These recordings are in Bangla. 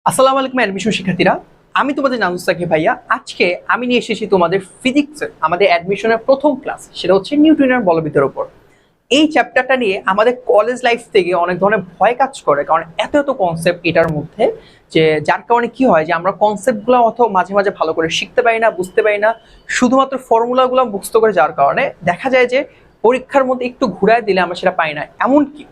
আসসালামু আলাইকুম অ্যাডমিশন শিক্ষার্থীরা, আমি তোমাদের নাম সাকিব ভাইয়া। আজকে আমি নিয়ে এসেছি তোমাদের ফিজিক্সের আমাদের অ্যাডমিশনের প্রথম ক্লাস, সেটা হচ্ছে নিউটনের বলবিদ্যার উপর। এই চ্যাপ্টারটা নিয়ে আমাদের কলেজ লাইফ থেকে অনেক ধরনের ভয় কাজ করে, কারণ এত এত কনসেপ্ট এটার মধ্যে, যে যার কারণে কি হয় যে আমরা কনসেপ্টগুলো অত মাঝে মাঝে ভালো করে শিখতে পারি না, বুঝতে পারি না। শুধুমাত্র ফর্মুলাগুলো মুখস্থ করে যাওয়ার কারণে দেখা যায় যে পরীক্ষার মধ্যে একটু ঘুরায় দিলে আমরা সেটা পাই না। এমনকি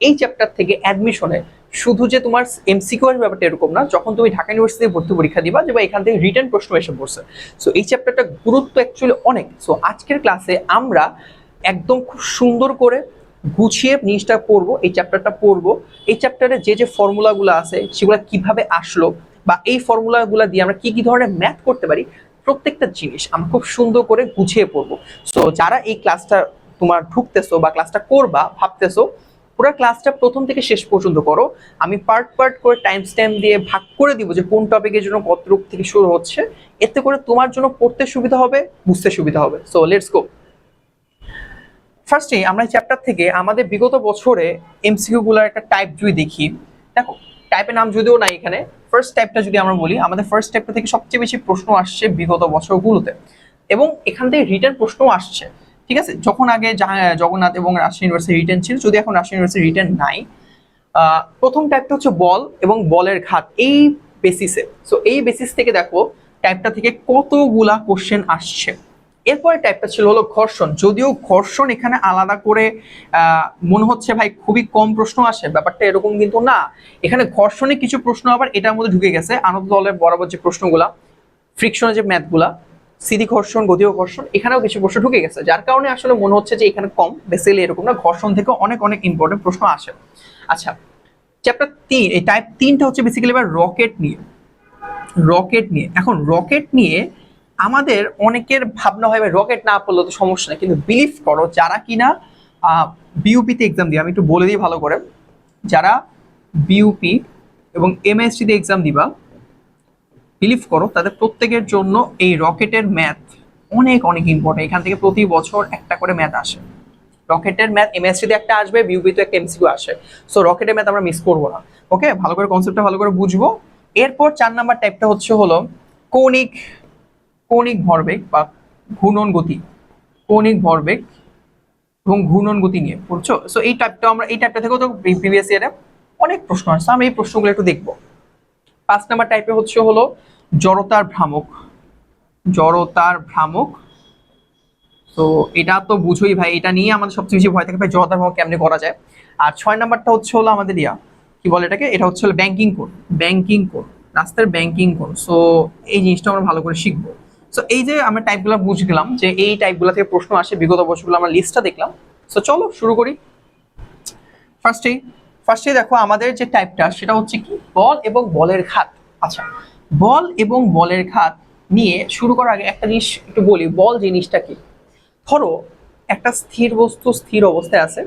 এই চ্যাপ্টার থেকে অ্যাডমিশনে শুধু যে তোমার এমসিকিউ এর ব্যাপারটা এরকম না, যখন তুমি ঢাকা ইউনিভার্সিটি ভর্তি পরীক্ষা দিবা যে এখান থেকে রিটেন প্রশ্ন এসে পড়ছে। সো এই চ্যাপ্টারটা গুরুত্ব অ্যাকচুয়ালি অনেক। সো আজকের ক্লাসে আমরা একদম খুব সুন্দর করে গুছিয়ে জিনিসটা পড়বো, এই চ্যাপ্টারটা পড়বো। এই চ্যাপ্টারে যে যে ফর্মুলাগুলো আছে সেগুলো কিভাবে আসলো, বা এই ফর্মুলাগুলো দিয়ে আমরা কি কি ধরনের ম্যাথ করতে পারি, প্রত্যেকটা জিনিস আমরা খুব সুন্দর করে গুছিয়ে পড়বো। সো যারা এই ক্লাসটা তোমার ঢুকতেছো বা ক্লাসটা করবা ভাবতেছো, পুরো ক্লাসটা প্রথম থেকে শেষ পর্যন্ত করো। আমি পার্ট পার্ট করে টাইম স্ট্যাম্প দিয়ে ভাগ করে দিব যে কোন টপিকের জন্য কত রূপ থেকে শুরু হচ্ছে। এতে করে তোমার জন্য পড়তে সুবিধা হবে, বুঝতে সুবিধা হবে। So let's go. ফার্স্টে আমরা চ্যাপ্টার থেকে আমাদের বিগত বছরে এমসিকিউ গুলার একটা টাইপ যদি দেখি, দেখো টাইপের নাম যদিও নাই এখানে। ফার্স্ট টাইপটা যদি আমরা বলি, আমাদের ফার্স্ট টাইপটা থেকে সবচেয়ে বেশি প্রশ্ন আসছে বিগত বছরগুলোতে, এবং এখান থেকে রিটার্ন প্রশ্ন আসছে। ঠিক আছে, যখন আগে জগন্নাথ এবং রাজশাহী ইউনিভার্সিটি রিটার্ন ছিল, যদি এখন রাজশাহী ইউনিভার্সিটি রিটার্ন নাই। প্রথম টাইপটা হচ্ছে বল এবং বলের ঘাত, এই বেসিসে। সো এই বেসিস থেকে দেখো টাইপটা থেকে কতগুলা কোশ্চেন আসছে। এরপরে টাইপটা ছিল হলো ঘর্ষণ, যদিও ঘর্ষণ এখানে আলাদা করে মনে হচ্ছে ভাই খুবই কম প্রশ্ন আসে, ব্যাপারটা এরকম কিন্তু না। এখানে ঘর্ষণে কিছু প্রশ্ন আবার এটার মধ্যে ঢুকে গেছে, আনন্দ দলের বরাবর যে প্রশ্নগুলা, ফ্রিকশনের যে ম্যাথগুলা, সিডি ঘর্ষণ, গতীয় ঘর্ষণ, এখানেও কিছু প্রশ্ন ঢুকে গেছে, যার কারণে আসলে মনে হচ্ছে যে এখানে কম। বেসিক্যালি এরকম না, ঘর্ষণ থেকে অনেক অনেক ইম্পর্টেন্ট প্রশ্ন আসে। আচ্ছা, চ্যাপ্টার 3, এই টাইপ 3টা হচ্ছে বেসিক্যালি এবার রকেট নিয়ে। রকেট নিয়ে, এখন রকেট নিয়ে আমাদের অনেকের ভাবনা হয় রকেট না পড়লে তো সমস্যা নেই, কিন্তু বিলিভ করো যারা কিনা বিউপিতে এক্সাম দিবে, আমি একটু বলে দিই ভালো করে, যারা বিউপি এবং এমএসটিতে এক্সাম দিবা, বিলিভ করো তাদের প্রত্যেকের জন্য এই রকেটের ম্যাথ অনেক অনেক ইম্পর্টেন্ট। এখান থেকে প্রতি বছর একটা করে ম্যাথ আসে। রকেটের ম্যাথ এমএসসিতে একটা আসবে, বিউপিতে একটা এমসিকিউ আসে। সো রকেটের ম্যাথ আমরা মিস করবো না। ওকে, ভালো করে কনসেপ্টটা ভালো করে বুঝবো। এরপর 4 নাম্বার টাইপটা হচ্ছে হলো কৌণিক কৌণিক ভরবেগ বা ঘূর্ণন গতি। কৌণিক ভরবেগ এবং ঘূর্ণন গতি নিয়ে পড়ছো। সো এই টাইপটা আমরা, এই টাইপটা থেকেও তো প্রিভিয়াস ইয়ারে অনেক প্রশ্ন আসছে, আমি এই প্রশ্নগুলো একটু দেখবো। 5 নাম্বার টাইপে হচ্ছে হলো জড়তার ভ্রামক। জড়তার ভ্রামক, তো এটা তো বুঝোই ভাই, এটা নিয়ে আমাদের সবচেয়ে বেশি ভয় থাকে ভাই, জড়তার ভ্রামক কেমনে করা যায়। আর 6 নাম্বারটা হচ্ছে হলো আমাদের কি বলে এটাকে, এটা হচ্ছে হলো ব্যাংকিং কোড। ব্যাংকিং কোড, রাস্তার ব্যাংকিং কোড। সো এই জিনিসটা আমরা ভালো করে শিখবো। সো এই যে আমরা টাইপগুলো বুঝলাম যে এই টাইপগুলো থেকে প্রশ্ন আসে বিগত বছরগুলো, আমরা লিস্টটা দেখলাম। সো চলো শুরু করি। ফার্স্টে দেখো আমাদের যে টাইপটা সেটা হচ্ছে কি, বল এবং বলের ঘাত। আচ্ছা, বল এবং বলের ঘাত নিয়ে শুরু করার আগে একটা জিনিস একটু বলি, বল জিনিসটা কি। ধরো একটা স্থির বস্তু স্থির অবস্থায় আছে,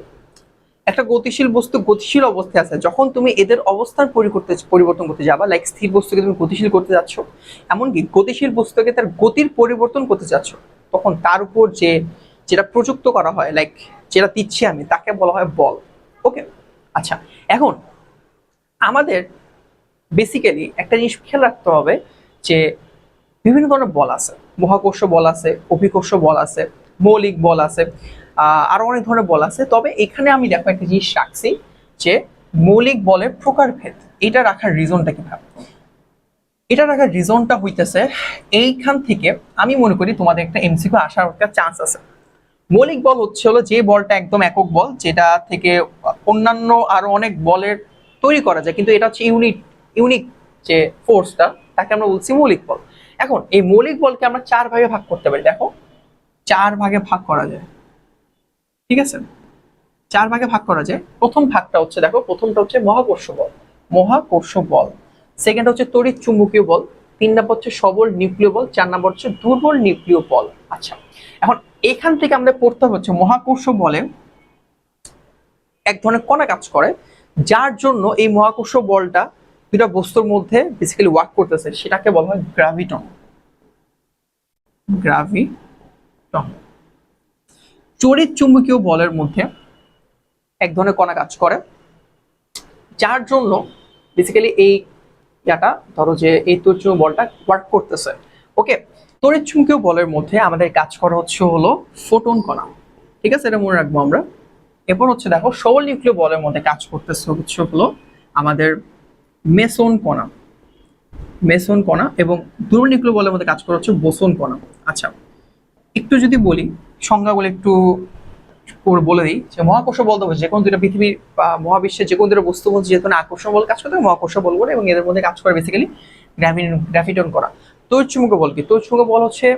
একটা গতিশীল বস্তু গতিশীল অবস্থায় আছে। যখন তুমি এদের অবস্থান পরিবর্তন করতে যাবা, লাইক স্থির বস্তুকে তুমি গতিশীল করতে যাচ্ছ, এমনকি গতিশীল বস্তুকে তার গতির পরিবর্তন করতে যাচ্ছ, তখন তার উপর যেটা প্রযুক্ত করা হয়, লাইক যেটা দিচ্ছি আমি, তাকে বলা হয় বল। ওকে, আচ্ছা, এখন আমাদের বেসিক্যালি একটা জিনিস খেয়াল রাখতে হবে যে বিভিন্ন ধরনের বল আছে। মহাকর্ষ বল আছে, অভিকর্ষ বল আছে, মৌলিক বল আছে, আরো অনেক ধরনের বল আছে। তবে এখানে আমি দেখো একটা জিনিস রাখছি যে মৌলিক বলের প্রকারভেদ। এটা রাখার রিজনটা কি ভাবে, এটা রাখার রিজনটা হইতেছে এইখান থেকে আমি মনে করি তোমাদের একটা এমসিকিউ আসার একটা চান্স আছে। মৌলিক বল হচ্ছে হলো যে বলটা একদম একক বল, যেটা থেকে অন্যান্য আরো অনেক বলের তৈরি করা যায়, কিন্তু এটা হচ্ছে ইউনিক যে ফোর্সটা, তাকে আমরা বলছি মৌলিক বল। এখন এই মৌলিক বলকে আমরা 4 ভাগে ভাগ করতে পারি। দেখো 4 ভাগে ভাগ করা যায়, ঠিক আছে, 4 ভাগে ভাগ করা যায়। প্রথম ভাগটা হচ্ছে, দেখো প্রথমটা হচ্ছে মহাকর্ষ বল। মহাকর্ষ বল। সেকেন্ড হচ্ছে তড়িৎ চুম্বকীয় বল। 3 নাম্বার হচ্ছে সবল নিউক্লিয় বল। 4 নাম্বার হচ্ছে দুর্বল নিউক্লিয় বল। আচ্ছা, এখন এখান থেকে আমাদের পড়তে হচ্ছে মহাকর্ষ বলে এক ধরনের কণা কাজ করে, যার জন্য এই মহাকর্ষ বলটা দুটা বস্তুর মধ্যে বেসিক্যালি ওয়ার্ক করতেছে, সেটাকে বলা হয় গ্রাভিটন। গ্রাভিটন। তড়িৎ চুম্বকীয় বলের মধ্যে এক ধরনের কণা কাজ করে, যার জন্য বেসিক্যালি এই ইয়াটা ধরো যে এই তড়িৎচুম্বক বলটা ওয়ার্ক করতেছে। ওকে, তড়িৎচুম্বকীয় বলের মধ্যে আমাদের কাজ করা হচ্ছে হলো ফোটন কণা, ঠিক আছে, এটা মনে রাখবো আমরা। এরপর হচ্ছে দেখো সবল নিউক্লিয় বলের মধ্যে কাজ করতেছে হচ্ছে হলো আমাদের মেসন কণা, মেসন কণা, এবং দুর্বল নিউক্লিয় বলের মধ্যে কাজ করা হচ্ছে বোসন কণা। আচ্ছা, একটু যদি বলি সংজ্ঞাগুলো একটু বলে দিই, যে মহাকর্ষ বল দেবো যে কোনো দুটো পৃথিবীর বা মহাবিশ্বের যে কোনো দুটো বস্তু বলছে যে কোনো আকর্ষণ বল কাজ করতে মহাকর্ষ বল বলে, এবং এদের মধ্যে কাজ করে বেসিক্যালি গ্র্যাভিটন করা। তড়িৎচুম্বকীয় বল কি? তড়িৎচুম্বকীয় বল হচ্ছে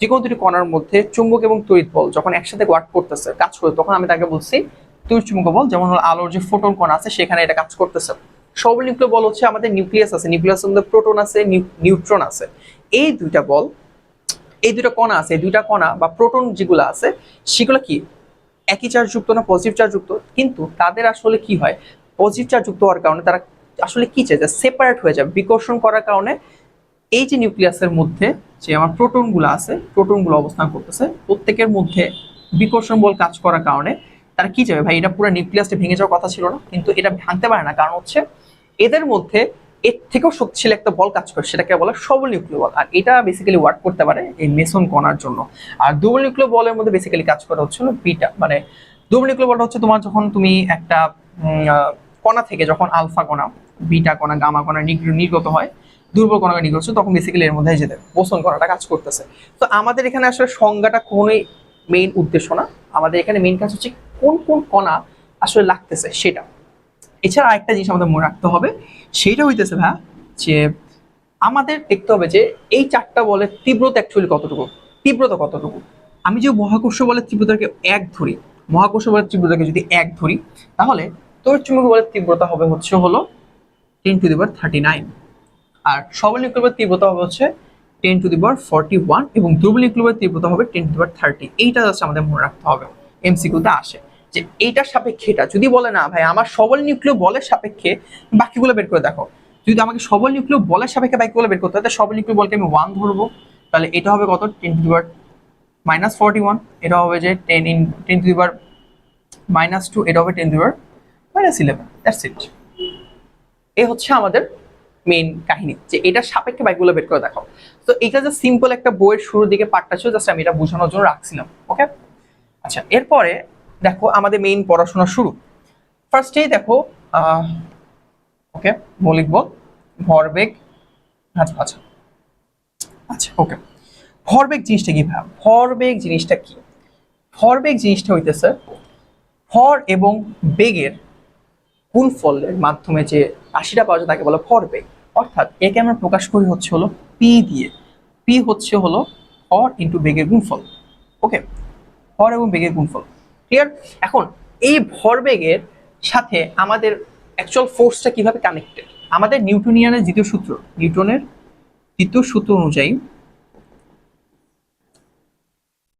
যে কোনো দুটি কণার মধ্যে চুম্বক এবং তড়িৎ বল যখন একসাথে ওয়ার্ক করতেছে, কাজ করে, তখন আমি তাকে বলছি তড়িৎচুম্বকীয় বল। যেমন হলো আলোর যে ফোটন কণা আছে সেখানে এটা কাজ করতেছে। সবল নিউক্লিয় বল হচ্ছে আমাদের নিউক্লিয়াস আছে, নিউক্লিয়াসের মধ্যে প্রোটন আছে, নিউট্রন আছে, এই দুইটা বল, এই দুইটা কণা আছে, এই দুইটা কণা বা প্রোটন যেগুলো আছে সেগুলো কি একই চার্জ যুক্ত না পজিটিভ চার্জ যুক্ত, কিন্তু তাদের আসলে কি হয়, পজিটিভ চার্জ যুক্ত হওয়ার কারণে তারা আসলে কি চায়, সেপারেট হয়ে যায় বিকর্ষণ করার কারণে। এই যে নিউক্লিয়াসের মধ্যে যে আমার প্রোটনগুলো আছে, প্রোটনগুলো অবস্থান করতেছে, প্রত্যেকের মধ্যে বিকর্ষণ বল কাজ করার কারণে তারা কি চাবে, ভাই এটা পুরো নিউক্লিয়াসটা ভেঙে যাওয়ার কথা ছিল না, কিন্তু এটা ভাঙতে পারে না, কারণ হচ্ছে এদের মধ্যে এর থেকেও শক্তিশালী একটা বল কাজ করে, সেটাকে বলে সবল নিউক্লিয় বল। আর এটা বেসিক্যালি ওয়ার্ক করতে পারে এই মেসন কণার জন্য। আর দুর্বল নিউক্লিয় বলের মধ্যে বেসিক্যালি কাজ করা হচ্ছে বিটা, মানে দুর্বল নিউক্লিয় বলটা হচ্ছে তোমার যখন তুমি একটা কণা থেকে যখন আলফা কণা, বিটা কণা, গামা কণা নির্গত হয়, দুর্বল কণাকে নির্গত হচ্ছে, তখন বেসিক্যালি এর মধ্যে যেতে বোসন কণাটা কাজ করতেছে। তো আমাদের এখানে আসলে সংজ্ঞাটা কোনোই মেইন উদ্দেশ্য না, আমাদের এখানে মেইন কাজ হচ্ছে কোন কোন কণা আসলে লাগতেছে সেটা। এছাড়া আরেকটা জিনিস আমাদের মনে রাখতে হবে, সেইটা হইতেছে ভাই যে আমাদের দেখতে হবে যে এই চারটা বলের তীব্রতা অ্যাকচুয়ালি কতটুকু, তীব্রতা কতটুকু। আমি যে মহাকর্ষ বলের তীব্রতাকে 1 ধরি, মহাকর্ষ বলের তীব্রতাকে যদি 1 ধরি, তাহলে তড়িৎচুম্বকীয় বলের তীব্রতা হবে হচ্ছে হলো 10⁻39, আর সবল নিউক্লিয় বলের তীব্রতা হবে হচ্ছে 10⁻41, এবং দুর্বল নিউক্লিয় বলের তীব্রতা হবে 10⁻30। এইটা হচ্ছে আমাদের মনে রাখতে হবে, এমসিকিউতে আসে যে এইটার সাপেক্ষে এটা যদি বলে না ভাই আমার সবল নিউক্লিয় বলের সাপেক্ষে বাকিগুলো বের করে দেখো, যদি আমাকে সবল নিউক্লিয় বলের সাপেক্ষে বাকিগুলো বের করতে হয়, তাহলে সবল নিউক্লিয় বলকে আমি 1 ধরবো, তাহলে এটা হবে কত 10⁻41, এটা হবে যে 10⁻², এটা হবে 10⁻11, দ্যাটস ইট। এই হচ্ছে আমাদের মেইন কাহিনী, যে এটার সাপেক্ষে বাইকগুলো বের করে দেখাও। তো এটা যে সিম্পল একটা বইয়ের শুরুর দিকে পার্টটা ছিল, জাস্ট আমি এটা বোঝানোর জন্য রাখছিলাম। ওকে, আচ্ছা, এরপরে দেখো আমাদের মেইন পড়াশোনা শুরু। ফার্স্টেই দেখো ওকে মৌলিক বল, ভরবেগ, আচ্ছা আচ্ছা আচ্ছা ওকে, ভরবেগ জিনিসটা কি ভাব, ভরবেগ জিনিসটা কি? ভরবেগ জিনিসটা হইতেছে ভর এবং বেগের গুণফলের মাধ্যমে যে রাশিটা পাওয়া যায় তাকে বলে ভরবেগ। অর্থাৎ একে আমরা প্রকাশ করি হচ্ছে হলো পি দিয়ে, পি হচ্ছে হলো ভর ইন্টু বেগের গুণফল। ওকে, ভর এবং বেগের গুণফল, ক্লিয়ার? এখন এই ভরবেগের সাথে আমাদের অ্যাকচুয়াল ফোর্সটা কিভাবে কানেক্টেড, আমাদের নিউটনিয়ানের দ্বিতীয় সূত্র, নিউটনের দ্বিতীয় সূত্র অনুযায়ী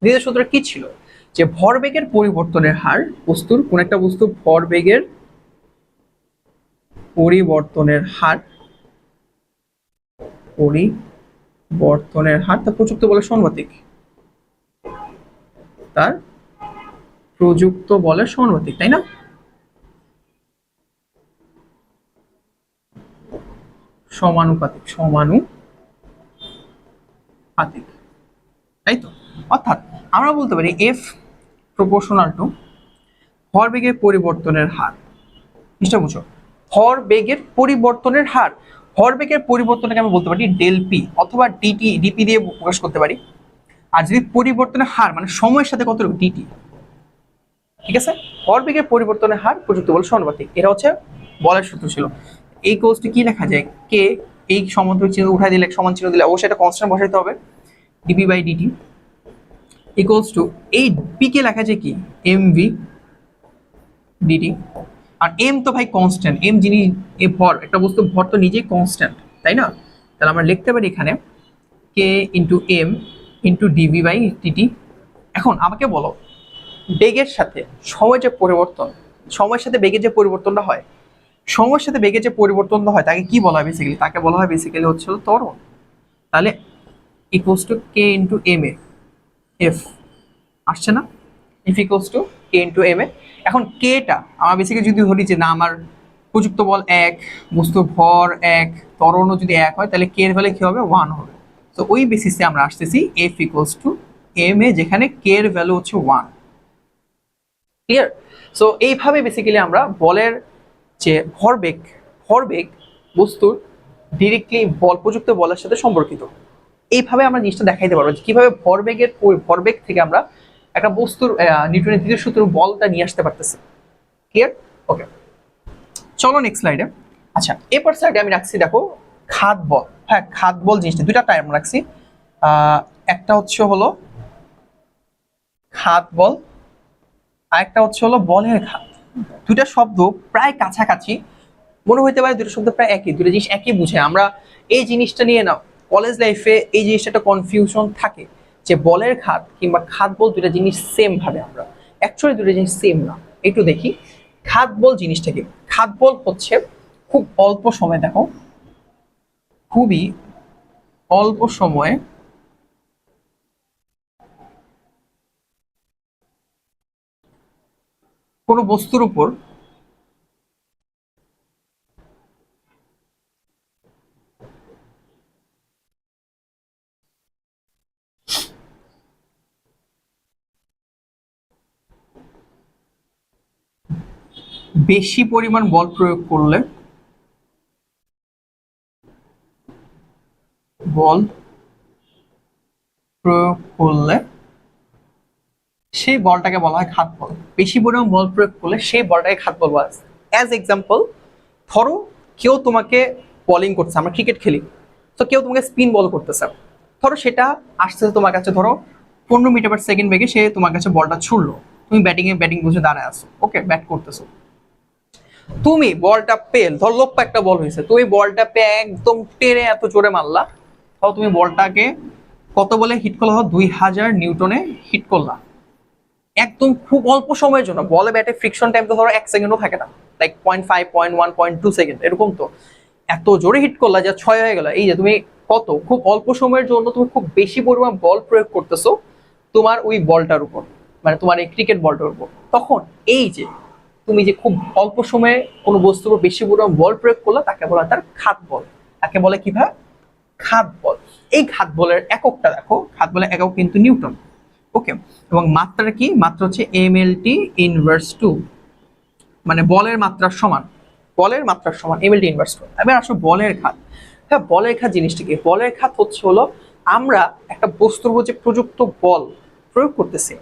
দ্বিতীয় সূত্র কি ছিল, যে ভরবেগের পরিবর্তনের হার, বস্তুর কোন একটা বস্তু ভরবেগের পরিবর্তনের হার, পরিবর্তনের হার তার প্রযুক্ত বলের সমানুপাতিক, তার প্রযুক্ত বলের সমানুপাতিক, তাই না? সমানুপাতিক, সমানুপাতিক, তাই তো? অর্থাৎ আমরা বলতে পারি এফ প্রপোর্শনাল টু ভরবেগের পরিবর্তনের হার। জিনিসটা বুঝো, ভরবেগের পরিবর্তনের হার, ভরবেগের পরিবর্তনকে আমি বলতে পারি ডেল পি অথবা ডিপি দিয়ে প্রকাশ করতে পারি। আর যদি পরিবর্তনের হার মানে সময়ের সাথে কতটুকু, ডিটি, ঠিক আছে? ভরবেগের পরিবর্তনের হার প্রযুক্ত বল সমানুপাতিক, এটা হচ্ছে বলের সূত্র ছিল। এই কোর্সটি কি লেখা যায়, কে এই সমান্তরাল চিহ্ন উঠাই দিলে, সমান চিহ্ন দিলে অবশ্যই এটা কনস্ট্যান্ট বসাইতে হবে, DP by DT equals to এই পি কে লেখা যায় কি এম ভি ডিটি। আর এম তো ভাই কনস্ট্যান্ট, এম যিনি এ ভর, একটা বস্তু ভর তো নিজেই কনস্ট্যান্ট, তাই না? তাহলে আমরা লিখতে পারি এখানে k into m into dv by dt. এখন আমাকে বলো বেগের সাথে সময় যে পরিবর্তন, সময়ের সাথে বেগের যে পরিবর্তনটা হয়, সময়ের সাথে বেগের যে পরিবর্তনটা হয় তাকে কি বলা হয় বেসিক্যালি, তাকে বলা হয় বেসিক্যালি হচ্ছে ত্বরণ। তাহলে equals to k into m A f, আসছে না? F equals to k into m এ। এখন কেটা আমার বেসিক্যালি যদি ধরি যে না আমার প্রযুক্ত বল 1, বস্তুর ভর 1, ত্বরণও যদি 1 হয় তাহলে কে এর ভ্যালু কি হবে 1 হবে। তো ওই বেসিসে আমরা আসতেছি F ইকুয়ালস টু ma, যেখানে কে এর ভ্যালু হচ্ছে 1। ক্লিয়ার? সো এইভাবে বেসিক্যালি আমরা বলের যে ভরবেগ বস্তুর ডিরেক্টলি বল প্রযুক্ত বলের সাথে সম্পর্কিত। এইভাবে আমরা জিনিসটা দেখাইতে পারবো যে কিভাবে ভরবেগ থেকে আমরা একটা বস্তুর নিউটনের দ্বিতীয় সূত্র বলটা নিয়ে আসতে পারতেছি। ক্লিয়ার? ওকে, চলো নেক্সট স্লাইডে। আচ্ছা, এরপর সাইডে আমি রাখছি দেখো খাদ বল। হ্যাঁ, খাদ বল জিনিসটা দুইটা টার্ম রাখছি। একটা হচ্ছে হলো খাদ বল, আরেকটা হচ্ছে হলো বলের খাদ। দুইটা শব্দ প্রায় কাছাকাছি মনে হইতে পারে, দুটো শব্দ প্রায় একই, দুটো জিনিস একই বুঝে। আমরা এই জিনিসটা নিয়ে না কলেজ লাইফে এই জিনিসটা একটা কনফিউশন থাকে যে বলের খাত কিংবা খাত বল দুটা জিনিস সেম ভাবে আমরা অ্যাকচুয়ালি দুটো জিনিস সেম না। একটু দেখি খাত বল জিনিসটা কি। খাত বল হচ্ছে খুব অল্প সময়, দেখো খুবই অল্প সময়ে কোনো বস্তুর উপর বেশি পরিমাণ বল প্রয়োগ করলে সেই বলটাকে বলা হয় খাত বল। বেশি পরিমাণ বল প্রয়োগ করলে সেই বলটাকে খাত বল বলা হয়। অ্যাজ এক্সাম্পল, ধরো কেউ তোমাকে বলিং করছে, আমরা ক্রিকেট খেলি, তো কেউ তোমাকে স্পিন বল করতেছে, ধরো সেটা আসতেছে তোমার কাছে, ধরো 15 মিটার পার সেকেন্ড বেগে সে তোমার কাছে বলটা ছুড়লো, তুমি ব্যাটিং বুঝে দাঁড়ায় আসো, ওকে ব্যাট করতেছো, তুমি বলটা পেয়ে, ধর লোপ্পা একটা বল হয়েছে, তুমি বলটা পেয়ে একদম টেনে এত জোরে মারলা, তাও তুমি বলটাকে কত বলে হিট করলা? 2000 নিউটনে হিট করলা, একদম খুব অল্প সময়ের জন্য। বলে ব্যাটে ফ্রিকশন টাইম তো ধরো 1 সেকেন্ডও থাকে না, লাইক 0.5, 0.1, 0.2 সেকেন্ড এরকম। তো এত জোরে হিট করলা যে 6 হয়ে গেল। এই যে তুমি কত খুব অল্প সময়ের জন্য তুমি খুব বেশি পরিমাণ বল প্রয়োগ করতেছো তোমার ওই বলটার উপর, মানে তোমার এই ক্রিকেট বলটার উপর। তখন এই যে তুমি যে খুব অল্প সময়ে কোনো বস্তুর উপর বেশি পরিমাণ বল প্রয়োগ করলা তাকে বলা তার খাত বল। তাকে বলে কিভাবে? খাত বল। এই খাত বলের এককটা দেখো, খাত বলের একক কিন্তু নিউটন। ওকে, এবং মাত্রা কি? মাত্রা হচ্ছে এমএলটি ইনভার্স 2, মানে বলের মাত্রার সমান, বলের মাত্রার সমান এমএলটি ইনভার্স 2। এবার আসো বলের খাত। হ্যাঁ, বলের খাত জিনিসটা কি? বলের খাত হচ্ছে হলো আমরা একটা বস্তুর উপর যে প্রযুক্ত বল প্রয়োগ করতেছি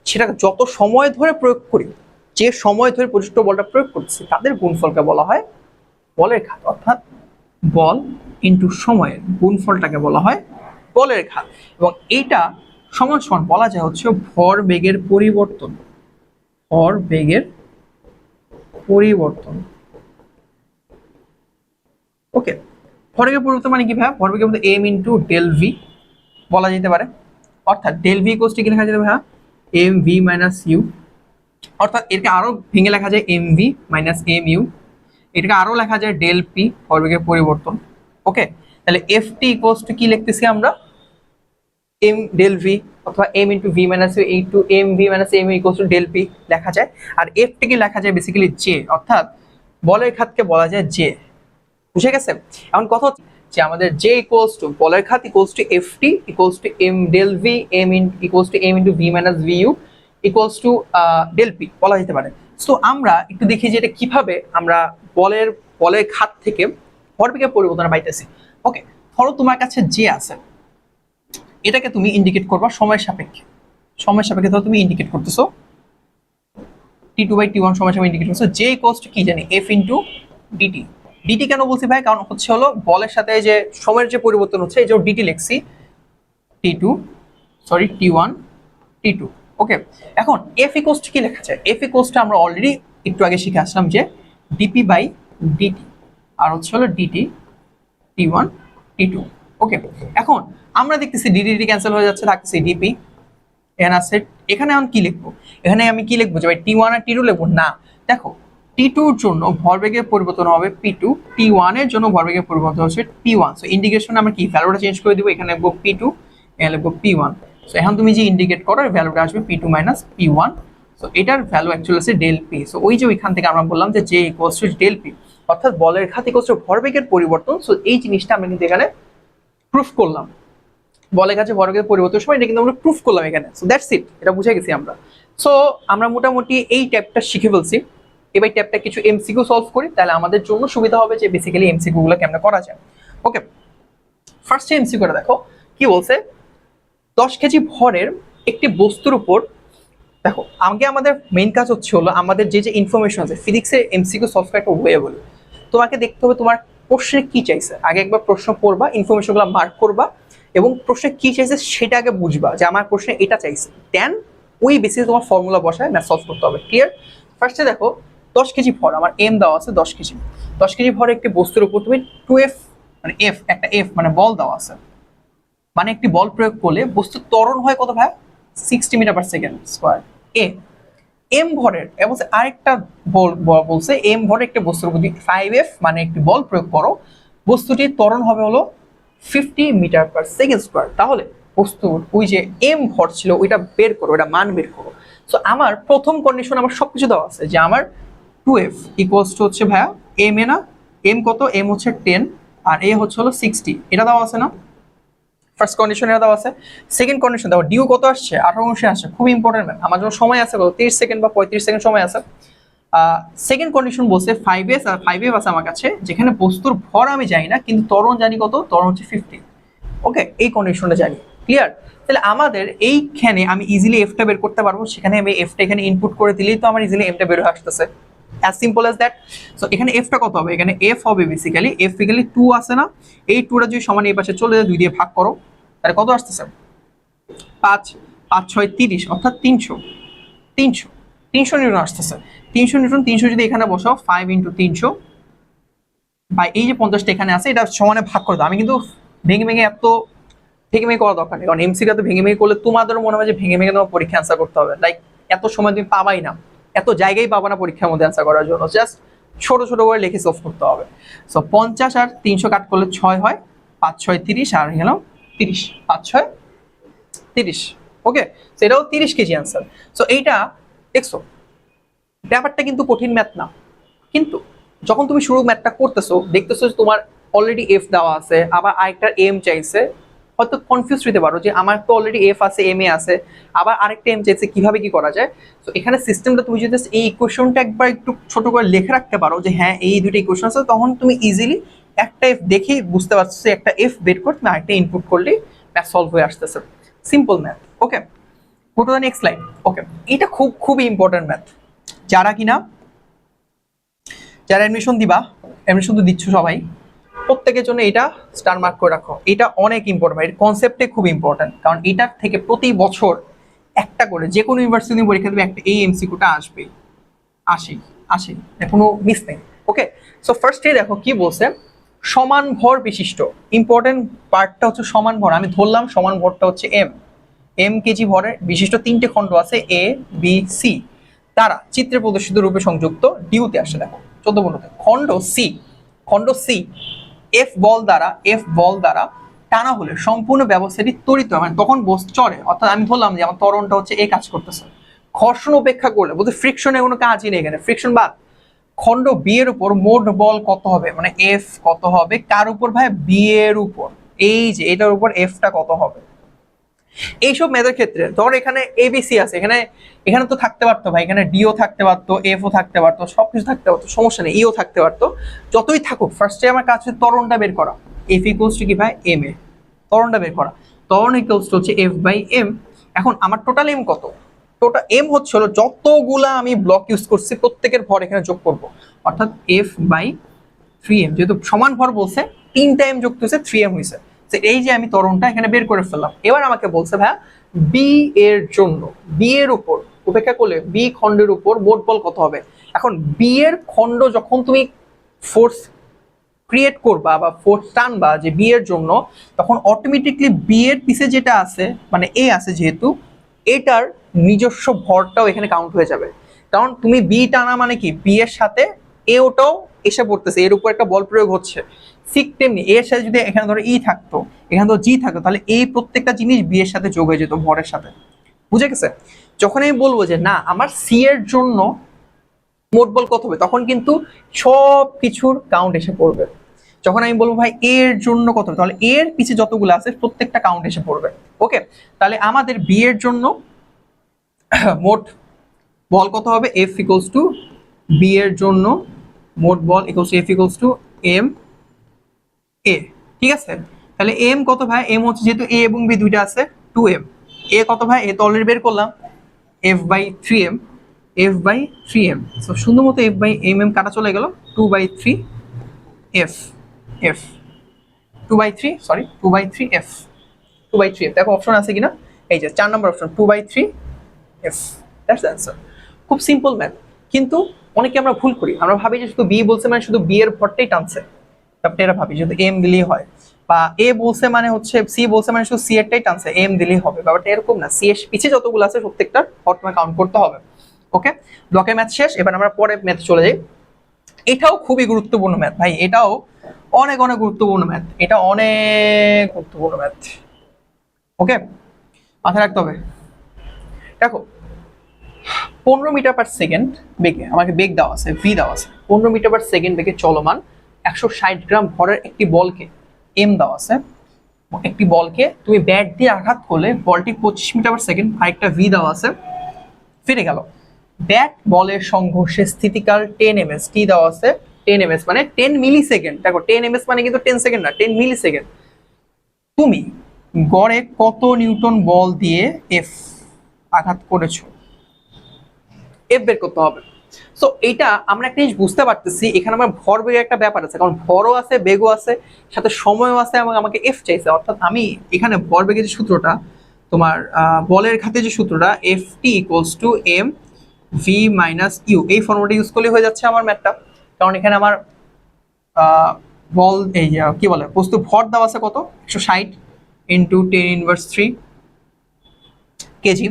সেটা যত সময় ধরে প্রয়োগ করি, যে সময় ধরে প্রযুক্ত বলটা প্রয়োগ করতেছি তাদের গুণফলকে বলা হয় বলের খাত। অর্থাৎ বল ইনটু সময়ের গুণফলটাকে বলা হয় বলের খাত। এবং এইটা সমান সমান বলা যায় হচ্ছে ভর বেগের পরিবর্তন, ভর বেগের পরিবর্তন। ওকে, ভরবেগের পরিবর্তন মানে কি ভাই? ভরবেগের মধ্যে এম ইন্টু ডেল ভি বলা যেতে পারে। অর্থাৎ ডেল ভি ইকুয়ালস টু কি লেখা যেতে ভাই? M V minus U. অর্থাৎ এটাকে আরো ভেঙে লেখা যায় M V minus M U. এটাকে আরো লেখা যায় ডেল পি, ভরবেগের পরিবর্তন। ওকে, তাহলে এফ টি ইকুয়ালস টু কি লিখতেছি আমরা? এম ডেল ভি, অথবা M into V minus U into M V minus M equals to del P লেখা যায়। আর এফ টিকে লেখা যায় বেসিক্যালি জে, অর্থাৎ বলের খাতকে বলা যায় জে। বুঝে গেছে? এখন কথা হচ্ছে যে আমাদের জে ইকুয়ালস টু বলের খাত equals to F T equals to M del V M equals to M into V minus V U equals to del P বলা যেতে পারে। সো আমরা একটু দেখি যে এটা কিভাবে আমরা বলের খাত থেকে ভরবেগের পরিবর্তন পাইতেছি। ওকে, ধরো তোমার কাছে জে আছে, এটাকে তুমি ইন্ডিকেট করবা সময়ের সাপেক্ষে। সময়ের সাপেক্ষে ধরো তুমি ইন্ডিকেট করতেছো t2/t1 সময়ের সাপেক্ষে ইন্ডিকেট করতেছো। জে ইকুয়ালস টু কি জানি? F into DT. ডিটি কেন বলছি ভাই? কারণ হচ্ছে হলো বলের সাথে যে সময়ের যে পরিবর্তন হচ্ছে এই যে ডিটি লিখছি, t1 t2। ওকে, এখন এফ ইকুয়ালস টু কি লেখা যায়? এফ ইকুয়ালস টু আমরা অলরেডি একটু আগে শিখে আসলাম যে ডিপি বাই ডিটি, আর হচ্ছে হলো ডিটি t1 t2। ওকে, এখন আমরা দেখতেছি ডিটি ক্যান্সেল হয়ে যাচ্ছে, থাকতেছে ডিপি। এখানে আছে, এখানে আমি কি লিখবো? এখানে আমি কি লিখবো যে ভাই t1 আর t2 লিখবো না? দেখো t2 এর জন্য ভরবেগের পরিবর্তন হবে p2, t1 এর জন্য ভরবেগের পরিবর্তন হচ্ছে t1। সো ইন্ডিকেশনে আমরা কি ভ্যালুটা চেঞ্জ করে দিব, এখানে লিখবো p2, এখানে লিখবো p1। সো এখন তুমি যে ইন্ডিকেট করো এর ভ্যালুটা আসবে p2 মাইনাস p1। সো এটার ভ্যালু অ্যাকচুয়ালি আছে ডেল p। সো ওই যে ওইখান থেকে আমরা বললাম যে j equals to del p। অর্থাৎ বলের ঘাত ইকুয়ালস টু ভরবেগের পরিবর্তন। সো এই জিনিসটা আমরা কিন্তু এখানে প্রুফ করলাম, বলের কাছে ভরবেগের পরিবর্তনের সময় এটা কিন্তু আমরা প্রুফ করলাম এখানে। সো দ্যাটস ইট, এটা বুঝে গেছি আমরা। সো আমরা মোটামুটি এই ট্যাবটা শিখে ফেলছি। এবার ট্যাবটা কিছু এমসিকিউ সলভ করি, তাহলে আমাদের জন্য সুবিধা হবে যে বেসিক্যালি এমসিকিউ গুলো কেমনে করা যায়। ওকে, ফার্স্ট এমসিকিউটা দেখো কি বলছে। 10 কেজি ভরের একটি বস্তুর উপর, দেখো আগে আমাদের মেইন কাজ হলো আমাদের যে যে ইনফরমেশন আছে ফিজিক্সের এমসিকিউ সলভ করা একটা ওয়ে বলে। তোমাকে দেখতে হবে তোমার প্রশ্নে কি চাইছে, আগে একবার প্রশ্ন পড়বা, ইনফরমেশনগুলো মার্ক করবা এবং প্রশ্নে কি চাইছে সেটা আগে বুঝবা যে আমার প্রশ্নে এটা চাইছে, দেন ওই বেসিসে তোমার ফর্মুলা বসায় ম্যাথ সলভ করতে হবে। ক্লিয়ার? ফার্স্টে দেখো 10 কেজি ভর, আমার এম দেওয়া আছে 10 কেজি। 10 কেজি ভরে একটি বস্তুর উপর তুমি 2f মানে এফ একটা এফ মানে বল দেওয়া আছে, মানে একটি বল প্রয়োগ করলে বস্তু ত্বরণ হয় কত ভাই? 60 meter per second square. M ভরের এবং আরেকটা বলছে এম ভরের একটি বস্তুর উপর 5f মানে একটি বল প্রয়োগ করো, বস্তুটির ত্বরণ হবে হলো 50 মিটার পার সেকেন্ড স্কয়ার। তাহলে বস্তুর ওই যে এম ভর ছিল ওইটা বের করো, ওইটা মান বের করো। সো আমার প্রথম কন্ডিশন আমার সবকিছু দেওয়া আছে যে আমার 2f ইকুয়ালস টু হচ্ছে ভাইয়া এম এ না, এম কত? এম হচ্ছে 10 আর এ হচ্ছে হলো 60, এটা দেওয়া আছে না? ফার্স্ট কন্ডিশন এটা দেওয়া আছে। সেকেন্ড কন্ডিশন দেখো ডিউ কত আসছে? 18 আসছে, খুব ইম্পর্টেন্ট ম্যাম, আমার জন্য সময় আছে কত? 30 সেকেন্ড বা 35 সেকেন্ড সময় আছে। সেকেন্ড কন্ডিশন বলছে 5s আর 5f আছে আমার কাছে, যেখানে বস্তুর ভর আমি জানি না কিন্তু ত্বরণ জানি কত? ত্বরণ হচ্ছে 50। ওকে, এই কন্ডিশনটা জানি। ক্লিয়ার? তাহলে আমাদের এইখানে আমি ইজিলি এফটা বের করতে পারবো, সেখানে আমি এফটা এখানে ইনপুট করে দিলেই তো আমার ইজিলি এমটা বের হয়ে আসতেছে। as simple as that. So এখানে এফটা কত হবে? এখানে এফ হবে বেসিক্যালি এফ ইকুয়ালি 2 আছে না, এই 2টা যদি সমান এই পাশে চলে যায় 2 দিয়ে ভাগ করো, তাহলে কত আসতেছে? 5 5 6 30 অর্থাৎ 300 300 300 নিউটন আসতেছে। 300 নিউটন, 300 যদি এখানে বসাও 5 ইনটু 300 বাই এই যে 50টা এখানে আছে এটা সমানে ভাগ করে দাও। আমি কিন্তু ভেঙে ভেঙে এত ভেঙে ভেঙে করা দরকার নেই, কারণ এমসিকিউ তো ভেঙে ভেঙে করলে তোমাদের মনে হয় যে ভেঙে ভেঙে তোমার পরীক্ষা অ্যান্সার করতে হবে, লাইক এত সময় তুমি পাবাই না, এত জায়গায় পাবা না পরীক্ষার মধ্যে অ্যান্সার করার জন্য, জাস্ট ছোট ছোট করে লিখে সলভ করতে হবে। সো 50 আর 300 কাট করলে 6 হয়, 5 6 30 আর গেল 30, 5 6 30। ওকে, সো এটাও 30 কেজি অ্যান্সার। সো এইটা দেখছো ব্যাপারটা কিন্তু কঠিন ম্যাথ না, কিন্তু যখন তুমি শুরু ম্যাথটা করতেছো দেখতেছো যে তোমার অলরেডি এফ দেওয়া আছে, আবার আরেকটা এম চাইছে, হয়তো কনফিউজ হতে পারো যে আমার তো অলরেডি এফ আছে এম এ আছে, আবার আরেকটা এম চাইছে, কিভাবে কি করা যায়। তো এখানে সিস্টেমটা তুমি যদি এই ইকুয়েশনটা একবার একটু ছোট করে লিখে রাখতে পারো যে হ্যাঁ এই দুটো ইকুয়েশন আছে, তখন তুমি ইজিলি একটা এফ দেখেই বুঝতে পারছো যে একটা এফ বের করে তুমি আরেকটা ইনপুট করলেই ম্যাথ সলভ হয়ে আসতেছে। Simple math. Okay, go to the next line. Okay, এটা খুবই ইম্পর্টেন্ট ম্যাথ। যারা অ্যাডমিশন দিবা, অ্যাডমিশন তো দিচ্ছ সবাই, প্রত্যেকের জন্য এটা স্টার মার্ক করে রাখো, এটা অনেক ইম্পর্টেন্ট, এর কনসেপ্টে খুব ইম্পর্টেন্ট, কারণ এটার থেকে প্রতি বছর একটা করে যে কোনো ইউনিভার্সিটি পরীক্ষা দেবে একটা এই এমসিকিউটা আসবে, আসে কোনো মিস নেই। ওকে, সো ফার্স্টে দেখো কি বলছে, সমান ভর বিশিষ্ট, ইম্পর্টেন্ট পার্টটা হচ্ছে সমান ভর। আমি ধরলাম সমান ভরটা হচ্ছে এম কেজি ভরের বিশিষ্ট 3টে খণ্ড আছে এ বি সি, তারা চিত্রে প্রদর্শিত রূপে সংযুক্ত ডিউতে আসে। দেখো 14 বলতে খণ্ড সি এফ বল দ্বারা টানা হলে সম্পূর্ণ ব্যবস্থাটি ত্বরিত মানে তখন চলে, অর্থাৎ আমি বললাম যে আমার ত্বরণটা হচ্ছে এ কাজ করতেছে। ঘর্ষণ উপেক্ষা করলে বলতে ফ্রিকশনের কোনো কাজই নেই এখানে, ফ্রিকশন বাদ। খণ্ড বি এর উপর মোট বল কত হবে, মানে এফ কত হবে, কার উপর ভাই? বি এর উপর, এই যে এটার উপর এফটা কত হবে। এইসব ম্যাথের ক্ষেত্রে ধর এখানে এবিসি আছে, এখানে তো থাকতে পারতো ভাই, এখানে ডিও থাকতে পারতো, এফও থাকতে পারতো, সবকিছু থাকতে পারতো, সমস্যা নেই, ইও থাকতে পারতো, যতই থাকুক ফার্স্টে আমার কাছে ত্বরণটা বের করা। এফ ইকুয়ালস টু কি ভাই? এম এ, ত্বরণটা বের করা, ত্বরণ ইকুয়ালস টু হচ্ছে এফ বাই এম। এখন আমার টোটাল এম কত? টোটাল এম হচ্ছে হলো যতগুলা আমি ব্লক ইউজ করছি প্রত্যেকের ভর এখানে যোগ করব, অর্থাৎ এফ বাই 3m, যেহেতু সমান ভর বলছে 3টা এম যোগ হয়েছে 3m হয়েছে। এই যে আমি ত্বরণটা এখানে বের করে ফেললাম। এবার আমাকে বলছে ভাইয়া বি এর জন্য, বি এর উপর উপেক্ষা করলে বি খণ্ডের উপর মোট বল কত হবে। এখন বি এর খণ্ড যখন তুমি ফোর্স ক্রিয়েট করবা বা ফোর্স টানবা যে বি এর জন্য, তখন অটোমেটিকলি বি এর পিছে যেটা আছে মানে এ আছে যেহেতু, এটার নিজস্ব ভরটাও এখানে কাউন্ট হয়ে যাবে। কারণ তুমি বি টানা মানে কি বি এর সাথে এ ওটাও এসে পড়তেছে, এর উপর একটা বল প্রয়োগ হচ্ছে। ঠিক তেমনি এর সাথে যদি এখানে ধরো ই থাকতো, এখানে ধরো জি থাকতো, তাহলে এই প্রত্যেকটা জিনিস বি এর সাথে যোগ হয়ে যেত ভরের সাথে। বুঝে গেছে? যখন আমি বলবো যে না আমার সি এর জন্য মোট বল কত হবে, তখন কিন্তু সব কিছুর কাউন্ট এসে পড়বে। যখন আমি বলবো ভাই এর জন্য কত হবে, তাহলে এর পিছে যতগুলো আছে প্রত্যেকটা কাউন্ট এসে পড়বে। ওকে, তাহলে আমাদের বি এর জন্য মোট বল কত হবে, এফ ইকুয়ালস টু বি এর জন্য মোট বল equals to f equals to M a. ঠিক আছে, তাহলে এম কত ভাই, এম হচ্ছে যেহেতু এ এবং বি দুইটা আছে 2m। এ কত ভাই, এ তো অলরেডি বের করলাম, f/3m, f/3m। সো সুন্দর মতো f/mm কাটা চলে গেল, 2/3 f, f 2/3, sorry 2/3 f, 2/3 f। দেখো অপশন আছে কিনা, এই যে 4 নম্বর option 2/3 f, that's the answer. খুব সিম্পল ম্যাথ, কিন্তু অনেকে আমরা ভুল করি, আমরা ভাবি যে শুধু বি বলছে মানে শুধু বি এর ভরটাই টানছে, ব্যাপারটা এটা ভাবি যদি এম দিলেই হয়, বা এ বলছে মানে হচ্ছে সি বলছে মানে শুধু সি এরটাই টানছে এম দিলেই হবে, ব্যাপারটা এরকম না। সি এর পিছে যতগুলো আছে প্রত্যেকটা ভর তোমাকে কাউন্ট করতে হবে। ওকে, ব্লকের ম্যাথ শেষ, এবার আমরা পরে ম্যাথ চলে যাই। এটাও খুবই গুরুত্বপূর্ণ ম্যাথ ভাই, এটাও অনেক অনেক গুরুত্বপূর্ণ ম্যাথ, এটা অনেক গুরুত্বপূর্ণ ম্যাথ। ওকে, মাথায় রাখতে হবে। দেখো 15 মিটার পার সেকেন্ড বেগে, আমাকে বেগ দেওয়া আছে, ভি দেওয়া আছে, 15 মিটার পার সেকেন্ড বেগে চলমান 160 গ্রাম ভরের একটি বলকে, এম দেওয়া আছে, একটি বলকে তুমি ব্যাট দিয়ে আঘাত করলে বলটি 25 মিটার পার সেকেন্ড, আরেকটা ভি দেওয়া আছে, ফিরে গেল। ব্যাট বলের সংঘর্ষের স্থিতিকাল 10 ms, টি দেওয়া আছে 10 ms মানে 10 মিলি সেকেন্ড। দেখো 10 ms মানে কিন্তু 10 সেকেন্ড না, 10 মিলি সেকেন্ড। তুমি গড়ে কত নিউটন বল দিয়ে এফ আঘাত করেছো, এফ বের করতে হবে। সো এইটা আমরা একটা জিনিস বুঝতে পারতেছি, এখানে আমার ভর বেগের একটা ব্যাপার আছে, কারণ ভরও আছে বেগও আছে সাথে সময়ও আছে, এবং আমাকে এফ চাইছে, অর্থাৎ আমি এখানে ভর বেগের যে সূত্রটা, তোমার বলের খাতে যে সূত্রটা F T equals to M V minus U, এই ফর্মুলাটা ইউজ করলে হয়ে যাচ্ছে আমার ম্যাথটা। কারণ এখানে আমার বল এই কি বলে বস্তু ভর দেওয়া আছে কত, 160 ইন্টু 10⁻³ কেজি,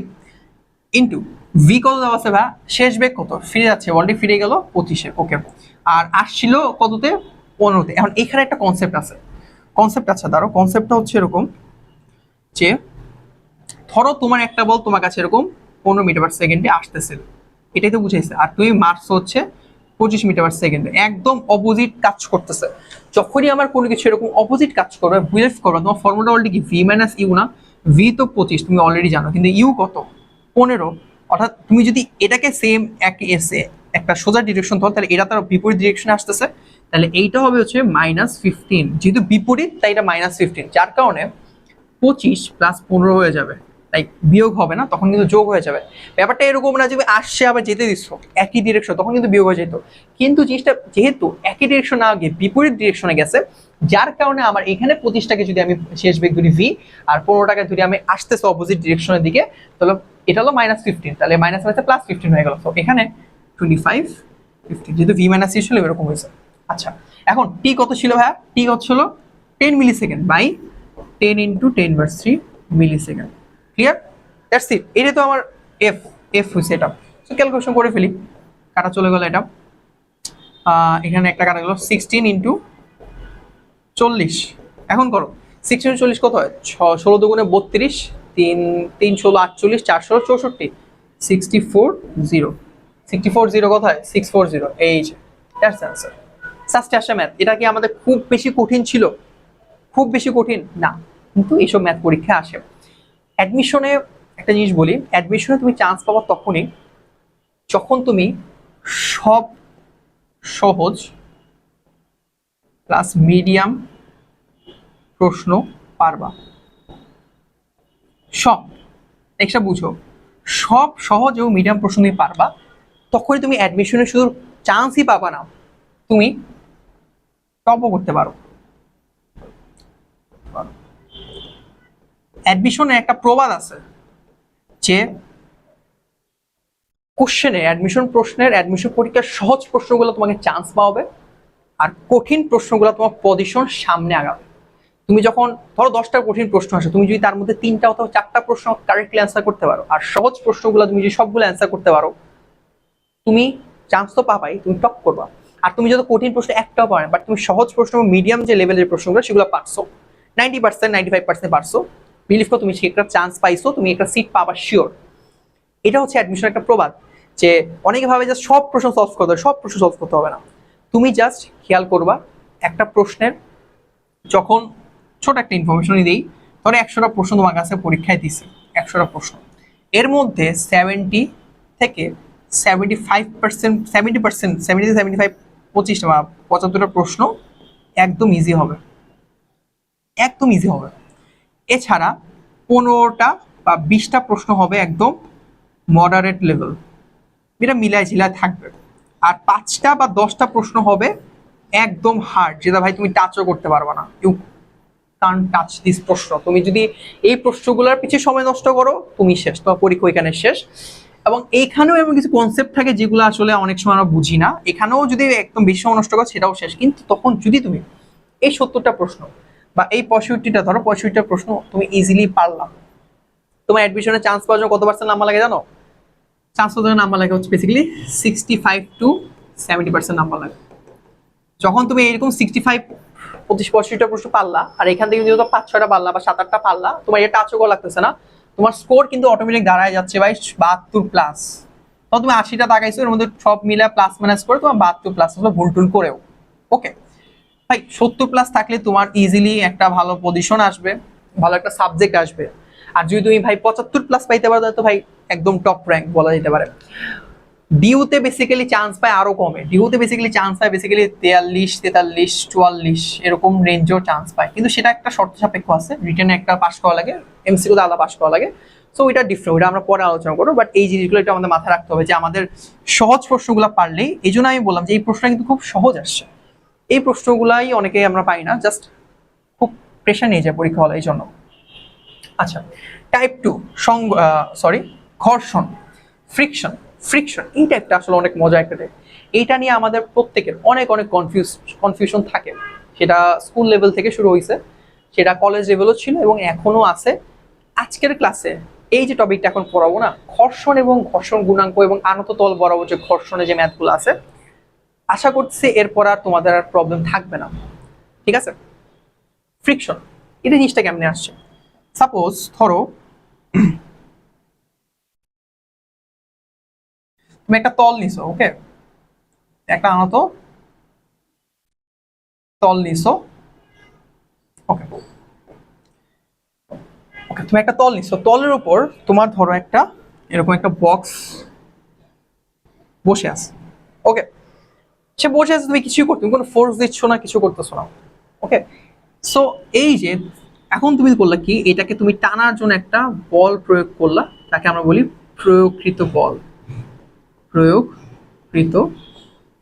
ইন্টু ভি কত দেওয়া আছে ভাই, শেষ বেগ কত, ফিরে যাচ্ছে বলটি, ফিরে গেল 25-এ। ওকে, আর আসছিল কততে, 15-তে। এখন এখানে একটা কনসেপ্ট আছে, কনসেপ্ট আছে, ধরো কনসেপ্টটা হচ্ছে এরকম যে ধরো তোমার একটা বল তোমার কাছে এরকম 15 মিটার পার সেকেন্ডে আসতেছে, এটাই তো বুঝাইছে, আর তুমি মারছো হচ্ছে 25 মিটার পার সেকেন্ডে, একদম অপোজিট কাজ করতেছে। যখনই আমার কোনো কিছু এরকম অপোজিট কাজ করবে, বিলিভ করবে, তোমার ফর্মুলা অলরেডি কি ভি মাইনাস ইউ না, ভি তো 25 তুমি অলরেডি জানো, কিন্তু ইউ কত 15। অর্থাৎ তুমি যদি এটাকে সেম একটা সোজা ডিরেকশন ধরো, তাহলে এটা তার বিপরীত ডিরেকশনে আসতেছে, তাহলে এইটা হবে হচ্ছে -15, যেহেতু বিপরীত তাই এটা -15, যার কারণে 25 প্লাস 15 হয়ে যাবে, লাইক বিয়োগ হবে না, তখন কিন্তু যোগ হয়ে যাবে। ব্যাপারটা এরকম না যে আসছে আবার যেতে দিচ্ছ একই ডিরেকশন, তখন কিন্তু বিয়োগ হয়ে যেত। কিন্তু জিনিসটা যেহেতু একই ডিরেকশন না গিয়ে বিপরীত ডিরেকশনে গেছে, যার কারণে আমার এখানে 25টাকে যদি আমি শেষ বেগ ধরি ভি, আর 15টাকে যদি আমি আসতেছে অপোজিট ডিরেকশনের দিকে, তাহলে এটা হলো -15, তাহলে মাইনাস হয়েছে +15 হয়ে গেল। তো এখানে 25 15, যেহেতু ভি মাইনাস ছিল এরকম হয়েছে। আচ্ছা, এখন টি কত ছিল ভাইয়া, টি কত ছিল 10 millisecond by 10 into 10⁻³ millisecond. Clear, that's it. এটা তো আমার এফ, এফ হয়েছে এটা। সো ক্যালকুলেশন করে ফেলি, কাটা চলে গেল এটা, এখানে একটা কাটা গেল 16 ইন্টু 40। এখন করো 16 ইন্টু 40 কত হয়, 16 দুগুণে 32, 3 3 16 48, 4 16 64, 64 0, 64 0 কত হয় 640, এই যে দ্যাটস অ্যান্সার। সাস্টে আসা ম্যাথ, এটা কি আমাদের খুব বেশি কঠিন ছিল, খুব বেশি কঠিন না, কিন্তু এইসব ম্যাথ পরীক্ষা আসে। অ্যাডমিশনে একটা জিনিস বলি, অ্যাডমিশনে তুমি চান্স পাবা তখনই যখন তুমি সব সহজ প্লাস মিডিয়াম প্রশ্ন পারবা। সব একটা বুঝো, সব সহজ এবং মিডিয়াম প্রশ্ন তুমি পারবা, তখনই তুমি অ্যাডমিশনে শুধু চান্সই পাবা না, তুমি টপও করতে পারো। অ্যাডমিশনে একটা প্রবাদ আছে যে কোশ্চেনে অ্যাডমিশন প্রশ্নের অ্যাডমিশন পরীক্ষার সহজ প্রশ্নগুলো তোমাকে চান্স পাওয়াবে, আর কঠিন প্রশ্নগুলো তোমার পজিশন সামনে আগাবে। তুমি যখন ধরো 10টা কঠিন প্রশ্ন আসে, তুমি যদি তার মধ্যে 3টা অথবা 4টা প্রশ্ন কারেক্টলি অ্যান্সার করতে পারো, আর সহজ প্রশ্নগুলো তুমি যদি সবগুলো অ্যান্সার করতে পারো, তুমি চান্স তো পাবাই, তুমি টপ করবা। আর তুমি যত কঠিন প্রশ্ন একটাও পারো না, বাট তুমি সহজ প্রশ্ন মিডিয়াম যে লেভেলের প্রশ্নগুলো সেগুলো পারছো, 90% 95% পারছো, বিলিভ করো তুমি একটা চান্স পাইছো, তুমি একটা সিট পাবা শিওর। এটা হচ্ছে অ্যাডমিশন একটা প্রবাদ, যে অনেকে ভাবে যে সব প্রশ্ন সলভ করতে হবে, সব প্রশ্ন সলভ করতে হবে না। তুমি জাস্ট খেয়াল করবা একটা প্রশ্নের, যখন ছোট একটা ইনফরমেশনই দিই, ধরো 100টা প্রশ্ন তোমার কাছে পরীক্ষায় দিছে, 100টা প্রশ্ন, এর মধ্যে 70 থেকে 75%, 75 25টা বা 75টা প্রশ্ন একদম ইজি হবে, একদম ইজি হবে। এছাড়া 15টা বা 20টা প্রশ্ন হবে একদম মডারেট লেভেল, এটা মিলায় ঝিলায় থাকবে। আর 5টা বা 10টা প্রশ্ন হবে একদম হার্ড, যেটা ভাই তুমি টাচও করতে পারবে না, ইউ কান টাচ দিস প্রশ্ন। তুমি যদি এই প্রশ্নগুলোর পিছিয়ে সময় নষ্ট করো, তুমি শেষ, তোমার পরীক্ষা এখানে শেষ। এবং এইখানেও এমন কিছু কনসেপ্ট থাকে যেগুলো আসলে অনেক সময় আমরা বুঝি না, এখানেও যদি একদম বেশি সময় নষ্ট করো সেটাও শেষ। কিন্তু তখন যদি তুমি এই 70টা প্রশ্ন বা এই 65টা, ধরো 65টা প্রশ্ন তুমি ইজিলি পারলাম, তোমার অ্যাডমিশনে চান্স পাওয়ার জন্য কত পার্সেন্ট নাম্বার লাগে জানো? চান্স পাওয়ার জন্য নাম্বার লাগে হচ্ছে বেসিক্যালি 65 to 70% নাম্বার লাগে। যখন তুমি এরকম 65 25-65টা প্রশ্ন পারলা, আর এখান থেকে যদি 5-6টা পারলা বা 7-8টা পারলা, তোমার এটা টাচও করা লাগতেছে না, তোমার স্কোর কিন্তু অটোমেটিক দাঁড়ায় যাচ্ছে ভাই 72 প্লাস। তখন তুমি 80টা তাকাইছো, এর মধ্যে সব মিলে প্লাস মাইনাস করে তোমার 72 প্লাস হলো, ভুল টুল করেও। ওকে ভাই, 70 প্লাস থাকলে তোমার ইজিলি একটা ভালো পজিশন আসবে, ভালো একটা সাবজেক্ট আসবে। আর যদি তুমি ভাই 75 প্লাস পাইতে পারো, তাহলে তো ভাই একদম টপ র্যাঙ্ক বলা যেতে পারে। ডিউতে বেসিক্যালি চান্স পায় আরো কমে, ডিউতে বেসিক্যালি চান্স পায় বেসিক্যালি 43, 43, 44 এরকম রেঞ্জেও চান্স পায়, কিন্তু সেটা একটা শর্ত সাপেক্ষ আছে, রিটেনে একটা পাস করা লাগে, এমসিকিউতে আলাদা পাস করা লাগে। সো ওইটা ডিফারেন্ট, ওইটা আমরা পরে আলোচনা করবো। বাট এই জিনিসগুলো একটু আমাদের মাথায় রাখতে হবে যে আমাদের সহজ প্রশ্নগুলো পারলেই, এই জন্য আমি বললাম যে এই প্রশ্নটা কিন্তু খুব সহজ আসছে, এই প্রশ্নগুলাই অনেকেই আমরা পাই না, জাস্ট খুব প্রেশার নিয়ে যায় পরীক্ষা হলে, এই জন্য। আচ্ছা, টাইপ 2 ঘর্ষণ, ফ্রিকশন। ফ্রিকশন এই টাইপটা আসলে অনেক মজা একটা টাইপ, এইটা নিয়ে আমাদের প্রত্যেকের অনেক অনেক কনফিউশন থাকে। সেটা স্কুল লেভেল থেকে শুরু হয়েছে, সেটা কলেজ লেভেলও ছিল এবং এখনো আছে। আজকের ক্লাসে এই যে টপিকটা এখন পড়াবো না, ঘর্ষণ এবং ঘর্ষণ গুণাঙ্ক এবং আনত তল বরাবর যে ঘর্ষণের যে ম্যাথগুলো আছে, আশা করছি এরপর আর তোমাদের আর প্রবলেম থাকবে না। ঠিক আছে, ফ্রিকশন এটা জিনিসটা কেমনে আসছে? সাপোজ ধরো তুমি একটা তল নিছো, ওকে, একটা আনত তল নিছো, ওকে ওকে, তুমি একটা তল নিছো, তলের উপর তোমার ধরো একটা এরকম একটা বক্স বসে আছে, ওকে, সে বসে আছে, তুমি কিছুই করতে, তুমি কোনো ফোর্স দিচ্ছ না, কিছু করতেছো না, ওকে। সো এই যে এখন তুমি বললা কি, এটাকে তুমি টানার জন্য একটা বল প্রয়োগ করলা, তাকে আমরা বলি প্রয়োগকৃত বল, প্রয়োগকৃত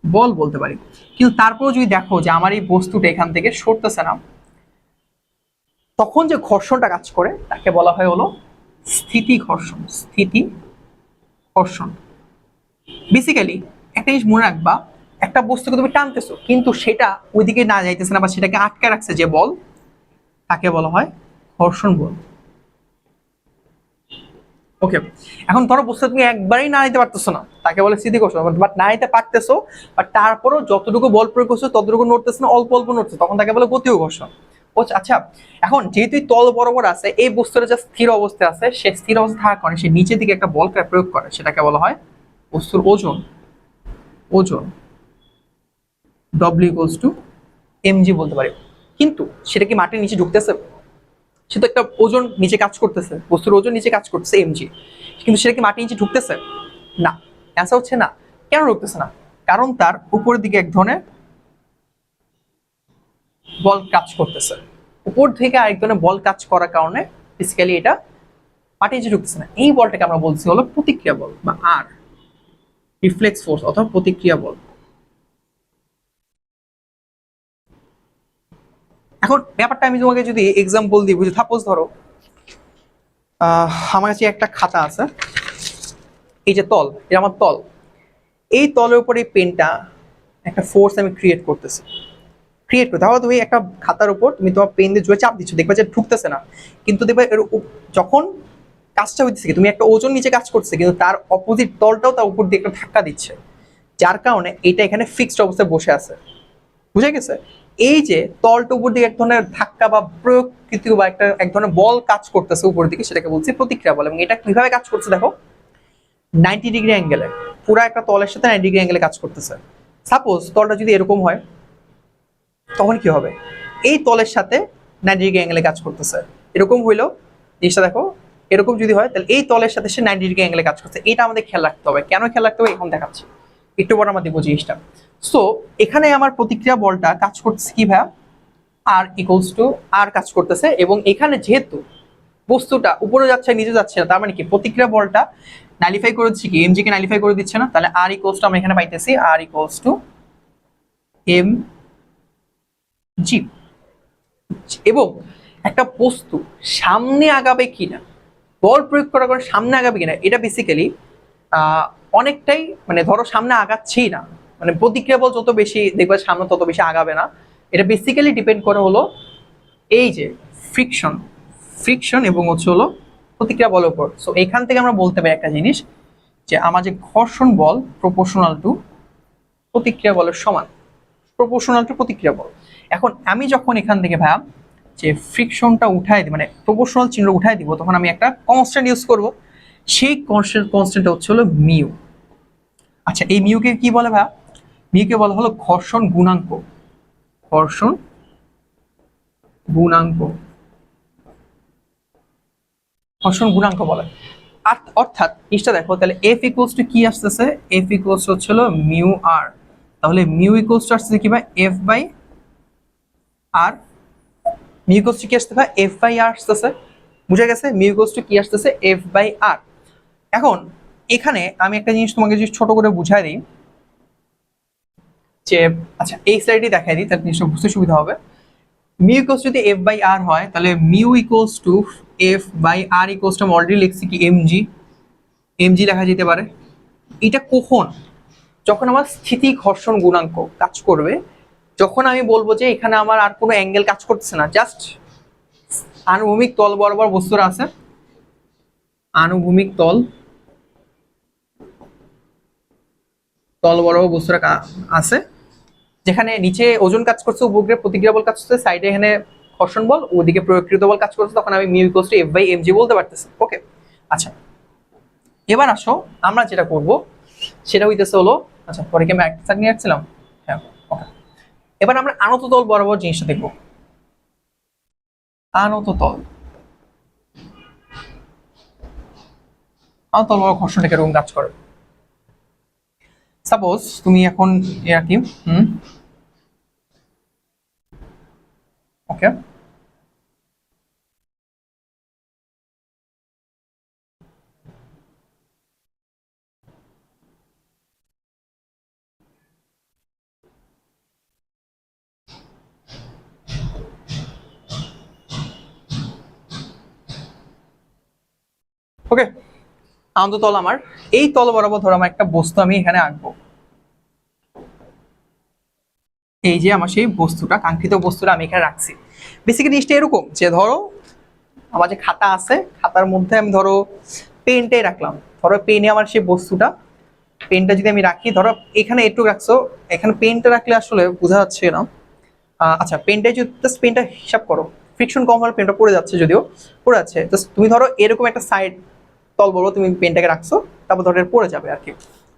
বল বলতে পারি। কিন্তু তারপরে যদি দেখো যে আমার এই বস্তুটা এখান থেকে সরতেছে না, তখন যে ঘর্ষণটা কাজ করে তাকে বলা হয় হলো স্থিতি ঘর্ষণ, স্থিতি ঘর্ষণ। বেসিক্যালি একটা জিনিস মনে রাখবা, একটা বস্তুকে তুমি টানতেছো কিন্তু সেটা ওইদিকে না যাইতেছে না বা সেটাকে আটকে রাখছে যে বল, তাকে বলা হয় ঘর্ষণ বল। ওকে, এখন ধরো বস্তু তুমি একবারই না নিতে পারতেছো না, তাকে বলে স্থিতি ঘর্ষণ। বাট না নিতে পারতেছো, বাট তারপরও যতটুকু বল প্রয়োগ করছো ততটুকু নড়তেছে না, অল্প অল্প নড়ছে, তখন তাকে বলে গতীয় ঘর্ষণ। আচ্ছা, এখন যেহেতু তল বরাবর আছে, এই বস্তুটা যা স্থির অবস্থায় আছে, সে স্থির অবস্থা থাকার কারণে সে নিচের দিকে একটা বল প্রয়োগ করে, সেটাকে বলা হয় বস্তুর ওজন। ওজন ডব্লিউ ইকুয়ালস টু এমজি বলতে পারি। কিন্তু সেটা কি মাটির নিচে ঢুকতেছে? সে তো একটা ওজন নিচে কাজ করতেছে, বস্তুর ওজন নিচে কাজ করতেছে এমজি, কিন্তু সেটা কি মাটির নিচে ঢুকতেছে? না, অ্যান্সার হচ্ছে না। কেন ঢুকতেছে না? কারণ তার উপরের দিকে এক ধরনের বল কাজ করতেছে, উপর থেকে আরেক ধরনের বল কাজ করার কারণে ফিজিক্যালি এটা মাটির নিচে ঢুকতেছে না। এই বলটাকে আমরা বলছি হলো প্রতিক্রিয়া বল বা আর রিফ্লেক্স ফোর্স অথবা প্রতিক্রিয়া বল। এখন ব্যাপারটা আমি তোমাকে যদি এক্সাম্পল দিই বুঝি, সাপোজ ধরো আমার কাছে একটা খাতা আছে, এই যে তল, এটা আমার তল, এই তলের উপর এই পেনটা একটা ফোর্স আমি ক্রিয়েট করতেছি, তাহলে তুমি একটা খাতার উপর তুমি তোমার পেন দিয়ে জোরে চাপ দিচ্ছ, দেখবে যে ঢুকতেছে না, কিন্তু দেখবে যখন কাজটা হইতেছে, তুমি একটা ওজন নিচে কাজ করছে, কিন্তু তার অপোজিট তলটাও তার উপর দিয়ে একটা ধাক্কা দিচ্ছে, যার কারণে এটা এখানে ফিক্সড অবস্থায় বসে আছে। বুঝে গেছে? এই যে তলটা উপর দিকে এক ধরনের ধাক্কা বা প্রয়োগকৃত বা এক ধরনের বল কাজ করতেছে উপর দিকে, সেটাকে বলছি প্রতিক্রিয়া বল। এবং এটা কিভাবে কাজ করছে দেখো, 90 ডিগ্রি অ্যাঙ্গেলে পুরো একটা তলের সাথে 90 ডিগ্রি অ্যাঙ্গেলে কাজ করতেছে। সাপোজ তলটা যদি এরকম হয় তখন কি হবে, এই তলের সাথে 90 ডিগ্রি অ্যাঙ্গেলে কাজ করতেছে, এরকম হইলো জিনিসটা দেখো, এরকম যদি হয় তাহলে এই তলের সাথে সে 90 ডিগ্রি অ্যাঙ্গেলে কাজ করছে। এটা আমাদের খেয়াল রাখতে হবে। কেন খেয়াল রাখতে হবে এখন দেখাচ্ছি, একটু পর আমরা দিব জিনিসটা। সো এখানে আমার প্রতিক্রিয়া বলটা কাজ করছে কি ভাইয়া, আর ইকুয়ালস টু আর কাজ করতেছে, এবং এখানে যেহেতু বস্তুটা উপরে যাচ্ছে নিচে যাচ্ছে না, তার মানে কি প্রতিক্রিয়া বলটা নালিফাই করে দিচ্ছে কি, এমজি কে নালিফাই করে দিচ্ছে না। তাহলে আর ইকুয়ালস টু আমরা এখানে পাইতেছি আর ইকুয়ালস টু এম জি। এবং একটা বস্তু সামনে আগাবে কিনা, বল প্রয়োগ করার পর সামনে আগাবে কিনা, এটা বেসিক্যালি অনেকটাই মানে ধরো সামনে আগাচ্ছেই না, মানে প্রতিক্রিয়া বল যত বেশি দেখবে সামনে তত বেশি আগাবে না। এটা বেসিক্যালি ডিপেন্ড করে হলো এই যে ফ্রিকশন, ফ্রিকশন এবং হচ্ছে হলো প্রতিক্রিয়া বলের উপর। সো এখান থেকে আমরা বলতে পারি একটা জিনিস, যে আমার যে ঘর্ষণ বল প্রপোর্শনাল টু প্রতিক্রিয়া বলের সমান, প্রপোর্শনাল টু প্রতিক্রিয়া বল। এখন আমি যখন এখান থেকে ভাব যে ফ্রিকশনটা উঠাই দিই, মানে প্রপোর্শনাল চিহ্ন উঠাই দিব, তখন আমি একটা কনস্ট্যান্ট ইউজ করব। সেই কনস্ট্যান্টটা হচ্ছে হলো মিউ। আচ্ছা এই মিউকে কি বলে ভাই, মিউকে বলা হলো ঘর্ষণ গুণাঙ্ক, ঘর্ষণ গুণাঙ্ক, ঘর্ষণ গুণাঙ্ক বলে। অর্থাৎ জিনিসটা দেখো, তাহলে এফ ইকুয়ালস টু কি আসতেছে, এফ ইকুয়ালস হচ্ছে হলো মিউ আর, তাহলে মিউ ইকুয়ালস টু আসতেছে কি ভাই F by R, mu equals to কি আসতেছে ভাই এফ বাই আর আসতেছে, বুঝা গেছে, মিউ ইকুয়ালস টু কি আসতেছে এফ বাই আর। এখন এখানে আমি একটা জিনিস তোমাকে যদি ছোট করে বুঝাই দিই, যে আচ্ছা এই স্লাইডে দেখাই দিই তাহলে জিনিসটা বুঝতে সুবিধা হবে। মিউ ইকুয়ালস যদি এফ বাই আর হয়, তাহলে mu equals to F by R equals to আমি অলরেডি লিখছি কি এমজি, এমজি লেখা যেতে পারে। এটা কখন, যখন আমার স্থিতি ঘর্ষণ গুণাঙ্ক কাজ করবে, যখন আমি বলবো যে এখানে আমার আর কোনো অ্যাঙ্গেল কাজ করতেছে না, জাস্ট আনুভূমিক তল বরাবর বস্তুরা আছে, আনুভূমিক তল বরাবর বস্তুরা আছে, যেখানে নিচে ওজন কাজ করছে, উপগ্রহে প্রতিক্রিয়া বল কাজ করছে, সাইডে এখানে ঘর্ষণ বল, ওদিকে প্রয়োগকৃত বল কাজ করছে, তখন আমি mu equals to F by MG বলতে পারতেছি। ওকে আচ্ছা এবার আসো আমরা যেটা করব সেটা হইতেছে হলো, আচ্ছা পরে কি আমি একটা সাইড নিয়ে আসছিলাম, হ্যাঁ ওকে। এবার আমরা আনত তল বরাবর জিনিসটা দেখবো, আনত তল, আনত তল বরাবর ঘর্ষণটা কিরকম কাজ করে। সাপোজ তুমি এখন আর কি ওকে ওকে আনত তল আমার, এই তল বরাবর ধরো আমার একটা বস্তু আমি এখানে আঁকবো, এই যে আমার সেই বস্তুটা, কাঙ্ক্ষিত বস্তুটা আমি এখানে রাখছি। বেসিক্যালি জিনিসটা এরকম যে ধরো আমার যে খাতা আছে, খাতার মধ্যে আমি ধরো পেনটাই রাখলাম, ধরো পেনে আমার সেই বস্তুটা, পেনটা যদি আমি রাখি, ধরো এখানে একটু রাখছো, এখানে পেনটা রাখলে আসলে বোঝা যাচ্ছে না। আচ্ছা পেনটা যদি জাস্ট পেনটা হিসাব করো, ফ্রিকশন কম হলে পেনটা পড়ে যাচ্ছে, যদিও পড়ে যাচ্ছে, জাস্ট তুমি ধরো এরকম একটা সাইড তল বরাবর তুমি পেনটাকে রাখছো, তারপর ধরো পড়ে যাবে আর কি।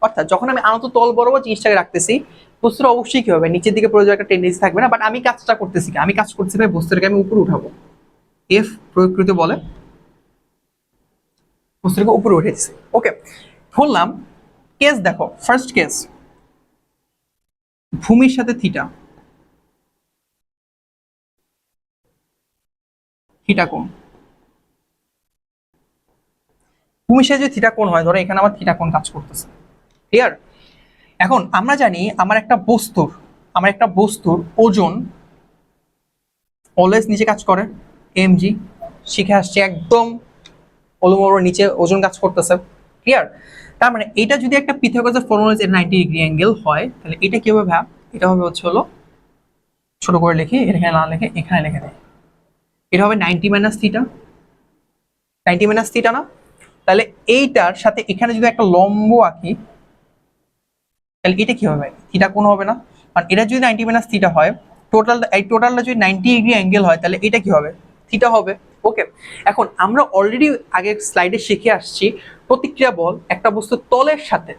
অর্থাৎ যখন আমি আনত তল বরাবর জিনিসটাকে রাখতেছি, বস্তুটা অবশ্যই কি হবে, নিচের দিকে পড়ে যাওয়ার একটা টেন্ডেন্সি থাকবে না, বাট আমি কাজটা করতেছি কি, আমি কাজ করতেছি ভাই বস্তুটাকে আমি উপরে উঠাবো, এফ প্রয়োগকৃত বলে বস্তুটাকে উপরে উঠেছি। ওকে বললাম কেস দেখো, ফার্স্ট কেস ভূমির সাথে থিটা, থিটা কোণ, ভূমির সাথে যদি থিটা কোণ হয়, ধরো এখানে আমার থিটা কোণ কাজ করতেছে, ক্লিয়ার। এখন আমরা জানি আমার একটা বস্তুর ওজন অলওয়েজ নিচে কাজ করে, এমজি শিখে আসছে, একদম অলমোর নিচে ওজন কাজ করতেছে, ক্লিয়ার। তার মানে এটা যদি একটা পিথাগোরাসের ফর্মুলা 90 ডিগ্রি অ্যাঙ্গেল হয়, তাহলে এটা কি হবে ভাব, এটা হবে হচ্ছে হলো, ছোট করে লিখি, এখানে না লিখে এখানে লিখে দেয়, এটা হবে 90 মাইনাস থিটা, 90 মাইনাস থিটা না, তাহলে এইটার সাথে এখানে যদি একটা লম্ব আঁকি, তাহলে এটা কি হবে, থিটা কোণ হবে না, কারণ এটা যদি 90 মাইনাস থিটা হয়, টোটালটা যদি 90 ডিগ্রি অ্যাঙ্গেল হয়, তাহলে এটা কি হবে, থিটা হবে। ওকে এখন আমরা অলরেডি আগের স্লাইডে শিখে আসছি প্রতিক্রিয়া বল একটা বস্তুর তলের সাথে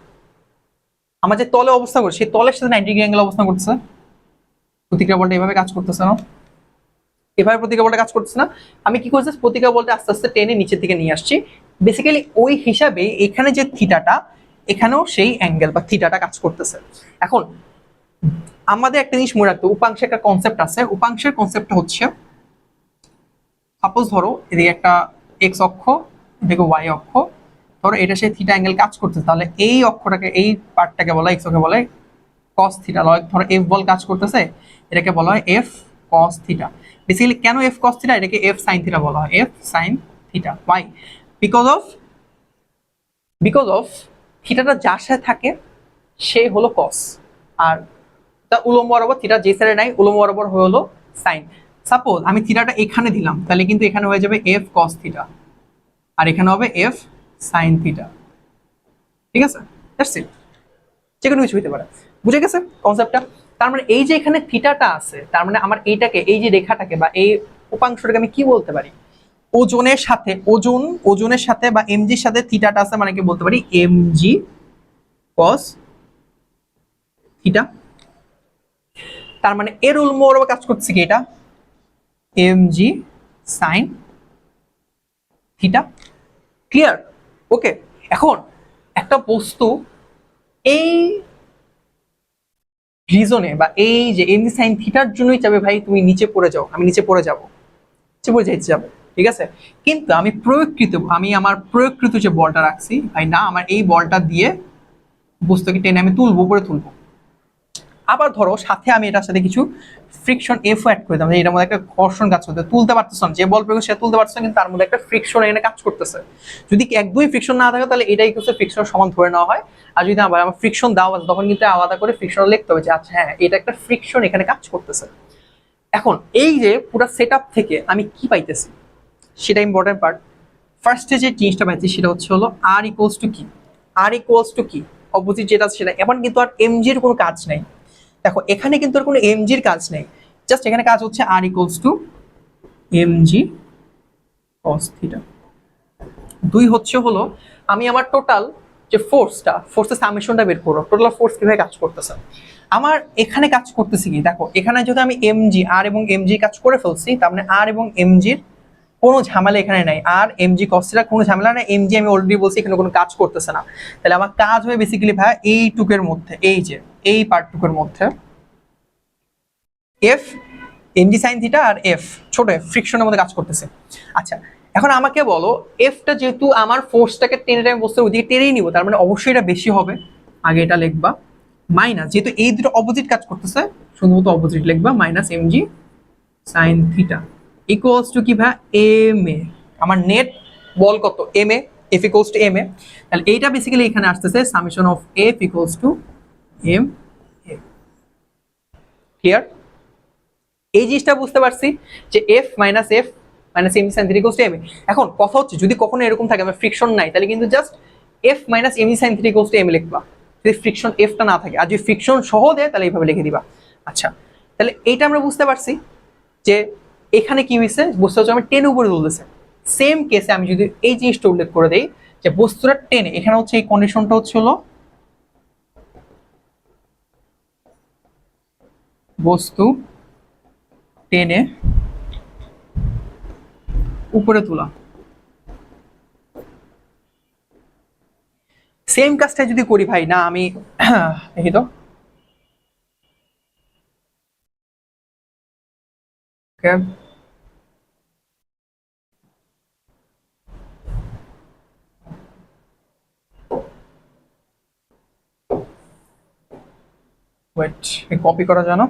আমার যে তলে অবস্থান করছে সেই তলের সাথে 90 ডিগ্রি অ্যাঙ্গেল অবস্থান করতেছে, প্রতিক্রিয়া বলটা এভাবে কাজ করতেছে না, এভাবে প্রতিক্রিয়া বলটা কাজ করতেছে না। আমি কি করছি, প্রতিক্রিয়া বলটা আস্তে আস্তে টেনে নিচের দিকে নিয়ে আসছি। বেসিক্যালি ওই হিসাবে এখানে যে থিটাটা, এখানেও সেই অ্যাঙ্গেল বা থিটাটা কাজ করতেছে। এখন আমাদের একটা জিনিস মনে রাখতে, উপাংশের একটা কনসেপ্ট আছে। উপাংশের কনসেপ্টটা হচ্ছে, সাপোজ ধরো এদিকে একটা এক্স অক্ষ, এদিকে ওয়াই অক্ষ, ধরো এটা সেই থিটা অ্যাঙ্গেল কাজ করতেছে, তাহলে এই অক্ষটাকে, এই পার্টটাকে বলা হয়, এক্স অক্ষকে বলা হয় কস থিটা। ধরো এফ বল কাজ করতেছে, এটাকে বলা হয় এফ কস থিটা। বেসিক্যালি কেন এফ কস থিটা, এটাকে এফ সাইন থিটা বলা হয়, f sine theta. Why? Because of থিটাটা যার সাথে থাকে সে হলো কস, আর তা উলম্ব বরাবর থিটা যে সাইডে নাই উলম্ব বরাবর হলো সাইন। সাপোজ আমি থিটাটা এখানে দিলাম, তাহলে কিন্তু এখানে হয়ে যাবে এফ কস থিটা, আর এখানে হবে এফ সাইন থিটা। ঠিক আছে, দ্যাটস ইট। যে কোনো কিছু হতে পারে। বুঝে গেছে কনসেপ্টটা? তার মানে এই যে এখানে থিটাটা আছে, তার মানে আমার এইটাকে, এই যে রেখাটাকে বা এই উপাংশটাকে আমি কি বলতে পারি, ওজনের সাথে, ওজনের সাথে বা এমজির সাথে থিটাটা আছে, মানে কি বলতে পারি এমজি কস থিটা। তার মানে এর উল্লম্ব বরাবর কাজ করছে কি, এটা এমজি সাইন থিটা। ক্লিয়ার? ওকে। এখন একটা বস্তু এই রিজনে বা এই যে এমজি সাইন থিটার জন্যই চাবে ভাই তুমি নিচে পড়ে যাও, আমি নিচে পড়ে যাবো, নিচে পড়ে যাইতে যাবো, ঠিক আছে। কিন্তু আমি আমার প্রয়োগকৃত যে বলটা রাখছি, ভাই না, আমার এই বলটা দিয়ে বস্তুকে টেনে আমি তুলবো, উপরে তুলবো। আবার ধরো সাথে আমি এটার সাথে কিছু ফ্রিকশন এফ অ্যাড করে দিলাম, এটার মধ্যে একটা ঘর্ষণ কাজ করতে, তুলতে পারতেছ না, যে বল প্রয়োগ সে তুলতে পারছে, কিন্তু তার মধ্যে একটা ফ্রিকশন এখানে কাজ করতেছে। যদি একদমই ফ্রিকশন না থাকে তাহলে এটাই কিছু ফ্রিকশন সমান ধরে নেওয়া হয়। আর যদি আবার আমার ফ্রিকশন দেওয়া আছে তখন কিন্তু আলাদা করে ফ্রিকশন লিখতে হবে যে আচ্ছা হ্যাঁ এটা একটা ফ্রিকশন এখানে কাজ করতেছে। এখন এই যে পুরো সেট আপ থেকে আমি কি পাইতেছি সেটা ইম্পর্টেন্ট পার্ট। ফার্স্টে যে জিনিসটা পাইছি সেটা হচ্ছে হলো আর ইকুয়ালস টু কি, আর ইকুয়ালস টু কি, অপোজিট যেটা সেটা। এখন কিন্তু আর এমজির কোনো কাজ নাই, দেখো এখানে কিন্তু আর কোনো এমজির কাজ নেই, জাস্ট এখানে কাজ হচ্ছে R equals to MG cos theta. দুই হচ্ছে হলো আমি আমার টোটাল যে ফোর্সের সামেশনটা বের করবো, টোটাল ফোর্স কিভাবে কাজ করতেছে। আমার এখানে কাজ করতেছে কি, দেখো এখানে যদি আমি এমজি আর এবং এমজি কাজ করে ফেলছি, তার মানে আর এবং এমজির কোনো ঝামেলা এখানে নাই, আর এমজি কস্টটা কোনো ঝামেলা নাই, এমজি আমি অলরেডি বলছি এখানে কোনো কাজ করতেছে না। তাহলে আমার কাজ হবে বেসিক্যালি ভাই এই টুকের মধ্যে, এই যে এই পার্টটুকের মধ্যে এফ এমজি সাইন থিটা আর এফ ছোট এফ ফ্রিকশনের মধ্যে কাজ করতেছে। আচ্ছা এখন আমাকে বলো, এফটা যেহেতু আমার ফোর্সটাকে টেনে আমি বস্তুর ওদিকে টেনেই নিব, তার মানে অবশ্যই এটা বেশি হবে, আগে এটা লিখবা মাইনাস, যেহেতু এই দুটো অপোজিট কাজ করতেছে শুধুমাত্র অপোজিট লিখবা, minus MG sine theta equals to কি ভাই এম এ। আমার নেট বল কত, M A, F equals to M A. তাহলে এইটা বেসিক্যালি এখানে আসতেছে summation of F equals to M A. Clear? এই জিনিসটা বুঝতে পারছি যে F minus M sine theta equals to M A. এখন কথা হচ্ছে যদি কখনো এরকম থাকে আমার ফ্রিকশন নাই, তাহলে কিন্তু just F minus M sine theta equals to M লিখবা, যদি ফ্রিকশন এফটা না থাকে। আর যদি ফ্রিকশন সহ দেয় তাহলে এইভাবে লিখে দিবা। আচ্ছা তাহলে এইটা আমরা বুঝতে পারছি যে এখানে কি হয়েছে, বুঝতে হচ্ছে আমি টেনে উপরে তুলতেছে। সেম কেসে আমি যদি এই জিনিসটা উল্লেখ করে দেই যে বস্তুটা টেনে, এখানে হচ্ছে এই কন্ডিশনটা হচ্ছে হলো বস্তু টেনে উপরে তোলা। সেম কাজটা যদি করি ভাই, না আমি দেখি তো, ওকে ওয়েট, কপি করা জানো,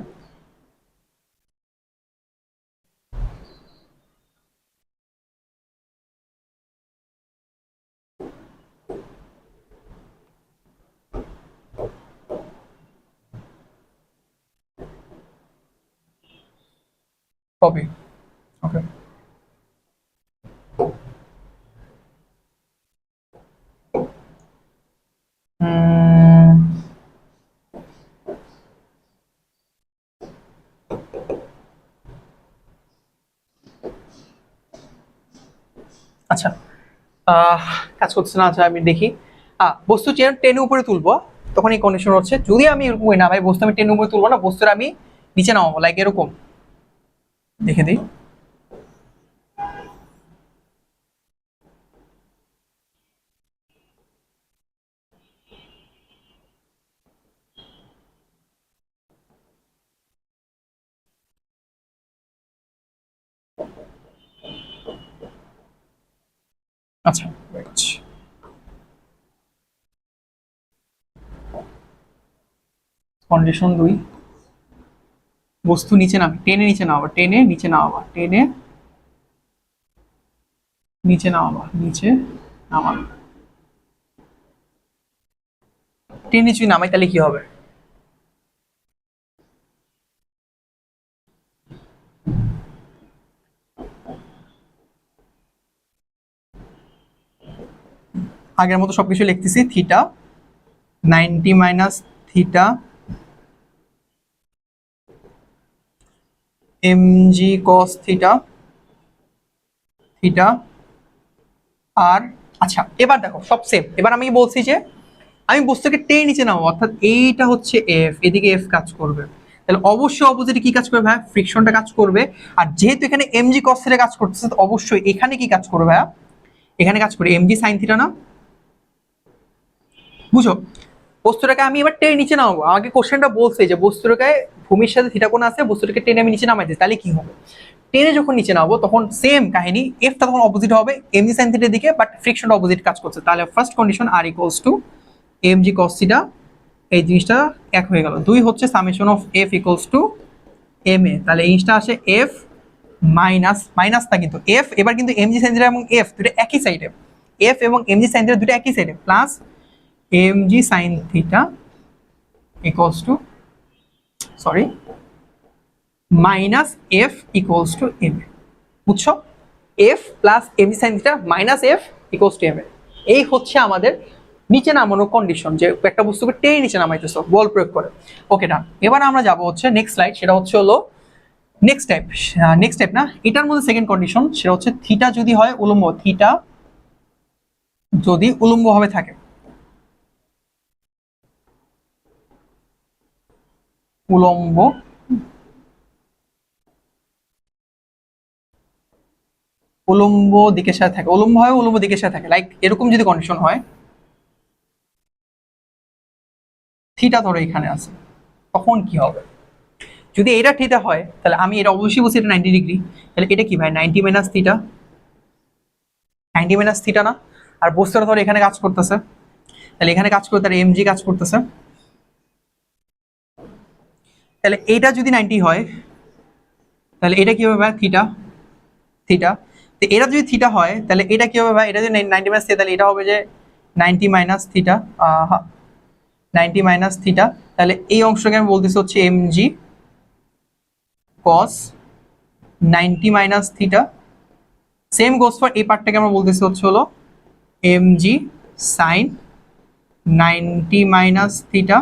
কপি, ওকে। আচ্ছা কাজ করছে না, আচ্ছা আমি দেখি। বস্তু টেনে উপরে তুলবো, তখন এই কন্ডিশন হচ্ছে যদি আমি এরকম না ভাই বস্তু আমি টেনের উপরে তুলবো না, বস্তুটা আমি নিচে নামাবো, লাইক এরকম। দেখে দিই, আচ্ছা কন্ডিশন 2, বস্তু নিচে নামে, টেনে নিচে নামাবা, টেনে নিচে নামাবা, টেনে নিচে নামাবা, নিচে নামানো, টেনে নিচে নামাই, তাহলে কি হবে? আগের মতো সবকিছু লিখতেছি, theta 90 minus theta mg cos theta theta আর আচ্ছা এবার দেখো সব সেম। এবার আমি বলছি যে আমি বস্তুকে টেনে নিচে নামাবো, অর্থাৎ এইটা হচ্ছে এফ, এদিকে এফ কাজ করবে, তাহলে অবশ্যই অপোজিটে কি কাজ করবে ভাইয়া? ফ্রিকশনটা কাজ করবে। আর যেহেতু এখানে এমজি কস থিটা কাজ করতেছে, তো অবশ্যই এখানে কি কাজ করবে ভাইয়া? এখানে কাজ করে এমজি সাইন থিটা না? বুঝো, বস্তুটাকে আমি এবার টেনে নিচে নামাবো, আমাকে কোশ্চেনটা বলছে যে বস্তুটাকে ভূমির সাথে থিটা কোণ আছে, বস্তুটাকে টেনে আমি নিচে নামাইছি, তাহলে কি হবে? টেনে যখন নিচে নামাবো তখন সেম কাহিনী, এফটা তখন অপোজিট হবে এমজি সাইন থিটার দিকে, বাট ফ্রিকশনটা অপোজিট কাজ করছে। তাহলে first condition R equals to MG cos theta, এই জিনিসটা এক হয়ে গেল। 2 হচ্ছে summation of F equals to M A, তাহলে এই জিনিসটা আসে এফ মাইনাস মাইনাসটা কিন্তু এফ, এবার কিন্তু এমজি সাইন থিটা এবং এফ দুটো একই সাইডে, এফ এবং এমজি সাইন থিটা দুটো একই সাইডে, plus MG sine theta equals to sorry minus F equals to M A. বুঝছো? F plus MG sine theta minus F equals to M A, এই হচ্ছে আমাদের নিচে নামানোর কন্ডিশন, যে একটা বস্তুকে টেনে নিচে নামাইতেছো বল প্রয়োগ করে। ওকে ডান। এবার আমরা যাব হচ্ছে নেক্সট স্লাইড, সেটা হচ্ছে হলো নেক্সট টাইপ। নেক্সট টাইপ না, এটার মধ্যে সেকেন্ড কন্ডিশন, সেটা হচ্ছে থিটা যদি হয় উলম্ব, থিটা যদি উলম্ব ভাবে থাকে, উলম্ব উলম্ব দিকের সাথে থাকে, উলম্ব হয় উলম্ব দিকের সাথে থাকে, লাইক এরকম যদি কন্ডিশন হয়, থিটা ধরো এখানে আছে, তখন কি হবে? যদি এটা থিটা হয় তাহলে আমি এটা অবশ্যই বলছি এটা 90 ডিগ্রি, তাহলে এটা কি ভাই 90 মাইনাস থিটা, 90 মাইনাস থিটা না? আর বস্তুটা ধরো এখানে কাজ করতেছে, তাহলে এখানে কাজ করতে এমজি কাজ করতেছে, তাহলে এটা যদি 90 হয় তাহলে এটা কি হবে ভাই? থিটা থিটা, তো এটা যদি থিটা হয় তাহলে এটা কি হবে ভাই? এটা যদি 90 মাইনাস থিটা, তাহলে এটা হবে যে 90 মাইনাস থিটা, 90 মাইনাস থিটা, তাহলে এই অংশটাকে আমি বলতেছি হচ্ছে MG cos 90 minus theta, same goes for এই পার্টটাকে আমরা বলতেছি হচ্ছে হলো এমজি সাইন 90 মাইনাস থিটা।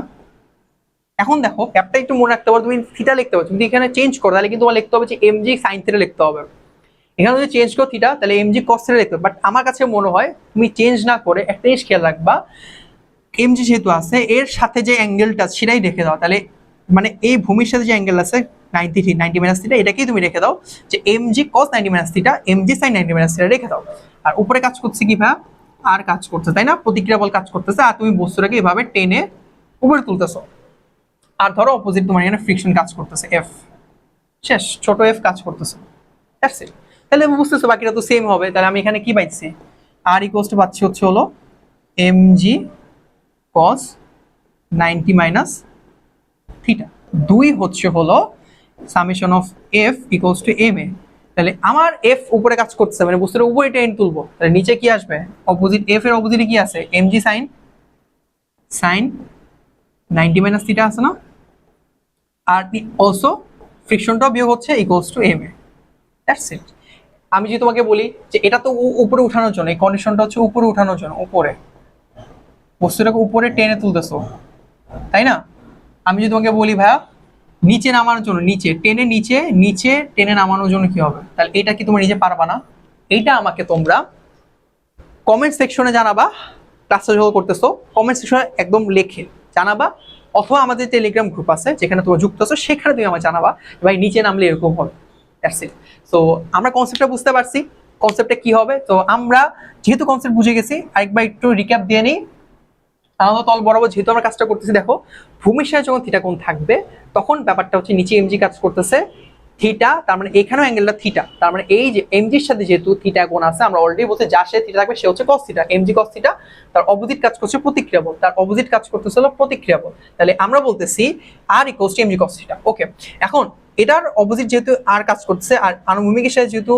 এখন দেখো ক্যাপটা একটু মনে রাখতে পারো, তুমি থিটা লিখতে পারো, যদি এখানে চেঞ্জ করো তাহলে কিন্তু তোমার লিখতে হবে যে এমজি সাইন থিটা লিখতে হবে, এখানে যদি চেঞ্জ করো থিটা তাহলে এমজি কস থিটা লিখতে হবে। বাট আমার কাছে মনে হয় তুমি চেঞ্জ না করে একটা জিনিস খেয়াল রাখবা, এমজি যেহেতু আছে এর সাথে যে অ্যাঙ্গেলটা সেটাই রেখে দাও, তাহলে মানে এই ভূমির সাথে যে অ্যাঙ্গেল আছে 90 মাইনাস থিটা, এটাকেই তুমি রেখে দাও যে MG cos 90 minus theta, MG sine 90 minus theta রেখে দাও। আর উপরে কাজ করছে কি ভাই? আর কাজ করছে, তাই না? প্রতিক্রিয়া বল কাজ করতেছে, আর তুমি বস্তুটাকে এভাবে টেনে উপরে তুলতেছো। আর ধরো অপোজিট তোমার এখানে ফ্রিকশন কাজ করতেছে, এফ শেষ, ছোট এফ কাজ করতেছে, দ্যাটস ইট। তাহলে বুঝতেছো বাকিটা তো সেম হবে। তাহলে আমি এখানে কি পাইছি? আর ইকুয়ালস টু পাচ্ছি হচ্ছে হলো এমজি কস 90 মাইনাস থিটা, 2 হচ্ছে হলো summation of F equals to M A. তাহলে আমার এফ উপরে কাজ করতেছে, মানে বস্তুটা উপরে টেনে তুলবো, তাহলে নিচে কি আসবে? অপোজিট, এফ এর অপোজিটে কি আছে? MG sine sine 90 minus theta আছে না? আর অলসো ফ্রিকশনটাও বিয়োগ হচ্ছে equals to M A, that's it. আমি যদি তোমাকে বলি যে এটা তো উপরে উঠানোর জন্য, এই কন্ডিশনটা হচ্ছে উপরে উঠানোর জন্য, উপরে বস্তুটাকে উপরে টেনে তুলতেছো, তাই না? আমি যদি তোমাকে বলি ভাইয়া নিচে নামানোর জন্য, নিচে টেনে নিচে নিচে টেনে নামানোর জন্য কি হবে? তাহলে এটা কি তোমরা নিজে পারবা না? এইটা আমাকে তোমরা কমেন্ট সেকশনে জানাবা, ক্লাসটা যখন করতেছো কমেন্ট সেকশনে একদম লেখে জানাবা, অথবা আমাদের টেলিগ্রাম গ্রুপ আছে যেখানে তোমরা যুক্ত আছো, সেখানে তুমি আমার জানাবা ভাই নিচে নামলে এরকম হবে। That's it. সো আমরা কনসেপ্টটা বুঝতে পারছি, কনসেপ্টটা কি হবে। তো আমরা যেহেতু কনসেপ্ট বুঝে গেছি, আরেকবার একটু রিক্যাপ দিয়ে নিই। আলাদা তল বরাবর যেহেতু আমরা কাজটা করতেছি, দেখো ভূমির সাথে যখন থিটা কোণ থাকবে তখন ব্যাপারটা হচ্ছে নিচে এমজি কাজ করতেছে থিটা, তার মানে এখানেও অ্যাঙ্গেলটা থিটা, তার মানে এই যে এমজির সাথে যেহেতু থিটা কোণ আছে, আমরা অলরেডি বলতে যা সে থিটা থাকবে সে হচ্ছে cos theta, MG cos theta, তার অপোজিট কাজ করছে প্রতিক্রিয়া বল, তার অপোজিট কাজ করতেছে হলো প্রতিক্রিয়া বল। তাহলে আমরা বলতেছি R equals to MG cos theta. Okay, এখন এটার অপোজিট যেহেতু আর কাজ করতেছে, আর আনুভূমিকের সাথে যেহেতু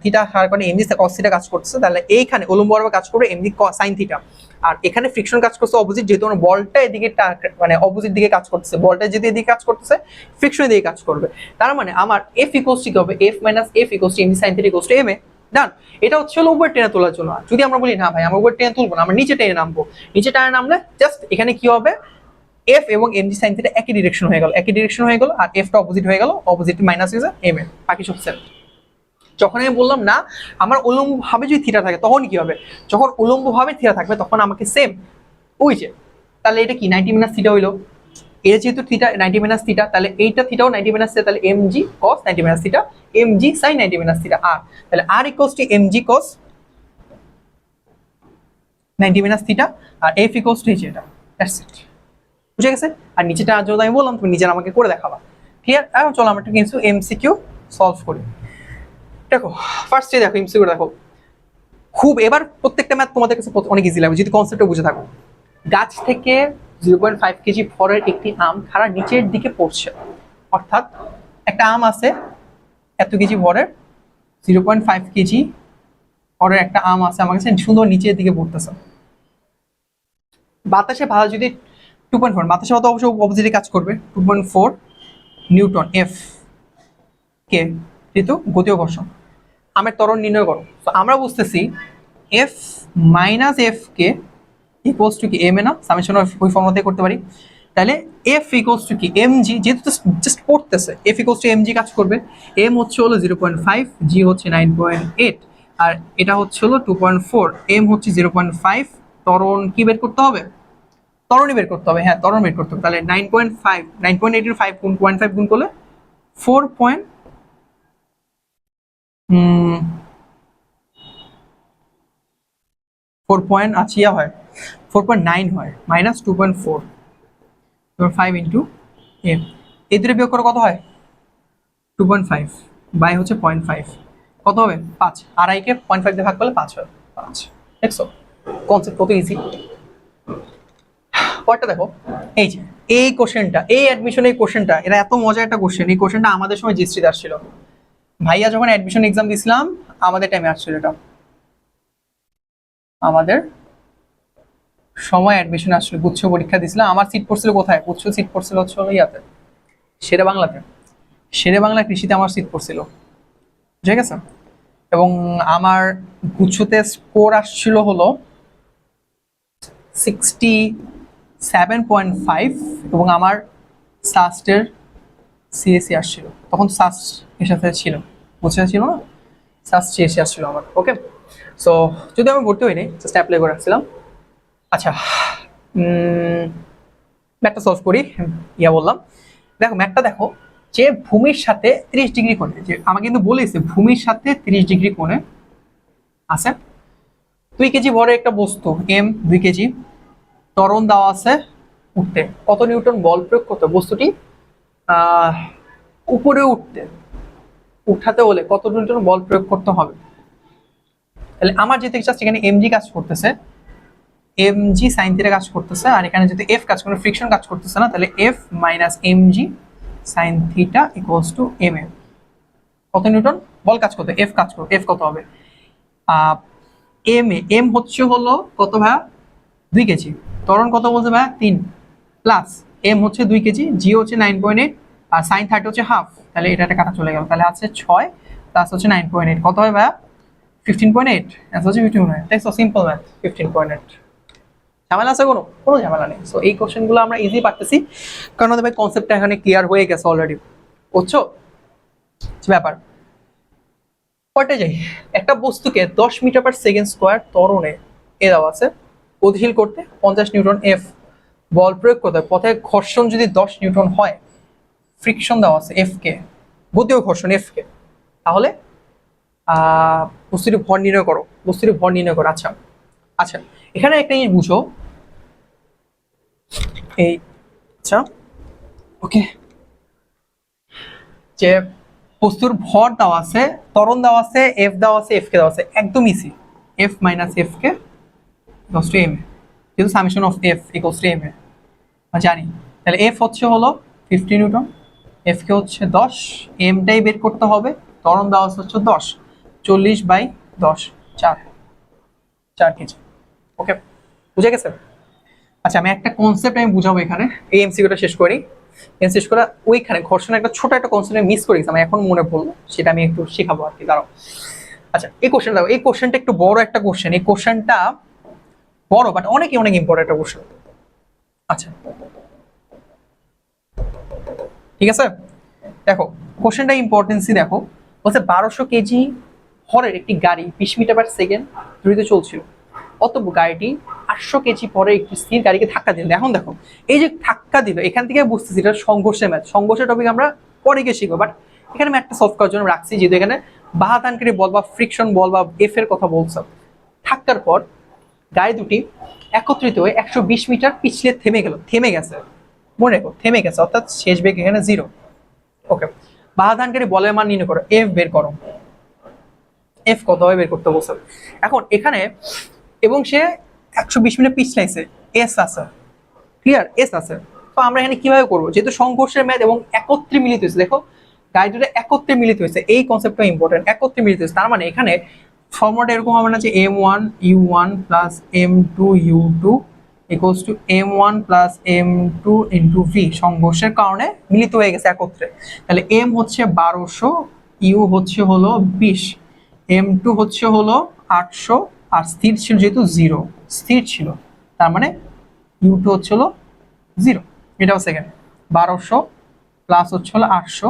থিটা হার কারণে এমজি কস থিটা কাজ করতেছে, তাহলে এইখানে উলম্ব বরাবর কাজ করবে এমজি সাইন থিটা। আর এখানে ফ্রিকশন কাজ করছে অপোজিট, যেহেতু আমার বলটা এদিকে মানে অপোজিট দিকে কাজ করতেছে, বলটা যদি এদিকে কাজ করতেছে ফ্রিকশন দিকে কাজ করবে। তার মানে আমার এফ ইকুয়ালস কি হবে, F minus F equals to MG sine theta equals to M A. Done. এটা হচ্ছে হলো উপরে টেনে তোলার জন্য। যদি আমরা বলি না ভাই আমরা উপরে টেনে তুলবো না, আমরা নিচে টেনে নামবো, নিচে টেনে নামলে জাস্ট এখানে কি হবে, এফ এবং এমজি সাইন থিটা একই ডিরেকশন হয়ে গেল, একই ডিরেকশন হয়ে গেল, আর এফটা অপোজিট হয়ে গেল, অপোজিট মাইনাস হয়ে যায় এম এ, বাকি সব সেম। যখন আমি বললাম না আমার উলম্বভাবে যদি থিটা থাকে তখন কি হবে, যখন উলম্বভাবে থিটা থাকবে তখন আমাকে সেম ওই যে, তাহলে এটা কি 90 মাইনাস থিটা হইলো, এর যেহেতু থিটা 90 মাইনাস থিটা, তাহলে এইটা থিটাও 90 মাইনাস থিটা, তাহলে MG cos 90 minus theta, MG sine 90 minus theta. আর তাহলে R equals to MG cos 90 minus theta, আর এফ ইকুয়ালস টু এটা। দ্যাটস ইট, বুঝে গেছে। আর নিচেটা যদি আমি বললাম তুমি নিজের আমাকে করে দেখাবা। ক্লিয়ার? এখন চলো আমরা একটু কিছু এমসিকিউ সলভ করি। দেখো ফার্স্টে দেখো এমসিকিউ দেখো, খুব এবার প্রত্যেকটা ম্যাথ তোমাদের কাছে অনেক ইজি লাগবে যদি কনসেপ্টটা বুঝে থাকো। গাছ থেকে 0.5 কেজি ফরের একটি আম খাড়া নিচের দিকে পড়ছে, অর্থাৎ একটা আম আছে এত কেজি ভরের, 0.5 কেজি ভরের একটা আম আছে আমার কাছে, সুন্দর নিচের দিকে পড়তেছে। বাতাসে বাধা যদি 2.4, বাতাসে বাধা অবশ্যই অপোজিটে কাজ করবে, 2.4 নিউটন এফ কে যেহেতু গতীয় ঘর্ষণ। আমের ত্বরণ নির্ণয় করো। তো আমরা বুঝতেছি F minus F K equals to কি এম এ, না সামেশন ওই ফর্মুলাতে করতে পারি। তাহলে এফ ইকুয়ালস টু কি এম জি, যেহেতু জাস্ট পড়তেছে F equals to M G কাজ করবে। এম হচ্ছে হলো 0.5, জি হচ্ছে 9.8, আর এটা হচ্ছে হলো 2.4, এম হচ্ছে 0.5, ত্বরণ কি বের করতে হবে, ত্বরণই বের করতে হবে, হ্যাঁ ত্বরণ বের করতে হবে। তাহলে 9.5, 9.8 এর 5 গুণ 0.5 গুণ করলে 4 আচ্ছা হয় 4.9 হয়, মাইনাস 2.4, 5 ইন্টু এম, এই দুটো বিয়োগ করে কত হয় 2.5 বাই হচ্ছে 0.5, কত হবে 5, আড়াইকে 0.5 দিয়ে ভাগ করলে 5 হয়, 5। দেখছো কনসেপ্ট কত ইজি। পরেরটা দেখো, এই যে এই কোশ্চেনটা, এই অ্যাডমিশন এই কোশ্চেনটা, এটা এত মজার একটা কোশ্চেন। এই কোশ্চেনটা আমাদের সময় জিএসটি আসছিল, ভাইয়া যখন অ্যাডমিশন এক্সাম দিছিলাম আমাদের টাইমে আসছিল এটা, আমাদের সময় অ্যাডমিশন আসলে গুচ্ছ পরীক্ষা দিছিলাম। আমার সিট পড়ছিল কোথায়, গুচ্ছ সিট পড়ছিল হচ্ছে ইয়াতে শেরে বাংলাতে, শেরে বাংলা কৃষিতে আমার সিট পড়ছিল, ঠিক আছে। এবং আমার গুচ্ছতে স্কোর আসছিল হলো 67.5, এবং আমার সাস্টের সিএসসি আসছিল, তখন সাস্ট এর সাথে ছিল, বুঝতে ছিল না, সাস্ট সিএসসি আসছিল আমার। ওকে, সো যদি আমি ভর্তি হইনি জাস্ট অ্যাপ্লাই করে রাখছিলাম। আচ্ছা ম্যাথটা সলভ করি, ইয়া বললাম। দেখো ম্যাথটা দেখো, যে ভূমির সাথে 30 ডিগ্রি কোণে, যে আমাকে কিন্তু বলেছে ভূমির সাথে 30 ডিগ্রি কোণে আছে 2 কেজি ভরে একটা বস্তু এম, 2 কেজি, ত্বরণ দেওয়া আছে উঠতে, কত নিউটন বল প্রয়োগ করতে বস্তুটি উপরে উঠাতে হলে কত নিউটন বল প্রয়োগ করতে হবে। তাহলে আমার যেহেতু জাস্ট এখানে এমজি কাজ করতেছে, এমজি সাইন থিটা কাজ করতেছে, আর এখানে যদি এফ কাজ করে ফ্রিকশন কাজ করতেছে না, তাহলে F minus MG sine theta equals to M A, কত নিউটন বল কাজ করতে, এফ কাজ করবে, এফ কত হবে এম এ, এম হচ্ছে হলো কত ভাইয়া 2 কেজি, ত্বরণ কত বলছে ভাইয়া 3, প্লাস এম হচ্ছে 2 কেজি, জি হচ্ছে 9.8, আর সাইন 30 হচ্ছে হাফ, তাহলে এটা একটা কাটা চলে গেল, তাহলে আছে 6 প্লাস হচ্ছে 9.8, কত হয় ভাইয়া 15.8, অ্যান্সার হচ্ছে 15.8। দেখছো সিম্পল ম্যাথ, 15.8, ঝামেলা আছে কোনো, কোনো ঝামেলা নেই। সো এই কোশ্চেনগুলো আমরা ইজি পারতেছি কারণ আমাদের ভাই কনসেপ্টটা এখানে ক্লিয়ার হয়ে গেছে অলরেডি, বুঝছো ব্যাপার। পরে যাই, একটা বস্তুকে 10 মিটার পার সেকেন্ড স্কোয়ার ত্বরণে এ দেওয়া আছে গতিশীল করতে 50 নিউটন এফ বল প্রয়োগ করতে হয়, পথে ঘর্ষণ যদি 10 নিউটন হয়, ফ্রিকশন দেওয়া আছে এফ কে, গতি ও ঘর্ষণ এফ কে, তাহলে বস্তুটির ভর নির্ণয় করো, বস্তুটির ভর নির্ণয় করো। আচ্ছা আচ্ছা, এখানে একটা জিনিস বুঝো, এই আচ্ছা ওকে, যে বস্তুর ভর দেওয়া আছে, ত্বরণ দেওয়া আছে, এফ দেওয়া আছে, এফ কে দেওয়া আছে, একদম easy, F minus F K equals to M A, যেহেতু summation of F equals to M A জানি, তাহলে এফ হচ্ছে হলো 50 নিউটন, এফ কে হচ্ছে 10, এমটাই বের করতে হবে, ত্বরণ দেওয়া হচ্ছে 10, 40/10, 4 কেজি। ওকে, বুঝে গেছে? আচ্ছা, আমি একটা কনসেপ্ট আমি বুঝাবো এখানে, এই এমসিকিউটা শেষ করি। শেষ করে ওইখানে ঘর্ষণের একটা ছোট একটা কনসেপ্ট মিস করে গেছি, আমি এখন মনে পড়লো, সেটা আমি একটু শেখাবো আর কি, দাঁড়াও। আচ্ছা, এই কোশ্চেন দাও, এই কোশ্চেনটা একটু বড় একটা কোশ্চেন, এই কোশ্চেনটা বড় বাট অনেক অনেক ইম্পর্টেন্ট একটা কোশ্চেন। আচ্ছা ঠিক আছে, দেখো কোশ্চেনটা ইম্পর্টেন্সই দেখো, বলছে 1200 কেজি ভরের একটি গাড়ি 20 মিটার পার সেকেন্ড দ্রুত চলছিল, অতএব গাড়িটি 800 কেজি পরে একটি স্থির গাড়িকে ধাক্কা দিল। এখন দেখো এই যে ধাক্কা দিল, এখান থেকে বুঝতেছি এটা সংঘর্ষের ম্যাথ, সংঘর্ষের টপিক আমরা পরে গিয়ে শিখবো, বাট এখানে ম্যাথটা সলভ করার জন্য রাখছি, যেহেতু এখানে বাহাতানকারী বল বা ফ্রিকশন বল বা এফ এর কথা বলছে। ধাক্কার পর গাড়ি দুটি একত্রিত হয়ে 120 মিটার পিছলে থেমে গেছে, মনে রেখো থেমে গেছে, অর্থাৎ শেষ বেগ এখানে 0। ওকে, বাহাধানকারী বলের মান নির্ণয় করো, এফ বের করো, এফ কত হয় বের করতে বলছে। এখন এখানে এবং সে 120 মিটার পিছলাইছে, এস আছে, ক্লিয়ার, এস আছে। তো আমরা এখানে কিভাবে করবো, যেহেতু সংঘর্ষের ম্যাথ এবং একত্রে মিলিত হয়েছে, দেখো গাড়ি দুটো একত্রে মিলিত হয়েছে, এই কনসেপ্টটা ইম্পর্টেন্ট, একত্রে মিলিত হয়েছে, তার মানে এখানে ফর্মুলাটা এরকম হবে না যে m1u1 plus m2u2 equals to m1 plus m2 into v, সংঘর্ষের কারণে মিলিত হয়ে গেছে একত্রে, তাহলে m হচ্ছে 1200, u হচ্ছে হলো 20, m2 হচ্ছে হলো 800, আর স্থির ছিল যেহেতু 0 স্থির ছিল, তার মানে u2 হচ্ছে হলো 0, এটা হচ্ছে এখানে 1200 প্লাস হচ্ছে হলো 800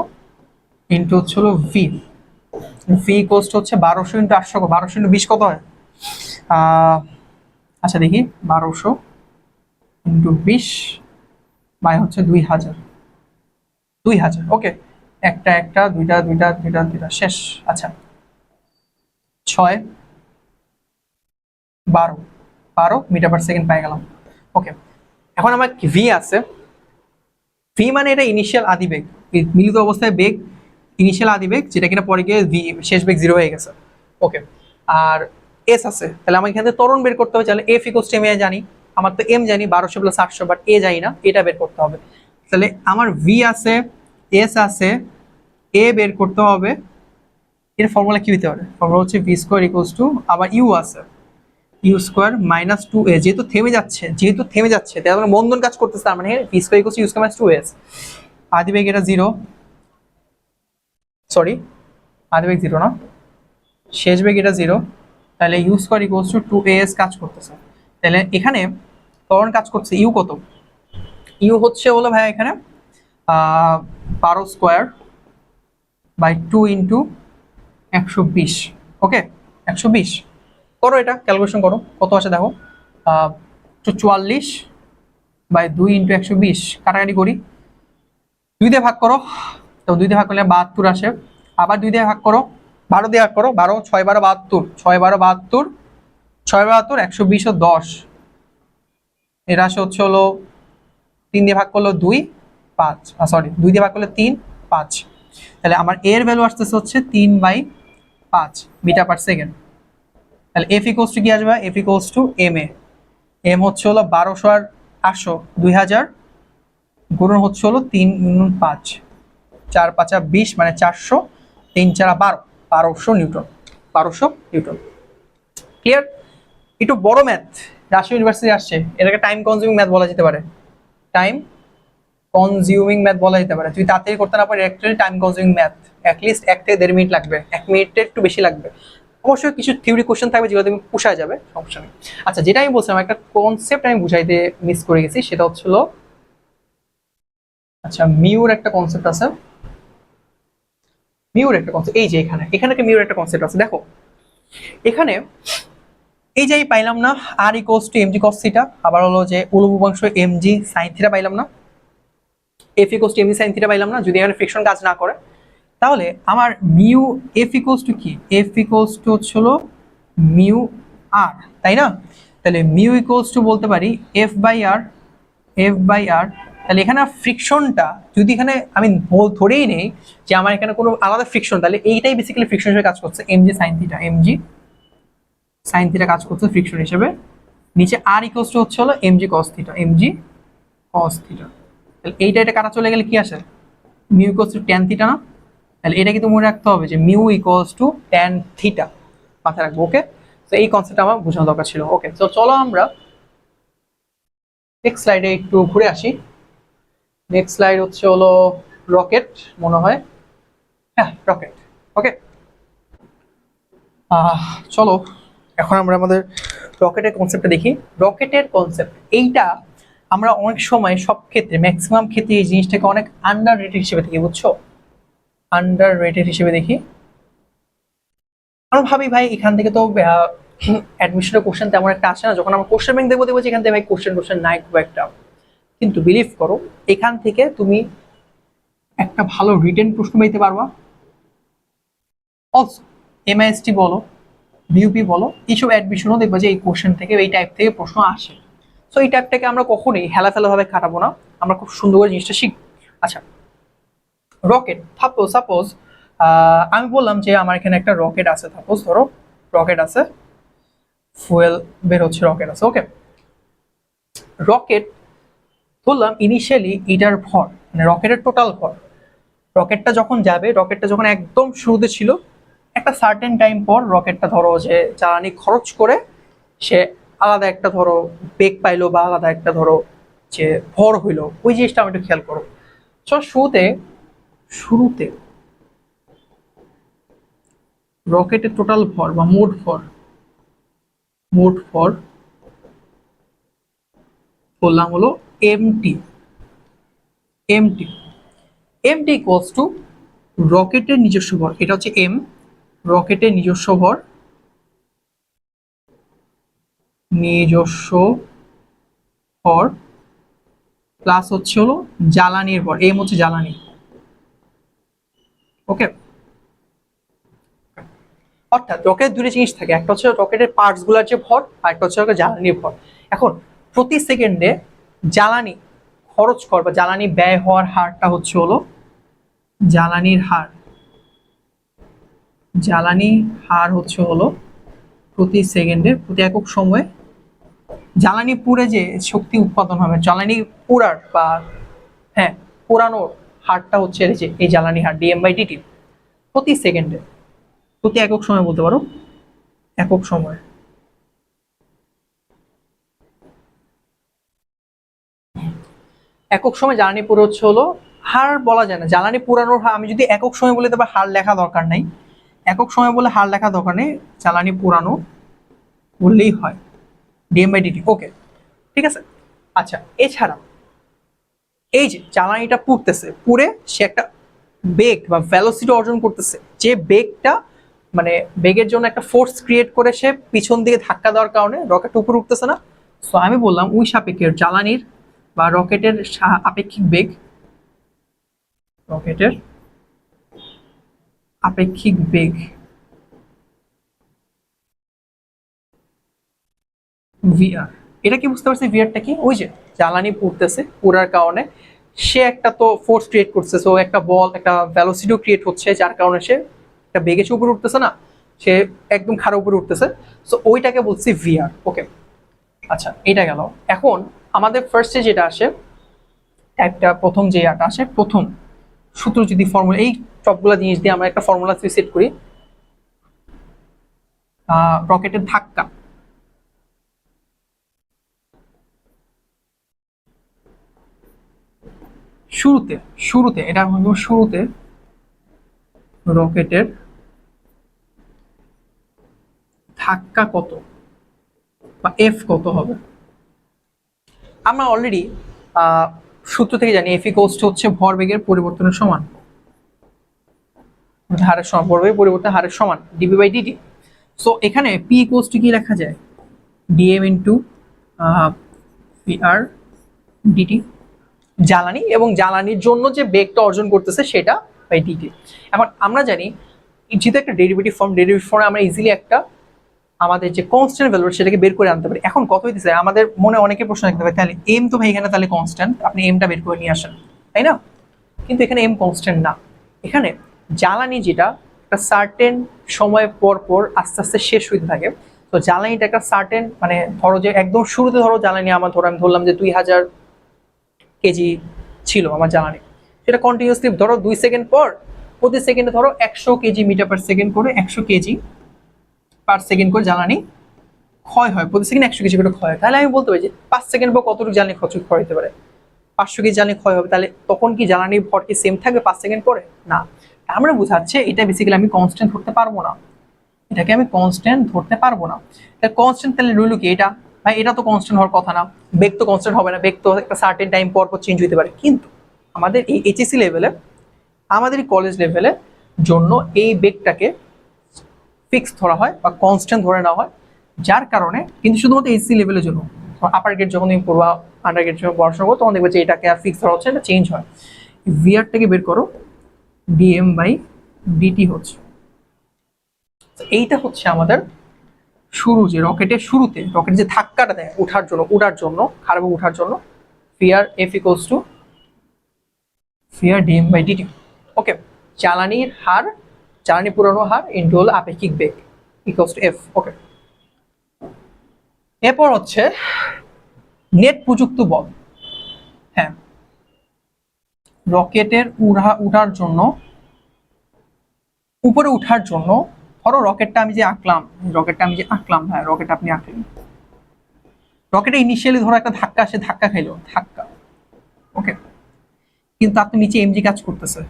ইন্টু হচ্ছে হলো v, ভি কোস্ট হচ্ছে 1200 ইন্টু 800, 1200 ইন্টু 20 কত হয়? আচ্ছা দেখি, 1200 ইন্টু 20 বাই হচ্ছে 2000, 2000। ওকে, একটা একটা, দুইটা দুইটা, দুইটা দুইটা, শেষ। আচ্ছা 6 12 12 মিটার পার সেকেন্ড পেয়ে গেলাম। ওকে, এখন আমার ভি আছে, ভি মানে এটা ইনিশিয়াল আদি বেগ, মিলিত অবস্থায় বেগ ইনিশিয়াল আদি বেগ, যেটা কিনা পরে গিয়ে ভি শেষ বেগ 0 হয়ে গেছে। ওকে, আর এস আছে, তাহলে আমাকে এখান থেকে ত্বরণ বের করতে হবে, তাহলে F equals to M A জানি, আমার তো এম জানি 1200 প্লাস 800, বাট এ জানি না, এটা বের করতে হবে। তাহলে আমার ভি আছে, এস আছে, এ বের করতে হবে, এর ফর্মুলা কি হতে পারে? ফর্মুলা হচ্ছে ভি স্কোয়ার ইকুয়ালস টু, আবার ইউ আছে, ইউ স্কোয়ার মাইনাস 2a, যেহেতু থেমে যাচ্ছে তাহলে মন্দন কাজ করতেছে, তার মানে V square equals U square minus 2s, আদি বেগ এটা 0, সরি আদি বেগ 0 না, শেষ বেগ এটা 0, তাহলে you square equals two 2as কাজ করতেছে, তাহলে এখানে ত্বরণ কাজ করছে, ইউ কত? ইউ হচ্ছে হলো ভাই এখানে 12 স্কোয়ার বাই 2 ইন্টু 120। ওকে, 120 করো, এটা ক্যালকুলেশন করো কত আসে দেখো, 44/2 ইন্টু 120, কাটাকাটি করি, 2 দিয়ে ভাগ করো, তো 2 দিয়ে ভাগ করলে 72 আসে, আবার 2 দিয়ে ভাগ করো, 12 দিয়ে ভাগ করো, 12 6 12 72, 6 12 72, 6 72, 120 ও 10, এটা আসে হচ্ছে হলো 3 দিয়ে ভাগ করলো 2 5, সরি 2 দিয়ে ভাগ করলে 3 5, তাহলে আমার এর ভ্যালু আসতেছে হচ্ছে 3/5 মিটার পার সেকেন্ড। তাহলে এফ ইকুয়ালস টু কি আসবে? F equals to M A, M হচ্ছে হলো 1200 আর 800 2000 গুণন হচ্ছে হলো 3 গুণন 5, 4 5 20, মানে 400, 3 4 12, 1200 নিউটন, 1200 নিউটন। ক্লিয়ার? একটু বড় ম্যাথ, রাজশাহী ইউনিভার্সিটি আসছে, এটাকে টাইম কনজিউমিং ম্যাথ বলা যেতে পারে, টাইম কনজিউমিং ম্যাথ বলা যেতে পারে। যদি তাড়াতাড়ি করতে না পারি, actually time consuming math, at least 1 থেকে 1.5 মিনিট লাগবে, 1 মিনিটের একটু বেশি লাগবে। অবশ্যই কিছু থিওরি কোশ্চেন থাকবে যেগুলো তুমি পুষায় যাবে, সমস্যা নেই। আচ্ছা, যেটা আমি বলছিলাম, একটা কনসেপ্ট আমি বুঝাইতে মিস করে গেছি, সেটা হচ্ছিল, আচ্ছা মিউর একটা কনসেপ্ট আছে, মিউর একটা কনসেপ্ট, এই যে এখানে একটা মিউর একটা কনসেপ্ট আছে। দেখো এখানে এই যে পাইলাম না R equals to MG cos theta, আবার হলো যে উলম্ব অংশ এমজি সাইন থিটা পাইলাম না, f equals to MG sine theta পাইলাম না যদি এখানে ফ্রিকশন কাজ না করে। তাহলে আমার মিউ এফ ইকুয়ালস টু কি, এফ ইকুয়ালস টু হচ্ছে হলো মিউ আর, তাই না? তাহলে মিউ ইকুয়ালস টু বলতে পারি F by R, F by R. তাহলে এখানে ফ্রিকশনটা যদি এখানে আমি ধরেই নেই যে আমার এখানে কোনো আলাদা ফ্রিকশন, তাহলে এইটাই বেসিক্যালি ফ্রিকশন হিসেবে কাজ করছে, MG sine theta, MG sine theta কাজ করছে ফ্রিকশন হিসেবে। নিচে আর ইকুয়ালস টু হচ্ছে হলো MG cos theta, MG cos theta. তাহলে এইটা এটা কাটা চলে গেলে কি আসে, mu equals to tan theta না? তাহলে এটা কিন্তু মনে রাখতে হবে যে mu equals to tan theta, মাথায় রাখবো। ওকে, তো এই কনসেপ্টটা আমার বোঝানো দরকার ছিল। ওকে, তো চলো আমরা নেক্সট স্লাইডে একটু ঘুরে আসি। নেক্সট স্লাইড হচ্ছে হলো রকেট মনে হয়, হ্যাঁ রকেট। ওকে, চলো এখন আমরা আমাদের রকেটের কনসেপ্টটা দেখি। রকেটের কনসেপ্ট এইটা আমরা অনেক সময় সব ক্ষেত্রে ম্যাক্সিমাম ক্ষেত্রে এই জিনিসটাকে অনেক আন্ডার রেটেড হিসেবে দেখি, বুঝছো? আন্ডার রেটেড হিসেবে দেখি। আমরা ভাবি ভাই এখান থেকে তো অ্যাডমিশনের কোশ্চেন তেমন একটা আসে না, যখন আমরা কোশ্চেন ব্যাংক দেখবো দেখবো যে এখান থেকে ভাই কোশ্চেন নাই খুব একটা। কিন্তু বিলিভ করো এখান থেকে তুমি একটা ভালো রিটেন প্রশ্ন পেতে পারবা। অলসো এমআইএসটি বলো, বিউপি বলো, এইসব অ্যাডমিশনও দেখবা যে এই কোশ্চেন থেকে এই টাইপ থেকে প্রশ্ন আসে। সো এই টাইপটাকে আমরা কখনোই হেলাফেলাভাবে কাটাবো না, আমরা খুব সুন্দর করে জিনিসটা শিখব। আচ্ছা, রকেট, সাপোজ আমি বললাম যে আমার এখানে একটা রকেট আছে, সাপোজ ধরো রকেট আছে, ফুয়েল বের হচ্ছে, রকেট আছে। ওকে, রকেট ধরলাম ইনিশিয়ালি এটার ভর, মানে রকেটের টোটাল ভর, রকেটটা যখন যাবে, রকেটটা যখন একদম শুরুতে ছিল, একটা সার্টেন টাইম পর রকেটটা ধরো যে জ্বালানি খরচ করে সে আলাদা একটা ধরো বেগ পাইলো বা আলাদা একটা ধরো যে ভর হইলো, ওই জিনিসটা আমি একটু খেয়াল করো। শুরুতে শুরুতে রকেটের টোটাল ভর বা মোট ভর বললাম হলো MT, MT MT equals to রকেটের নিজস্ব ভর, এটা হচ্ছে এম, রকেটের নিজস্ব ভর, নিজস্ব ভর প্লাস হচ্ছে হলো জ্বালানির ভর, এম হচ্ছে জ্বালানি। ওকে, অর্থাৎ রকেটের দুটো জিনিস থাকে, একটা হচ্ছে রকেটের পার্টস গুলার যে ভর, আর একটা হচ্ছে জ্বালানির ভর। এখন প্রতি সেকেন্ডে জ্বালানি খরচ কর বা জ্বালানি ব্যয় হওয়ার হারটা হচ্ছে হলো জ্বালানির হার, জ্বালানি হার হচ্ছে হলো প্রতি সেকেন্ডে প্রতি একক সময়ে জ্বালানি পুড়ে যে শক্তি উৎপাদন হবে, জ্বালানি পুরার বা হ্যাঁ পোড়ানোর হারটা হচ্ছে যে এই জ্বালানি হার dm/dt প্রতি সেকেন্ডে, প্রতি একক সময় বলতে পারো, একক সময়। একক সময় জ্বালানি পুরো হচ্ছে হলো হার বলা যায় না, জ্বালানি পুরানোর হার আমি যদি একক সময় বলে তবে হার লেখা দরকার নাই, একক সময় বলে হার লেখা দরকার নেই, জ্বালানি পুরানো বললেই হয় dm/dt। ওকে, ঠিক আছে। আচ্ছা, এছাড়া এই যে জ্বালানিটা পুড়তেছে, পুড়ে সে একটা বেগ বা ভেলোসিটি অর্জন করতেছে, যে বেগটা মানে বেগের জন্য একটা ফোর্স ক্রিয়েট করে সে পিছন দিকে ধাক্কা দেওয়ার কারণে রকেট উপরে উঠতেছে না। সো আমি বললাম ওই সাপেক্ষে জ্বালানির বা রকেটের আপেক্ষিক বেগ, রকেটের আপেক্ষিক বেগ ভিআর, এটা কি বুঝতে পারছি? ভিআরটা কি? ওই যে জ্বালানি পুড়তেছে, পুরার কারণে সে একটা তো ফোর্স ক্রিয়েট করছে, সো একটা বল একটা ভেলোসিটিও ক্রিয়েট হচ্ছে, যার কারণে সে একটা বেগে উপরে উঠতেছে না, সে একদম খাড়া উপরে উঠতেছে। সো ওইটাকে বলছি ভিআর। ওকে, আচ্ছা এটা গেল। এখন আমাদের ফার্স্টে যেটা আসে একটা প্রথম যে আটা আসে, প্রথম সূত্র যদি ফর্মুলা, এই সবগুলা জিনিস দিয়ে আমরা একটা ফর্মুলা সেট করি। রকেটের ধাক্কা, শুরুতে শুরুতে এটা শুরুতে রকেটের ধাক্কা কত বা এফ কত হবে, আমরা অলরেডি সূত্র থেকে জানি এফ ইকুয়ালস টু হচ্ছে ভরবেগের পরিবর্তনের সমান, হারের সমান, ভরবেগের পরিবর্তন হারের সমান ডিবি বাই ডিটি। সো এখানে পি ইকুয়ালস টু কি লেখা যায়, ডিএম ইন্টু ভিআর ডিটি, জ্বালানি এবং জ্বালানির জন্য যে বেগটা অর্জন করতেছে সেটা বাই ডিটি। এখন আমরা জানি যেহেতু একটা ডেরিভেটিভ ফর্মে আমরা ইজিলি একটা আমাদের যে কনস্ট্যান্ট ভ্যালু সেটাকে বের করে আনতে পারি। এখন কত হইতেছে আমাদের মনে অনেকে প্রশ্ন রাখতে পারে, তাহলে এম তো ভাই এখানে তাহলে কনস্ট্যান্ট, আপনি এমটা বের করে নিয়ে আসেন, তাই না? কিন্তু এখানে এম কনস্ট্যান্ট না, এখানে জ্বালানি যেটা একটা সার্টেন সময় পর পর আস্তে আস্তে শেষ হইতে থাকে। তো জ্বালানিটা একটা সার্টেন মানে ধরো যে একদম শুরুতে ধরো জ্বালানি আমার আমি ধরলাম যে 2000 কেজি ছিল আমার জ্বালানি, সেটা কন্টিনিউসলি ধরো 2 সেকেন্ড পর প্রতি সেকেন্ডে ধরো 100 কেজি মিটার পার সেকেন্ড করে 100 কেজি পার সেকেন্ড করে জ্বালানি ক্ষয় হয়, প্রতি সেকেন্ড 100 কেজি করে ক্ষয় হয়। তাহলে আমি বলতে পারি যে 5 সেকেন্ড পর কতটুকু জ্বালানি ক্ষয় হতে পারে, 500 কেজি জ্বালানি ক্ষয় হবে। তাহলে তখন কি জ্বালানির ভর কি সেম থাকবে 5 সেকেন্ড পরে? না। আমরা বোঝাচ্ছে এটা বেসিক্যালি আমি কনস্ট্যান্ট ধরতে পারবো না, এটাকে আমি কনস্ট্যান্ট ধরতে পারবো না। তাহলে কনস্ট্যান্ট তাহলে রইল কি? এটা ভাই এটা তো কনস্ট্যান্ট হওয়ার কথা না, বেগ তো কনস্ট্যান্ট হবে না, বেগ তো একটা সার্টেন টাইম পর পর চেঞ্জ হতে পারে। কিন্তু আমাদের এই এইচএসসি লেভেলে, আমাদের কলেজ লেভেলে জন্য এই বেগটাকে ফিক্স ধরা হয় বা কনস্ট্যান্ট ধরে নেওয়া হয়, যার কারণে কিন্তু শুধুমাত্র এইচএসসি লেভেলের জন্য। আপার গ্রেড যখন তুমি পড়বা, আন্ডার গ্রেড যখন পড়াশোনা করো, তখন দেখবে যে এটাকে আর ফিক্স ধরা হচ্ছে, এটা চেঞ্জ হয়। ভিআরটাকে বের করো, ডিএম বাই ডিটি হচ্ছে, এইটা হচ্ছে আমাদের শুরু, যে রকেটের শুরুতে রকেট যে ধাক্কাটা দেয় উঠার জন্য খারাপ উঠার জন্য, VR F equals to VR DM by DT. Okay, জ্বালানির হার, জ্বালানি পুরানো হার ইনটু হলো আপেক্ষিক বেগ ইকুয়ালস টু এফ। ওকে, এরপর হচ্ছে নেট প্রযুক্ত বল। হ্যাঁ, রকেটের উঠার জন্য, উপরে উঠার জন্য ধরো রকেটটা আমি যে আঁকলাম, হ্যাঁ রকেট আপনি আঁকলেন, রকেটে ইনিশিয়ালি ধরো একটা ধাক্কা আসে, ধাক্কা খাইলো, ধাক্কা। ওকে, কিন্তু আপনি নিচে এমজি কাজ করতেছে,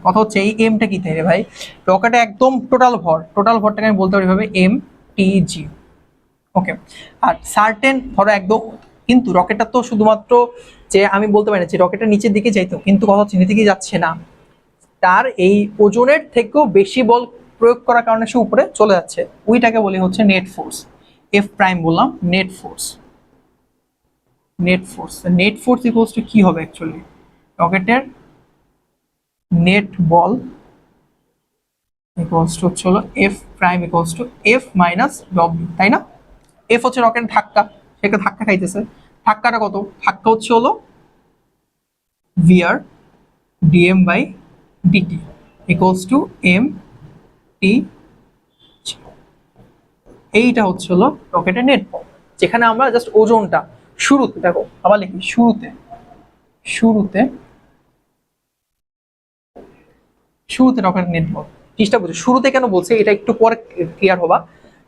কথা হচ্ছে এই এমটা কি থাকে ভাই? রকেটে একদম টোটাল ভরটাকে আমি বলতে পারি ভাবে M T G. Okay, are certain ধরো একদম, কিন্তু রকেটটা তো শুধুমাত্র যে আমি বলতে পারি না যে রকেটটা নিচের দিকে যাইতো, কিন্তু কথা হচ্ছে নিচের দিকে যাচ্ছে না, তার এই ওজনের থেকেও বেশি বল প্রয়োগ করার কারণে সে উপরে চলে যাচ্ছে, ওইটাকে বলি হচ্ছে নেট ফোর্স। এফ প্রাইম বললাম, নেট ফোর্স ইকুয়ালস টু কি হবে অ্যাকচুয়ালি? রকেটের নেট বল ইকুয়ালস টু হচ্ছে হলো F prime equals to F minus W, তাই না? এফ হচ্ছে রকেটের ধাক্কা, সেটা ধাক্কা খাইতেছে, ধাক্কাটা কত? ধাক্কা হচ্ছে হলো VR DM by DT equals to M T. এইটা হচ্ছে হলো রকেটের নেট বল, যেখানে আমরা জাস্ট ওজনটা শুরুতে, দেখো আবার লিখি, শুরুতে রকেটের নেট বল, জিনিসটা বুঝো শুরুতে কেন বলছে এটা একটু পরে ক্লিয়ার হবা।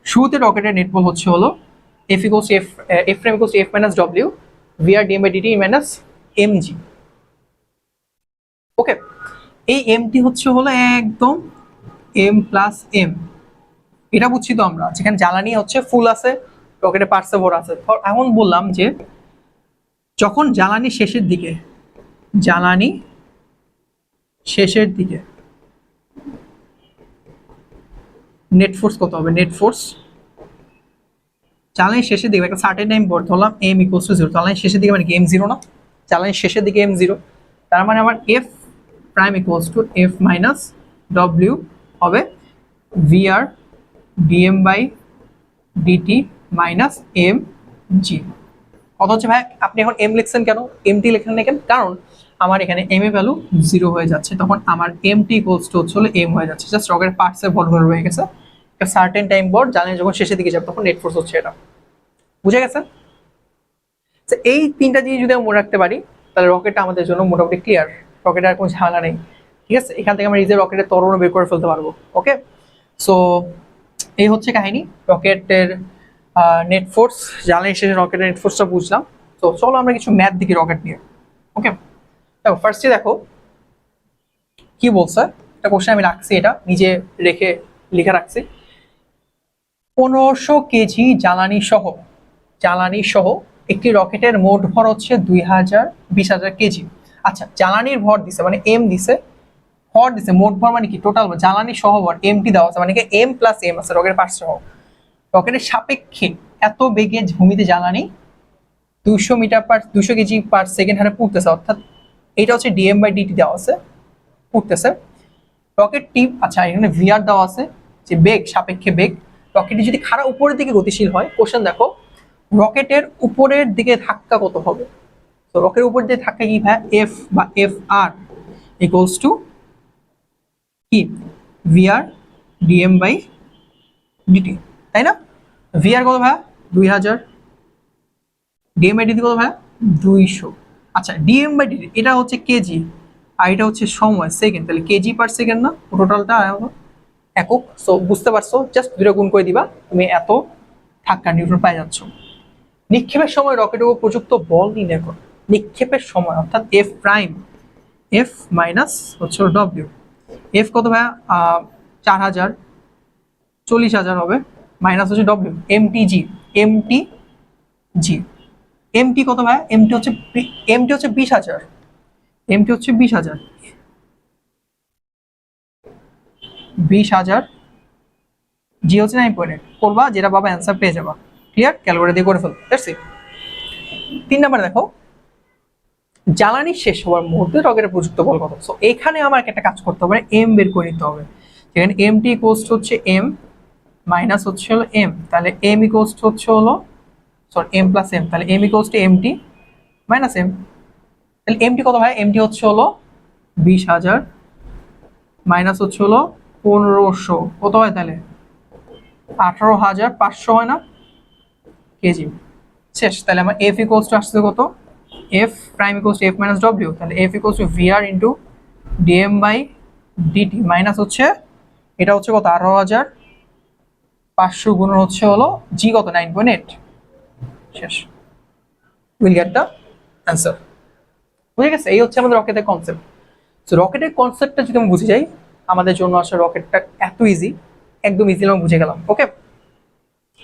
শুরুতে রকেটের নেট বল হচ্ছে হলো F equals to F prime equals to F minus W VR DM by DT minus MG. Okay, এই এমটি হচ্ছে হলো একদম এম প্লাস এম, এটা বুঝছি তো আমরা, যেখানে জ্বালানি হচ্ছে ফুল আছে, রকেটে পার্টসে ভরা আছে। এখন বললাম যে যখন জ্বালানি শেষের দিকে নেট ফোর্স কত হবে? নেট ফোর্স জ্বালানির শেষের দিকে একটা সার্টেন টাইম পর ধরলাম এম ইকুয়ালস টু 0, জ্বালানির শেষের দিকে মানে কি এম 0 না? জ্বালানির শেষের দিকে এম 0, তার মানে আমার F prime equals to F minus W হবে VR DM by DT minus M G. কত হচ্ছে ভাই? আপনি এখন এম লিখছেন কেন, এমটি লিখেন না কেন? কারণ আমার এখানে এম এর ভ্যালু 0 হয়ে যাচ্ছে, তখন আমার এমটি ইকুয়ালস টু হচ্ছে হলো এম হয়ে যাচ্ছে, জাস্ট রকেটের পার্টসের ভর হয়ে গেছে। একটা সার্টেন টাইম পর জ্বালানি যখন শেষের দিকে যাবে তখন নেট ফোর্স হচ্ছে এটা, বুঝে গেছেন? এই তিনটা জিনিস যদি আমরা মনে রাখতে পারি তাহলে রকেটটা আমাদের জন্য মোটামুটি ক্লিয়ার, রকেটের আর কোনো ঝামেলা নেই। ঠিক আছে, এখান থেকে আমরা নিজের রকেটের ত্বরণ বের করে ফেলতে পারবো। ওকে, সো এই হচ্ছে কাহিনী রকেটের নেট ফোর্স, জ্বালানি শেষে রকেটের নেট ফোর্সটা বুঝলাম। তো চলো আমরা কিছু ম্যাথ দেখি রকেট নিয়ে। ওকে, দেখো ফার্স্টে দেখো কি বলছে, একটা কোশ্চেন আমি রাখছি, এটা নিজে রেখে লিখে রাখছি। 1500 কেজি জ্বালানি সহ একটি রকেটের মোট ভর হচ্ছে 20,000 কেজি। আচ্ছা, জ্বালানির ভর দিছে মানে এম দিছে, ভর দিছে, মোট ভর মানে কি টোটাল জ্বালানি সহ ভর এমটি দেওয়া আছে, মানে কি এম প্লাস এম আছে রকেটের পার্টস সহ। রকেটের সাপেক্ষে এত বেগে ভূমিতে জ্বালানি 200 কেজি পার সেকেন্ড হারে পড়তেছে, অর্থাৎ এটা হচ্ছে ডিএম বাই ডিটি দেওয়া আছে, পড়তেছে। রকেটটি, আচ্ছা এখানে ভিআর দেওয়া আছে যে বেগ, সাপেক্ষে বেগ। রকেটটি যদি খাড়া উপরের দিকে গতিশীল হয়, কোশ্চেন দেখো রকেটের উপরের দিকে ধাক্কা কত হবে। তো রকেটের উপর দিয়ে ধাক্কা কি ভাই, এফ বা এফ আর ইকুয়ালস টু কি ভিআর ডিএম বাই ডিটি, তাই না? ভিআর কত ভাই 2000, ডিএম বাই ডিটি কত ভাই 200। আচ্ছা ডিএম বাই ডিটি এটা হচ্ছে কেজি আর এটা হচ্ছে সময় সেকেন্ড, তাহলে কেজি পার সেকেন্ড না টোটালটা একক। সো বুঝতে পারছো, জাস্ট দুটো গুণ করে দিবা, তুমি এত ধাক্কা নিউটন পাই যাচ্ছ। নিক্ষেপের সময় রকেটের উপর প্রযুক্ত বল নির্ণয় করো। নিক্ষেপের সময় অর্থাৎ এফ প্রাইম, এফ মাইনাস হচ্ছে ডব্লিউ। এফ কত ভাইয়া 4000, 40,000 হবে, মাইনাস হচ্ছে ডব্লিউ এমটিজি, এমটিজি। এমটি কত ভাইয়া, এমটি হচ্ছে 20,000, এমটি হচ্ছে 20,000, 20,000, জি হচ্ছে 9.8 করবা, যেটা বাবা অ্যান্সার পেয়ে যাবা। ক্লিয়ার, ক্যালকুলেটর দিয়ে করে ফেলবো। That's it. 3 নাম্বার দেখো, জ্বালানি শেষ হওয়ার মুহূর্তে রকেটের প্রযুক্ত বল কত। সো এখানে আমার একটা কাজ করতে হবে, এম বের করে নিতে হবে। যেখানে এম টি ইকুয়ালস হচ্ছে এম মাইনাস হচ্ছে হলো এম, তাহলে এম ইকুয়ালস হচ্ছে হলো সরি এম প্লাস এম, তাহলে M equals to M T minus M. তাহলে এম টি কত ভাই, এম টি হচ্ছে হলো 20,000 মাইনাস হচ্ছে হলো 1500, কত হয় তাহলে 18,500 হয় না কেজি। শেষ। তাহলে আমার এফ ইকুয়ালস টু আসছে কত, F prime equals to F minus W, তাহলে F equals to VR into DM by DT minus হচ্ছে এটা হচ্ছে কত 18,500 গুণ হচ্ছে হলো জি কত 9.8। শেষ, উইল গেট দ্য অ্যান্সার। বুঝে গেছে, এই হচ্ছে আমাদের রকেটের কনসেপ্ট। তো রকেটের কনসেপ্টটা যদি আমি বুঝে যাই, আমাদের জন্য আসলে রকেটটা এত ইজি, একদম ইজি আমি বুঝে গেলাম। ওকে,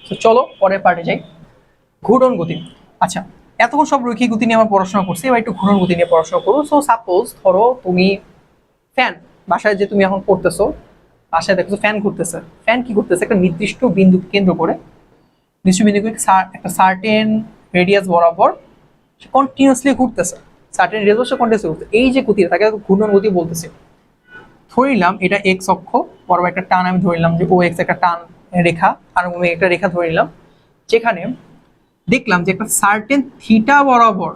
তো চলো পরের পার্টে যাই, ঘূর্ণন গতি। আচ্ছা এতক্ষণ সব রৈখিক গতি নিয়ে আমরা পড়াশোনা করছি, এবার একটু ঘূর্ণন গতি নিয়ে পড়াশোনা করবো। সো সাপোজ ধরো তুমি ফ্যান বাসায় যে তুমি এখন পড়তেছো, বাসায় দেখছো ফ্যান ঘুরতেছে। ফ্যান কি করতেছে, একটা নির্দিষ্ট বিন্দু কেন্দ্র করে, নির্দিষ্ট বিন্দু একটা সার্টেন রেডিয়াস বরাবর কন্টিনিউয়াসলি ঘুরতেছে, সার্টেন রেডিয়াস কন্টিনিউয়াসলি ঘুরতেছে। এই যে গতি, তাকে ঘূর্ণন গতি বলতেছে। ধরে নিলাম এটা এক্স অক্ষ বরাবর একটা টান, আমি ধরে নিলাম যে ও এক্স একটা টান রেখা, আর আমি একটা রেখা ধরে নিলাম, যেখানে দেখলাম যে একটা সার্টেন থিটা বরাবর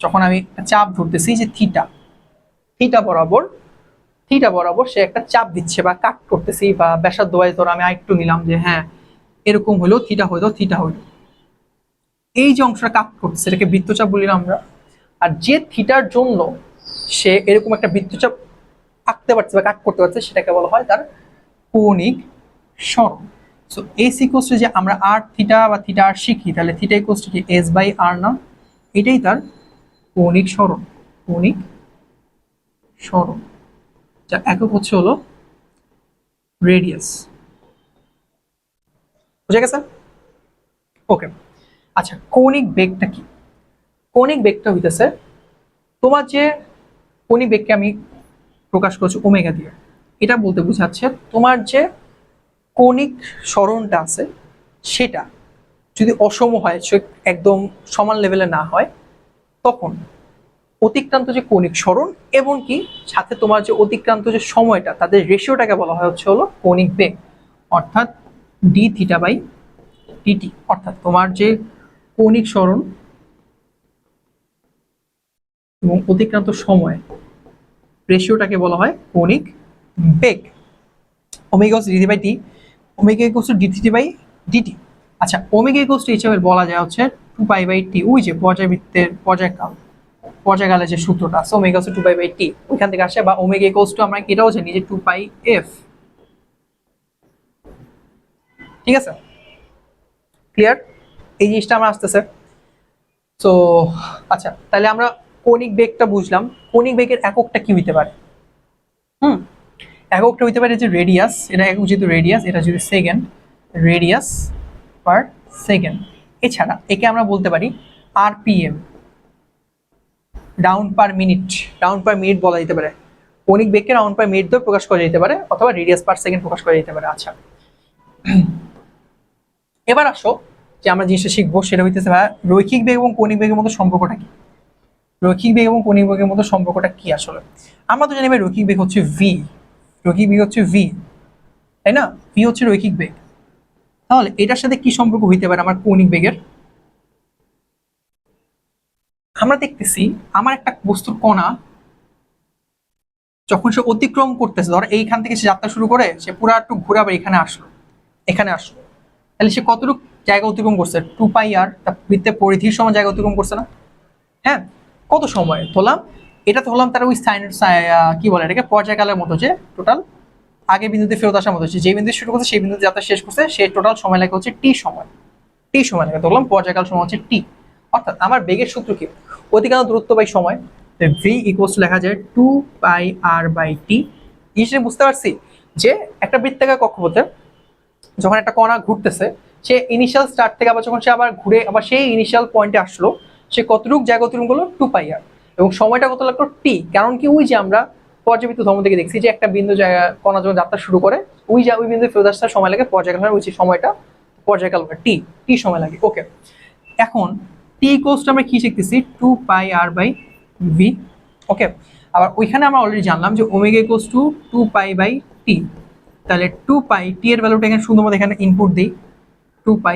যখন আমি চাপ ধরতেছি, যে থিটা বরাবর সে একটা চাপ দিচ্ছে বা কাট করতেছি, বা ব্যাসার্ধ ওয়াইজ ধরো আমি আরেকটু নিলাম যে হ্যাঁ এরকম হলো থিটা হইলো, এই যে অংশটা কাট করতেছে এটাকে বৃত্তচাপ বলি না আমরা। আর যে থিটার জন্য সে এরকম একটা বৃত্তচাপ আঁকতে পারছে বা কাট করতে পারছে, সেটাকে বলা হয় তার কৌণিক সরণ। সো এস ইকুয়ালস টু, যে আমরা আর থিটা বা থিটা আর শিখি, তাহলে থিটা ইকুয়ালস টু কি এস বাই আর না, এটাই তার কৌণিক সরণ, যার একক হচ্ছে হলো রেডিয়াস। বুঝে গেছে? ওকে, আচ্ছা কৌণিক বেগটা কি? কৌণিক বেগটা হইতেছে তোমার যে কৌণিক বেগকে আমি প্রকাশ করছি ওমেগা দিয়ে, এটা বলতে বোঝাচ্ছে তোমার যে কৌণিক সরণটা আছে সেটা যদি অসম হয়, একদম সমান লেভেলে না হয়, তখন অতিক্রান্ত যে কৌণিক সরণ এবং কি সাথে তোমার যে অতিক্রান্ত যে সময়টা, তাদের রেশিওটাকে বলা হয় হচ্ছে হলো কৌণিক বেগ, অর্থাৎ ডি থিটা বাই ডিটি। অর্থাৎ তোমার যে কৌণিক সরণ এবং অতিক্রান্ত সময় রেশিওটাকে বলা হয় কৌণিক বেগ। Omega equals D by T, omega equals D theta by DT. আচ্ছা ওমেগা ইকুয়ালস টু হিসাবে বলা যায় হচ্ছে 2 পাই বাই টি, ওই যে পর্যায়বৃত্তের পর্যায়কালে যে সূত্রটা আছে omega equals to 2 pi by T, ওইখান থেকে আসে। বা ওমেগা ইকুয়ালস টু আমরা এটাও জানি যে 2 পাই এফ। ঠিক আছে, ক্লিয়ার? এই জিনিসটা আমার আসতেছে। তো আচ্ছা তাহলে আমরা কৌণিক বেগটা বুঝলাম, কৌণিক বেগের এককটা কি হইতে পারে? এককটা হইতে পারে যে রেডিয়াস, এটা একক যেহেতু রেডিয়াস, এটা যদি সেকেন্ড, রেডিয়াস পার সেকেন্ড। এছাড়া একে আমরা বলতে পারি আরপিএম, রাউন্ড পার মিনিট বলা যেতে পারে। কৌণিক বেগকে রাউন্ড পার মিনিট ধরে প্রকাশ করা যেতে পারে, অথবা রেডিয়াস পার সেকেন্ড প্রকাশ করা যেতে পারে। আচ্ছা এবার আসো যে আমরা জিনিসটা শিখবো সেটা হইতেছে ভাই রৈখিক বেগ এবং কৌণিক বেগের মধ্যে সম্পর্কটা কি। রৈখিক বেগ এবং কৌণিক বেগের মধ্যে সম্পর্কটা কি আসলে? আমরা তো জানি ভাই রৈখিক বেগ হচ্ছে ভি, রৈখিক বেগ হচ্ছে ভি, তাই না? ভি হচ্ছে রৈখিক বেগ। তাহলে এটার সাথে কি সম্পর্ক হইতে পারে আমার কৌণিক বেগের? আমরা দেখতেছি আমার একটা বস্তুর কণা যখন সে অতিক্রম করতেছে, ধর এইখান থেকে সে যাত্রা শুরু করে সে পুরো একটু ঘুরে আবার এখানে আসলো, এখানে আসলো, তাহলে সে কতটুকু জায়গা অতিক্রম করছে? 2πr, তার বৃত্তের পরিধির সমান জায়গা অতিক্রম করছে না? হ্যাঁ, কত সময় ধরলাম? এটা তো হলাম তার ওই সাইন, কি বলে এটাকে, পর্যায়কালের মতো, যে টোটাল আগে বিন্দুতে ফেরত আসার মতো, যে বিন্দু শুরু করছে সেই বিন্দুতে যাত্রা শেষ করছে, সে টোটাল সময় লাগে হচ্ছে টি সময়, টি সময় লাগে। ধরলাম পর্যায়কাল সময় হচ্ছে টি। অর্থাৎ আমার বেগের সূত্র কি? অতিক্রান্ত দূরত্ব বাই সময়, ভি ইকুয়ালস লেখা যায় 2πr/t। জিনিসটা বুঝতে পারছি যে একটা বৃত্তাকার কক্ষপথে যখন একটা কণা ঘুরতেছে, সে ইনিশিয়াল স্টার্ট থেকে আবার যখন সে আবার ঘুরে আবার সেই ইনিশিয়াল পয়েন্টে আসলো, সে কতটুকু জায়গা অতিক্রম করলো? 2πr, এবং সময়টা কত লাগলো? টি। কারণ কি, ওই যে আমরা পর্যাবৃত্ত ধর্ম থেকে দেখছি যে একটা বিন্দু জায়গা কণা যখন যাত্রা শুরু করে ওই বিন্দু ফেরত আসতে সময় লাগে পর্যায়কাল, ওই সময়টা পর্যায়কাল টি, টি সময় লাগে। ওকে, এখন টি ইকুয়ালস টু আমরা কি শিখতেছি? 2πr/v। ওকে, আবার ওইখানে আমরা অলরেডি জানলাম যে ওমেগা ইকুয়ালস টু 2π/t। তাহলে 2π, টি এর ভ্যালুটা এখানে শুধুমাত্র এখানে ইনপুট দিই, 2πr/v।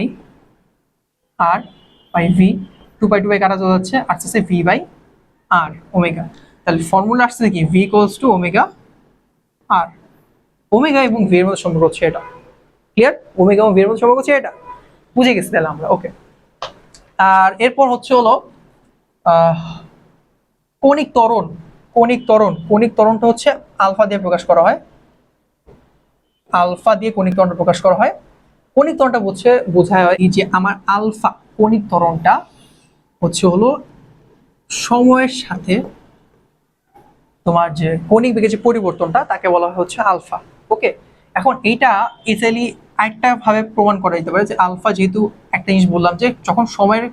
2π কাটা চলে যাচ্ছে, আসছে v/r ওমেগা। তাহলে ফর্মুলা আসছে কি? v equals to omega R. Omega এবং ভি এর মধ্যে সম্পর্ক হচ্ছে এটা। ক্লিয়ার? ওমেগা এবং ভি এর মধ্যে সম্পর্ক হচ্ছে এটা, বুঝে গেছি তাহলে আমরা। ওকে, আর এরপর হচ্ছে হলো কৌণিক ত্বরণ। কৌণিক ত্বরণটা হচ্ছে আলফা দিয়ে প্রকাশ করা হয়, আলফা দিয়ে কৌণিক ত্বরণটা প্রকাশ করা হয়। কৌণিক ত্বরণটা বোঝায় হয় এই যে আমার আলফা, কৌণিক ত্বরণটা হচ্ছে হলো সময়ের সাথে তোমার যে কৌণিক বেগের যে পরিবর্তনটা তাকে বলা হয় হচ্ছে আলফা। ওকে, এখন এইটা ইজিলি আরেকটা ভাবে প্রমাণ করা যেতে পারে যে আলফা, যেহেতু একটা জিনিস বললাম যে যখন সময়ের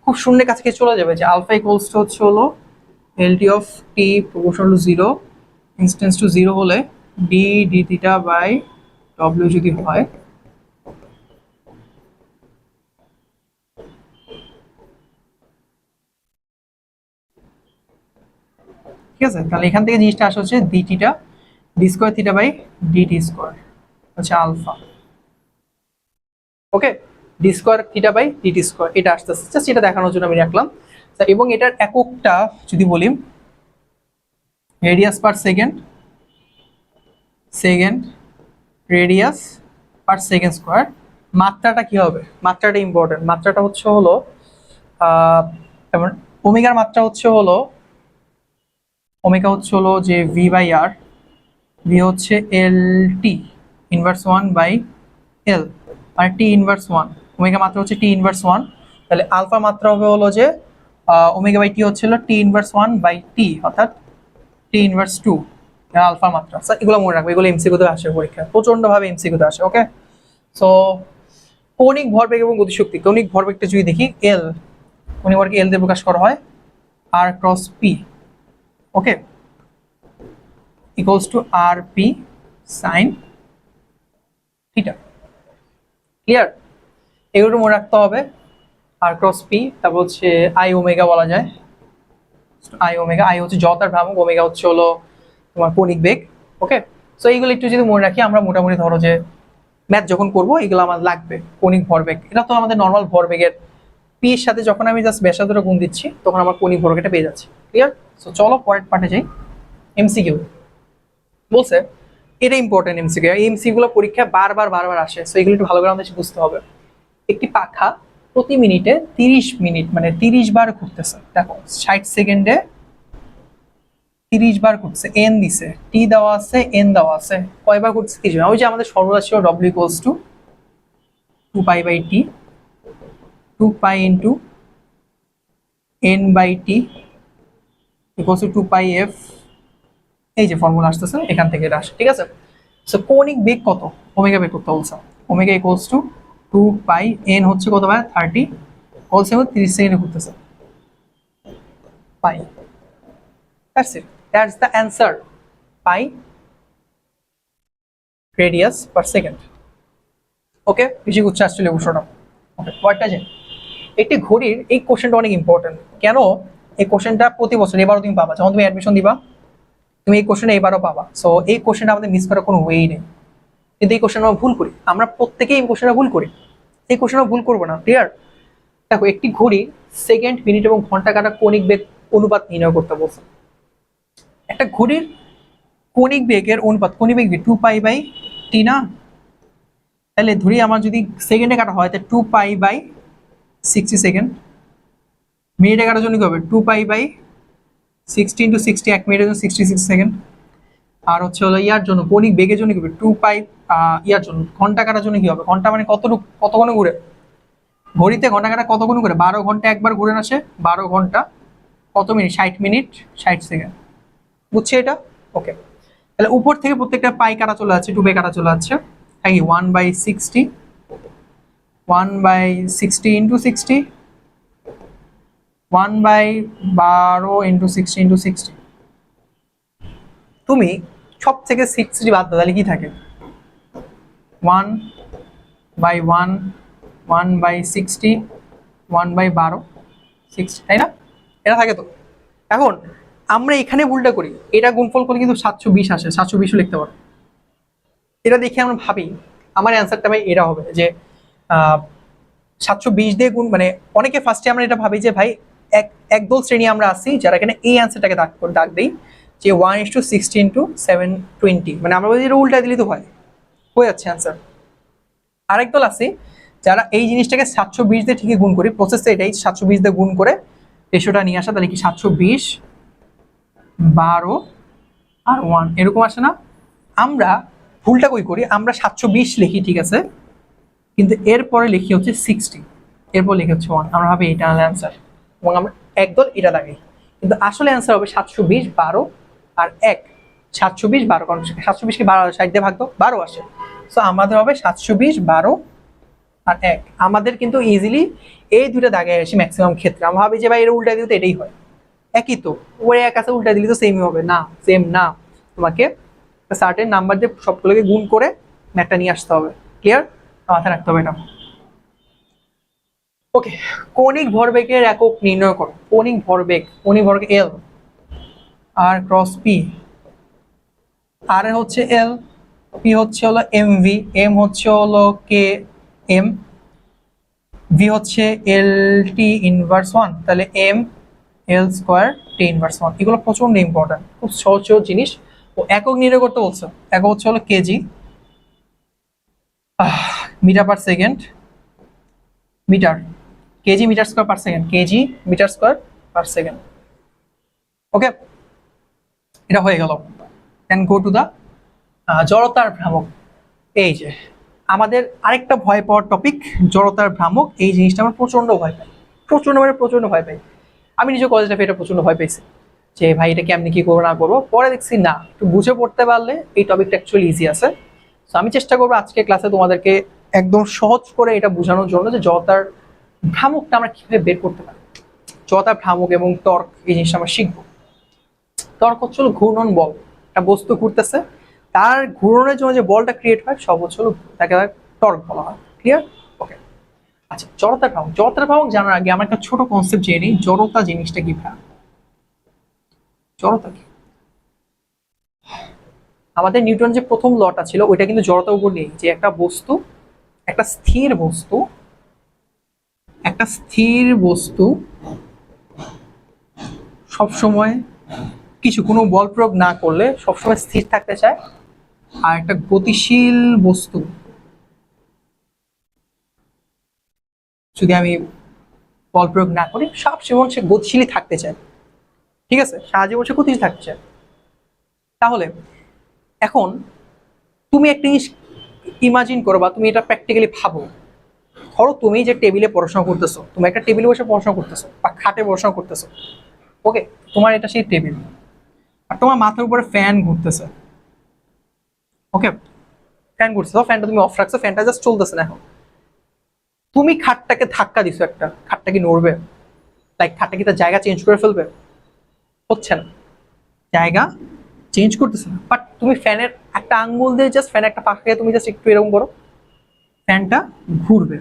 খুব শূন্যের কাছে চলে যাবে, যে আলফা ইকুয়ালস টু হচ্ছে হলো LT of T proportional to 0, instance to 0 হলে D D theta by W যদি হয়, ঠিক আছে? তাহলে এখান থেকে জিনিসটা আসা হচ্ছে D theta, D square theta by DT square হচ্ছে alpha. Okay, D square theta by DT square, এটা আসতেছে, জাস্ট এটা দেখানোর জন্য আমি রাখলাম। এবং এটার এককটা যদি বলি radius per second, radius per second square. মাত্রাটা কি হবে? মাত্রাটা ইম্পর্টেন্ট। মাত্রাটা হচ্ছে হলো যেমন ওমেগার মাত্রা হচ্ছে হলো, ওমেগা হচ্ছে হলো যে v/r, ভি হচ্ছে LT ইনভার্স 1/L, মানে টি ইনভার্স 1। ওমেগা মাত্রা হচ্ছে টি ইনভার্স 1, তাহলে আলফা মাত্রা হবে হলো যে ওমেগা বাই টি হচ্ছে হলো টি ইনভার্স 1/t, অর্থাৎ টি ইনভার্স 2 আলফা মাত্রা। স্যার এগুলো মনে রাখবো, এগুলো এমসিকিউতে আসে পরীক্ষা, প্রচন্ড ভাবে এমসিকিউতে আসে। ওকে, সো কৌণিক ভরবেগ এবং গতিশক্তি। কৌণিক ভরবেগটা যদি দেখি এল, কৌণিক ভরকে এল দিয়ে প্রকাশ করা হয়, R cross P. Okay, equals to R P sine theta. Clear? এগুলো মনে রাখতে হবে। আর ক্রস পি, তারপর হচ্ছে আই ওমেগা বলা যায়, আই ওমেগা। আই হচ্ছে জড়তার ভ্রামক, ওমেগা হচ্ছে হলো তোমার কৌণিক বেগ। ওকে, সো এইগুলো একটু যদি মনে রাখি আমরা, মোটামুটি ধরো যে ম্যাথ যখন করবো এগুলো আমার লাগবে। কৌণিক ভরবেগ এটা তো আমাদের নর্মাল ভরবেগের, পি এর সাথে যখন আমি জাস্ট ব্যাসার্ধটা গুণ দিচ্ছি তখন আমার কৌণিক ভরবেগটা পেয়ে যাচ্ছে। ক্লিয়ার? সো চলো পরের পার্টে যাই। এমসিকিউ বলছে, এটা ইম্পর্টেন্ট এমসিকিউ, এই এমসিকিউ গুলো পরীক্ষায় বারবার আসে, সো এগুলো একটু ভালো করে আমাদের বুঝতে হবে। একটি পাখা প্রতি মিনিটে 30 মিনিট মানে 30 বার ঘুরতেছে। দেখো 60 সেকেন্ডে 30 বার ঘুরছে, এন দিছে, টি দেওয়া আছে, এন দেওয়া আছে, কয়বার ঘুরছে 30 বার। ওই যে আমাদের ফর্মুলা ছিল W equals to 2π/t, 2π into n by T equals to 2πf। এই যে ফর্মুলা আসতেছে এখান থেকে এটা আসে, ঠিক আছে? সো কৌণিক বেগ কত? ওমেগা বের করতে বলছে। ওমেগা ইকুয়ালস টু 2π, n হচ্ছে কত ভাই? 30, হোলসে 30 সেকেন্ডে ঘুরতেছে, pi. That's it, that's the answer, pi radius per second. Okay, বেশি গুচ্ছ আসছিল অবশ্যটা। ওকে, পরেরটা যে একটি ঘড়ির, এই কোশ্চেনটা অনেক ইম্পর্টেন্ট। কেন? এই কোশ্চেনটা প্রতি বছর এবারও তুমি পাবা, যখন তুমি অ্যাডমিশন দিবা তুমি এই কোশ্চেনটা এবারও পাবা। সো এই কোশ্চেনটা আমাদের মিস করার কোনো ওয়েই নেই। কিন্তু এই কোশ্চেন আমরা ভুল করি, আমরা প্রত্যেকেই এই কোশ্চেনটা ভুল করি। এই কোশ্চেনটা ভুল করবো না, ক্লিয়ার? দেখো, একটি ঘড়ির সেকেন্ড, মিনিট এবং ঘন্টা কাটা কৌণিক বেগ অনুপাত নির্ণয় করতে বলছে। একটা ঘড়ির কৌণিক বেগের অনুপাত, কৌণিক বেগ 2π/t না? তাহলে ধরি আমার যদি সেকেন্ডে কাটা হয় তাহলে 2π/60 সেকেন্ড। মিনিটে কাটার জন্য কি হবে? 2π/60 × 60, 1 মিনিটের জন্য 66 সেকেন্ড। আর হচ্ছে হলো ইয়ার জন্য, কৌণিক বেগের জন্য কি হবে? 2π। ইয়ার জন্য ঘন্টা কাটার জন্য কি হবে? ঘন্টা মানে কতক্ষণ ঘুরে? ঘড়িতে ঘন্টা কাটা কতক্ষণ ঘুরে? 12 ঘন্টা একবার ঘুরে আসে। 12 ঘন্টা কত মিনিট? 60 minute 60 second. বুঝছি এটা? ওকে, তাহলে উপর থেকে প্রত্যেকটা পাই কাটা চলে যাচ্ছে, 2π কাটা চলে যাচ্ছে। তাই 1/60, 1/60 × 60, 1/12 × 60 × 60। তুমি সব থেকে 60 বাদ দাও, তাহলে কি থাকে? 1/1, 1/60, 1/12, 60, তাই না? এটা থাকে তো। এখন আমরা এখানে ভুলটা করি, এটা গুণফল করলে কিন্তু 720 আসে, 720ও লিখতে পারো। এটা দেখে আমরা ভাবি আমার অ্যান্সারটা ভাই এটা হবে যে 720 দিয়ে গুণ, মানে অনেকে ফার্স্টে আমরা এটা ভাবি যে ভাই একদল শ্রেণী আমরা আসি যারা এখানে এই অ্যান্সারটাকে দাগ দেই যে 1:60 × 720, মানে আমরা বলি এটা উল্টা দিলেই তো হয়ে যাচ্ছে অ্যান্সার। আরেক দল আছে যারা এই জিনিসটাকে 720 দিয়ে ঠিকই গুণ করি, প্রসেসটা এটাই, 720 দিয়ে গুণ করে রেশিওটা নিয়ে আসা। তাহলে কি 720, 12 আর 1 এরকম আসে না? আমরা ভুলটা কই করি, আমরা 720 লিখি, ঠিক আছে, কিন্তু এরপরে লিখি হচ্ছে 60, এরপর লিখি হচ্ছে 1, আমরা ভাবি এটা অ্যান্সার এবং আমরা একদল এটা লাগাই, কিন্তু আসলে অ্যান্সার হবে 720, 12 আর 1। 720, 12, কারণ 720কে 12 60 দিয়ে ভাগ দাও, 12 আসে। সো আমাদের হবে 720, 12 আর 1। আমাদের কিন্তু ইজিলি এই দুটো দাগে আসে ম্যাক্সিমাম ক্ষেত্রে। আমরা ভাবি যে ভাই এটা উল্টা দিলে তো এটাই হয়, একই তো, ওই এক আছে, উল্টা দিলে তো সেমই হবে না, সেম না। তোমাকে সার্টেন নাম্বার দিয়ে সবগুলোকে গুণ করে ম্যাথটা নিয়ে আসতে হবে, ক্লিয়ার? মাথায় রাখতে হবে এটা। ওকে, কৌণিক ভরবেগের একক নির্ণয় করো। কৌণিক ভরবেগ এল, আর ক্রস পি, আর হচ্ছে এল, পি হচ্ছে হলো এমভি, এম হচ্ছে হলো কে এম, ভি হচ্ছে এল টি ইনভার্স 1, তাহলে M L square T inverse 1। এগুলো প্রচন্ড ইম্পর্টেন্ট, খুব সহজ সহজ জিনিস। ও একক নির্ণয় করতে বলছে, একক হচ্ছে হলো KG, metre per second, metre, KG metre square per second, KG metre square per second. Okay, এটা হয়ে গেল। ক্যান গো টু দা জড়তার ভ্রামক। এই যে আমাদের আরেকটা ভয় পাওয়ার টপিক, জড়তার ভ্রামক। এই জিনিসটা আমরা প্রচন্ড ভয় পাই, প্রচন্ড ভয় পাই। আমি নিজে কলেজ লাইফে এটা প্রচন্ড ভয় পেয়েছি যে ভাই এটা কেমনি কি করবো না করবো। পরে দেখছি না, একটু বুঝে পড়তে পারলে এই টপিকটা অ্যাকচুয়ালি ইজি আছে। তো আমি চেষ্টা করবো আজকে ক্লাসে তোমাদেরকে একদম সহজ করে এটা বোঝানোর জন্য যে জড়তার ভ্রামকটা আমরা কিভাবে বের করতে পারি। জড়তার ভ্রামক এবং টর্ক, এই জিনিসটা আমরা শিখবো। টর্ক হচ্ছে হলো ঘূর্ণন বল, একটা বস্তু ঘুরতেছে, তার ঘূর্ণনের জন্য যে বলটা ক্রিয়েট হয় সব হচ্ছে হলো তাকে টর্ক বলা হয়, ক্লিয়ার? ওকে, আচ্ছা, জড়তার ভ্রামক জানার আগে আমরা একটা ছোট কনসেপ্ট জেনে নিই, জড়তা জিনিসটা কি। জড়তা কি? আমাদের নিউটন যে প্রথম লটা ছিল ওইটা কিন্তু জড়তার উপর নেই, যে একটা বস্তু, একটা স্থির বস্তু সবসময় কোনো বল প্রয়োগ না করলে সবসময় স্থির থাকতে চায়, আর একটা গতিশীল বস্তু যদি আমি বল প্রয়োগ না করি সবসময় সে গতিশীলই থাকতে চায়, ঠিক আছে, সারা জীবন সে গতিশীল থাকতে চায়। তাহলে এখন তুমি একটা জিনিস ইমাজিন করো বা তুমি এটা প্র্যাকটিক্যালি ভাবো, ধরো তুমি যে টেবিলে পড়াশোনা করতেছো, তুমি একটা টেবিলে বসে পড়াশোনা করতেছো বা খাটে পড়াশোনা করতেছো, ওকে, তোমার এটা সেই টেবিল, আর তোমার মাথার উপরে ফ্যান ঘুরতেছে, ওকে, ফ্যান ঘুরছে, ফ্যানটা তুমি অফ রাখছো, ফ্যানটা জাস্ট চলতেছে না। এখন তুমি খাটটাকে ধাক্কা দিছো, একটা খাটটা কি নড়বে? লাইক খাটটা কি তার জায়গা চেঞ্জ করে ফেলবে? হচ্ছে না, জায়গা চেঞ্জ করতেছে না। বাট তুমি ফ্যানের একটা আঙ্গুল দিয়ে জাস্ট ফ্যানের একটা পাখাকে তুমি জাস্ট একটু এরকম করো, ফ্যানটা ঘুরবে,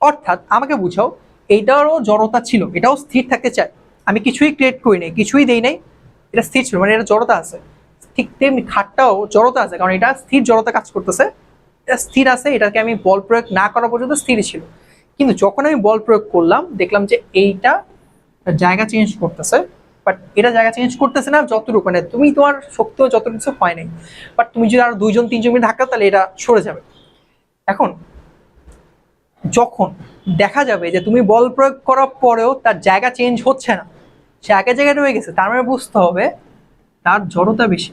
অর্থাৎ আমাকে বুঝাও, এইটারও জড়তা ছিল, এটাও স্থির থাকতে চায়, আমি কিছুই ক্রিয়েট করি নাই, কিছুই দেই নাই, এটা স্থির ছিল, মানে এটা জড়তা আছে। ঠিক তেমনি খাটটাও জড়তা আছে, কারণ এটা স্থির জড়তা কাজ করতেছে, এটা স্থির আছে, এটাকে আমি বল প্রয়োগ না করা পর্যন্ত স্থিরই ছিল। কিন্তু যখন আমি বল প্রয়োগ করলাম, দেখলাম যে এইটা জায়গা চেঞ্জ করতেছে, বাট এটা জায়গা চেঞ্জ করতেছে না যতটুকু, মানে তুমি তোমার শক্তিও যত কিছু হয় নাই, বাট তুমি যদি আরো 2 জন 3 জন মিলে ধাক্কা, তাহলে এটা সরে যাবে। এখন যখন দেখা যাবে যে তুমি বল প্রয়োগ করার পরেও তার জায়গা চেঞ্জ হচ্ছে না, সে আগের জায়গায় রয়ে গেছে, তার মানে বুঝতে হবে তার জড়তা বেশি।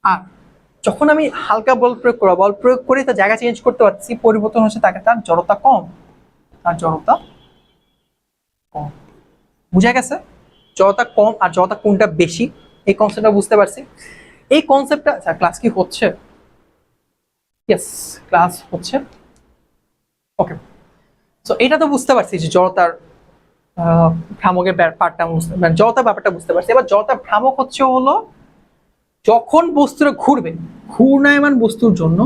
আর যখন আমি হালকা বল প্রয়োগ করবো, বল প্রয়োগ করে তার জায়গা চেঞ্জ করতে পারছি, পরিবর্তন হচ্ছে, তাকে তার জড়তা কম, তার জড়তা কম। বুঝা গেছে? জড়তা কম আর জড়তা কোনটা বেশি, এই কনসেপ্টটা বুঝতে পারছি। এই কনসেপ্টটা, আচ্ছা ক্লাস কি হচ্ছে? ইয়েস, ক্লাস হচ্ছে। ওকে, সো এটা তো বুঝতে পারছি যে জড়তার ভ্রামকের ব্যাপারটা, মানে জড়তার ব্যাপারটা বুঝতে পারছি। এবার জড়তার ভ্রামক হচ্ছে হলো যখন বস্তুটা ঘুরবে, ঘূর্ণায়মান বস্তুর জন্য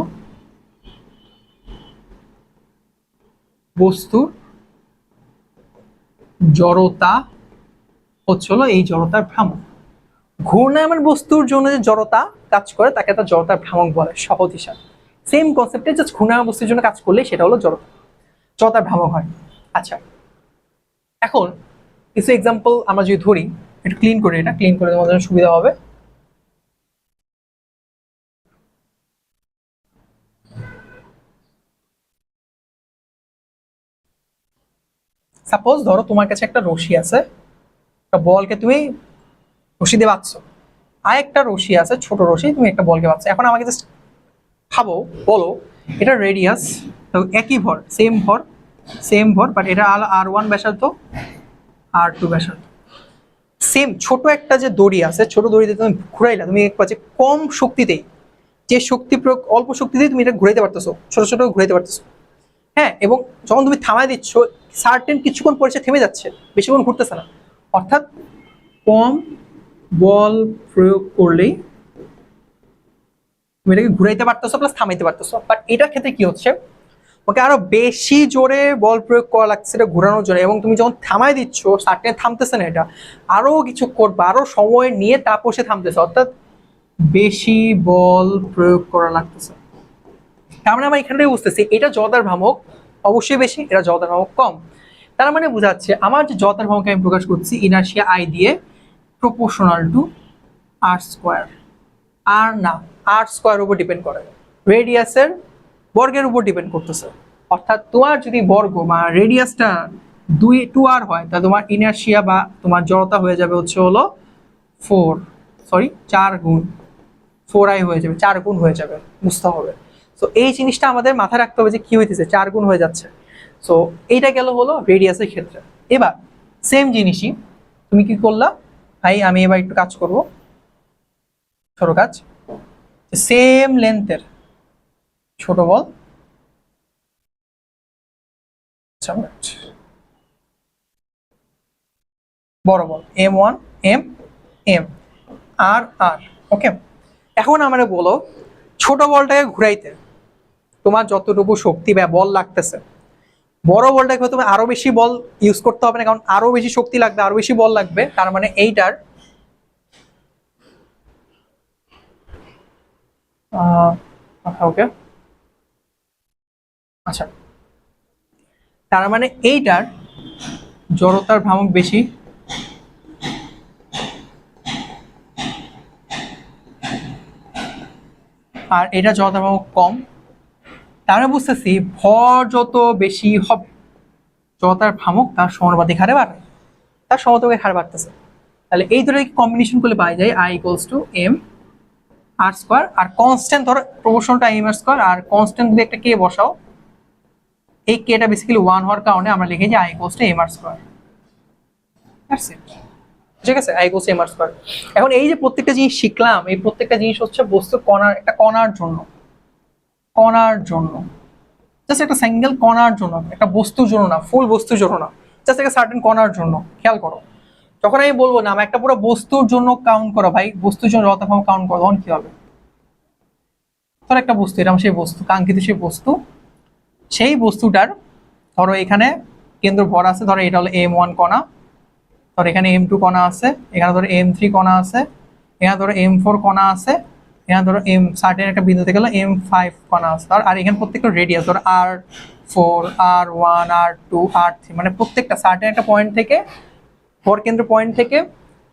বস্তুর জড়তা হচ্ছে হলো এই জড়তার ভ্রামক। ঘূর্ণায়মান বস্তুর জন্য যে জড়তা কাজ করে তাকে তার জড়তার ভ্রামক বলে, সহজ হিসাব। সেম কনসেপ্টে জাস্ট ঘূর্ণায়মান বস্তুর জন্য কাজ করলে সেটা হলো জড়তা, জড়তার ভ্রামক হয়। আচ্ছা, এখন কিছু এক্সাম্পল আমরা যদি ধরি, একটু ক্লিন করি, এটা ক্লিন করে তোমাদের সুবিধা হবে। সাপোজ ধরো তোমার কাছে একটা রশি আছে, একটা বলকে তুমি রশি দিয়ে বাঁধছো, আর একটা রশি আছে ছোট রশি, তুমি একটা বলকে বাঁধছো। এখন আমাকে জাস্ট ভাবো, বলো এটা রেডিয়াস, তো একই ভর, সেম ভর, সেম ভর, বাট এটা R1 ব্যাসার্ধ, R2 ব্যাসার্ধ। সেম ছোট একটা যে দড়ি আছে, ছোট দড়িতে তুমি ঘুরাইলা, তুমি যে কম শক্তিতেই, যে শক্তি প্রয়োগ অল্প শক্তিতেই তুমি এটা ঘুরাইতে পারতেছো, ছোট ছোট ঘুরাইতে পারতেছো। হ্যাঁ, এবং যখন তুমি থামায় দিচ্ছ, সার্টেন কিছুক্ষণ পরে সে থেমে যাচ্ছে, বেশিক্ষণ ঘুরতেছে না। অর্থাৎ কম বল প্রয়োগ করলেই তুমি এটাকে ঘুরাইতে পারতেছো প্লাস থামাইতে পারতেছো। বাট এটার ক্ষেত্রে কি হচ্ছে, ওকে আরো বেশি জোরে বল প্রয়োগ করা লাগছে এটা ঘোরানোর জন্য, এবং তুমি যখন থামাই দিচ্ছ সার্টেন থামতেছে না, এটা আরো কিছু করবে, আরো সময় নিয়ে তারপর সে থামতেছে, অর্থাৎ বেশি বল প্রয়োগ করা লাগতেছে। তার মানে আমরা এখান থেকে বুঝতেছি এটা জড়তার ভ্রামক অবশ্যই বেশি, এটা জড়তার ভ্রামক কম। তার মানে বোঝাচ্ছে আমার যে জড়তার ভ্রামক আমি প্রকাশ করছি ইনার্শিয়া আই দিয়ে, প্রপোর্শনাল টু আর স্কোয়ার। আর না, আর স্কোয়ার উপর ডিপেন্ড করে, রেডিয়াসের বর্গের উপর ডিপেন্ড করতেছে। অর্থাৎ তোমার যদি বর্গ বা রেডিয়াসটা 2r হয়, তাহলে তোমার ইনার্শিয়া বা তোমার জড়তা হয়ে যাবে হচ্ছে হলো 4 গুণ 4i হয়ে যাবে, 4 গুণ হয়ে যাবে, বুঝতে হবে। সো এই জিনিসটা আমাদের মাথায় রাখতে হবে যে কি হইতেছে, 4 গুণ হয়ে যাচ্ছে। সো এইটা গেল হলো রেডিয়াসের ক্ষেত্রে। এবার সেম জিনিসই তুমি কি করলা, ভাই আমি এবার একটু কাজ করব, ছোট কাজ, সেম লেন্থের ছোট বল, বড় বল M1 M আর আর। ওকে, এখন আমরা বলো ছোট বলটাকে ঘুরাইতে তোমার যতটুকু শক্তি বা বল লাগতেছে, বড় বলটাকে তুমি আরো বেশি বল ইউজ করতে হবে না, কারণ আরো বেশি শক্তি লাগবে, আরো বেশি বল লাগবে। তার মানে এইটার ওকে, আচ্ছা, তার মানে এইটার জড়তার ভ্রামক বেশি, আর এটা জড়তার ভ্রামক কম। তার মানে বুঝতেছি ভর যত বেশি হবে জড়তার ভ্রামক তার সমানুপাতিক হারে বাড়বে, তার সমানুপাতিক হারে বাড়তেছে। তাহলে এই দুটো কম্বিনেশন করলে পাওয়া যায় I equals to M R square, আর কনস্ট্যান্ট ধরো প্রপোর্শনটা M আর স্কোয়ার, আর কনস্ট্যান্ট যদি একটা কে বসাও, এই কেটা বেসিক্যালি 1 হওয়ার কারণে আমরা লিখে যে I equals to M R square. That's it, ঠিক আছে, I equals M R square. এখন এই যে প্রত্যেকটা জিনিস শিখলাম, এই প্রত্যেকটা জিনিস হচ্ছে বস্তুর কণার, একটা কণার জন্য, কণার জন্য, জাস্ট একটা সিঙ্গেল কণার জন্য, একটা বস্তুর জন্য না, ফুল বস্তুর জন্য না, জাস্ট একটা সার্টেন কণার জন্য। খেয়াল করো, যখন আমি বলবো না আমার একটা পুরো বস্তুর জন্য কাউন্ট করো, ভাই বস্তুর জন্য যত কাউন্ট করো, তখন কি হবে? ধরো একটা বস্তু, এটা সেই বস্তু, কাঙ্ক্ষিত সেই বস্তু, সেই বস্তুটার ধরো এখানে কেন্দ্র ভর আছে, ধরো এটা হলো m1 কণা, ধরো এখানে m2 কণা আছে, এখানে ধরো m3 কণা আছে, এখানে ধরো m4 কণা আছে, এখানে ধরো সার্টেন একটা বিন্দুতে গেলে m5 কণা আছে, আর এখানে প্রত্যেকটা রেডিয়াস ধরো r4 r1 r2 r3, মানে প্রত্যেকটা সার্টেন একটা পয়েন্ট থেকে, ভর কেন্দ্র পয়েন্ট থেকে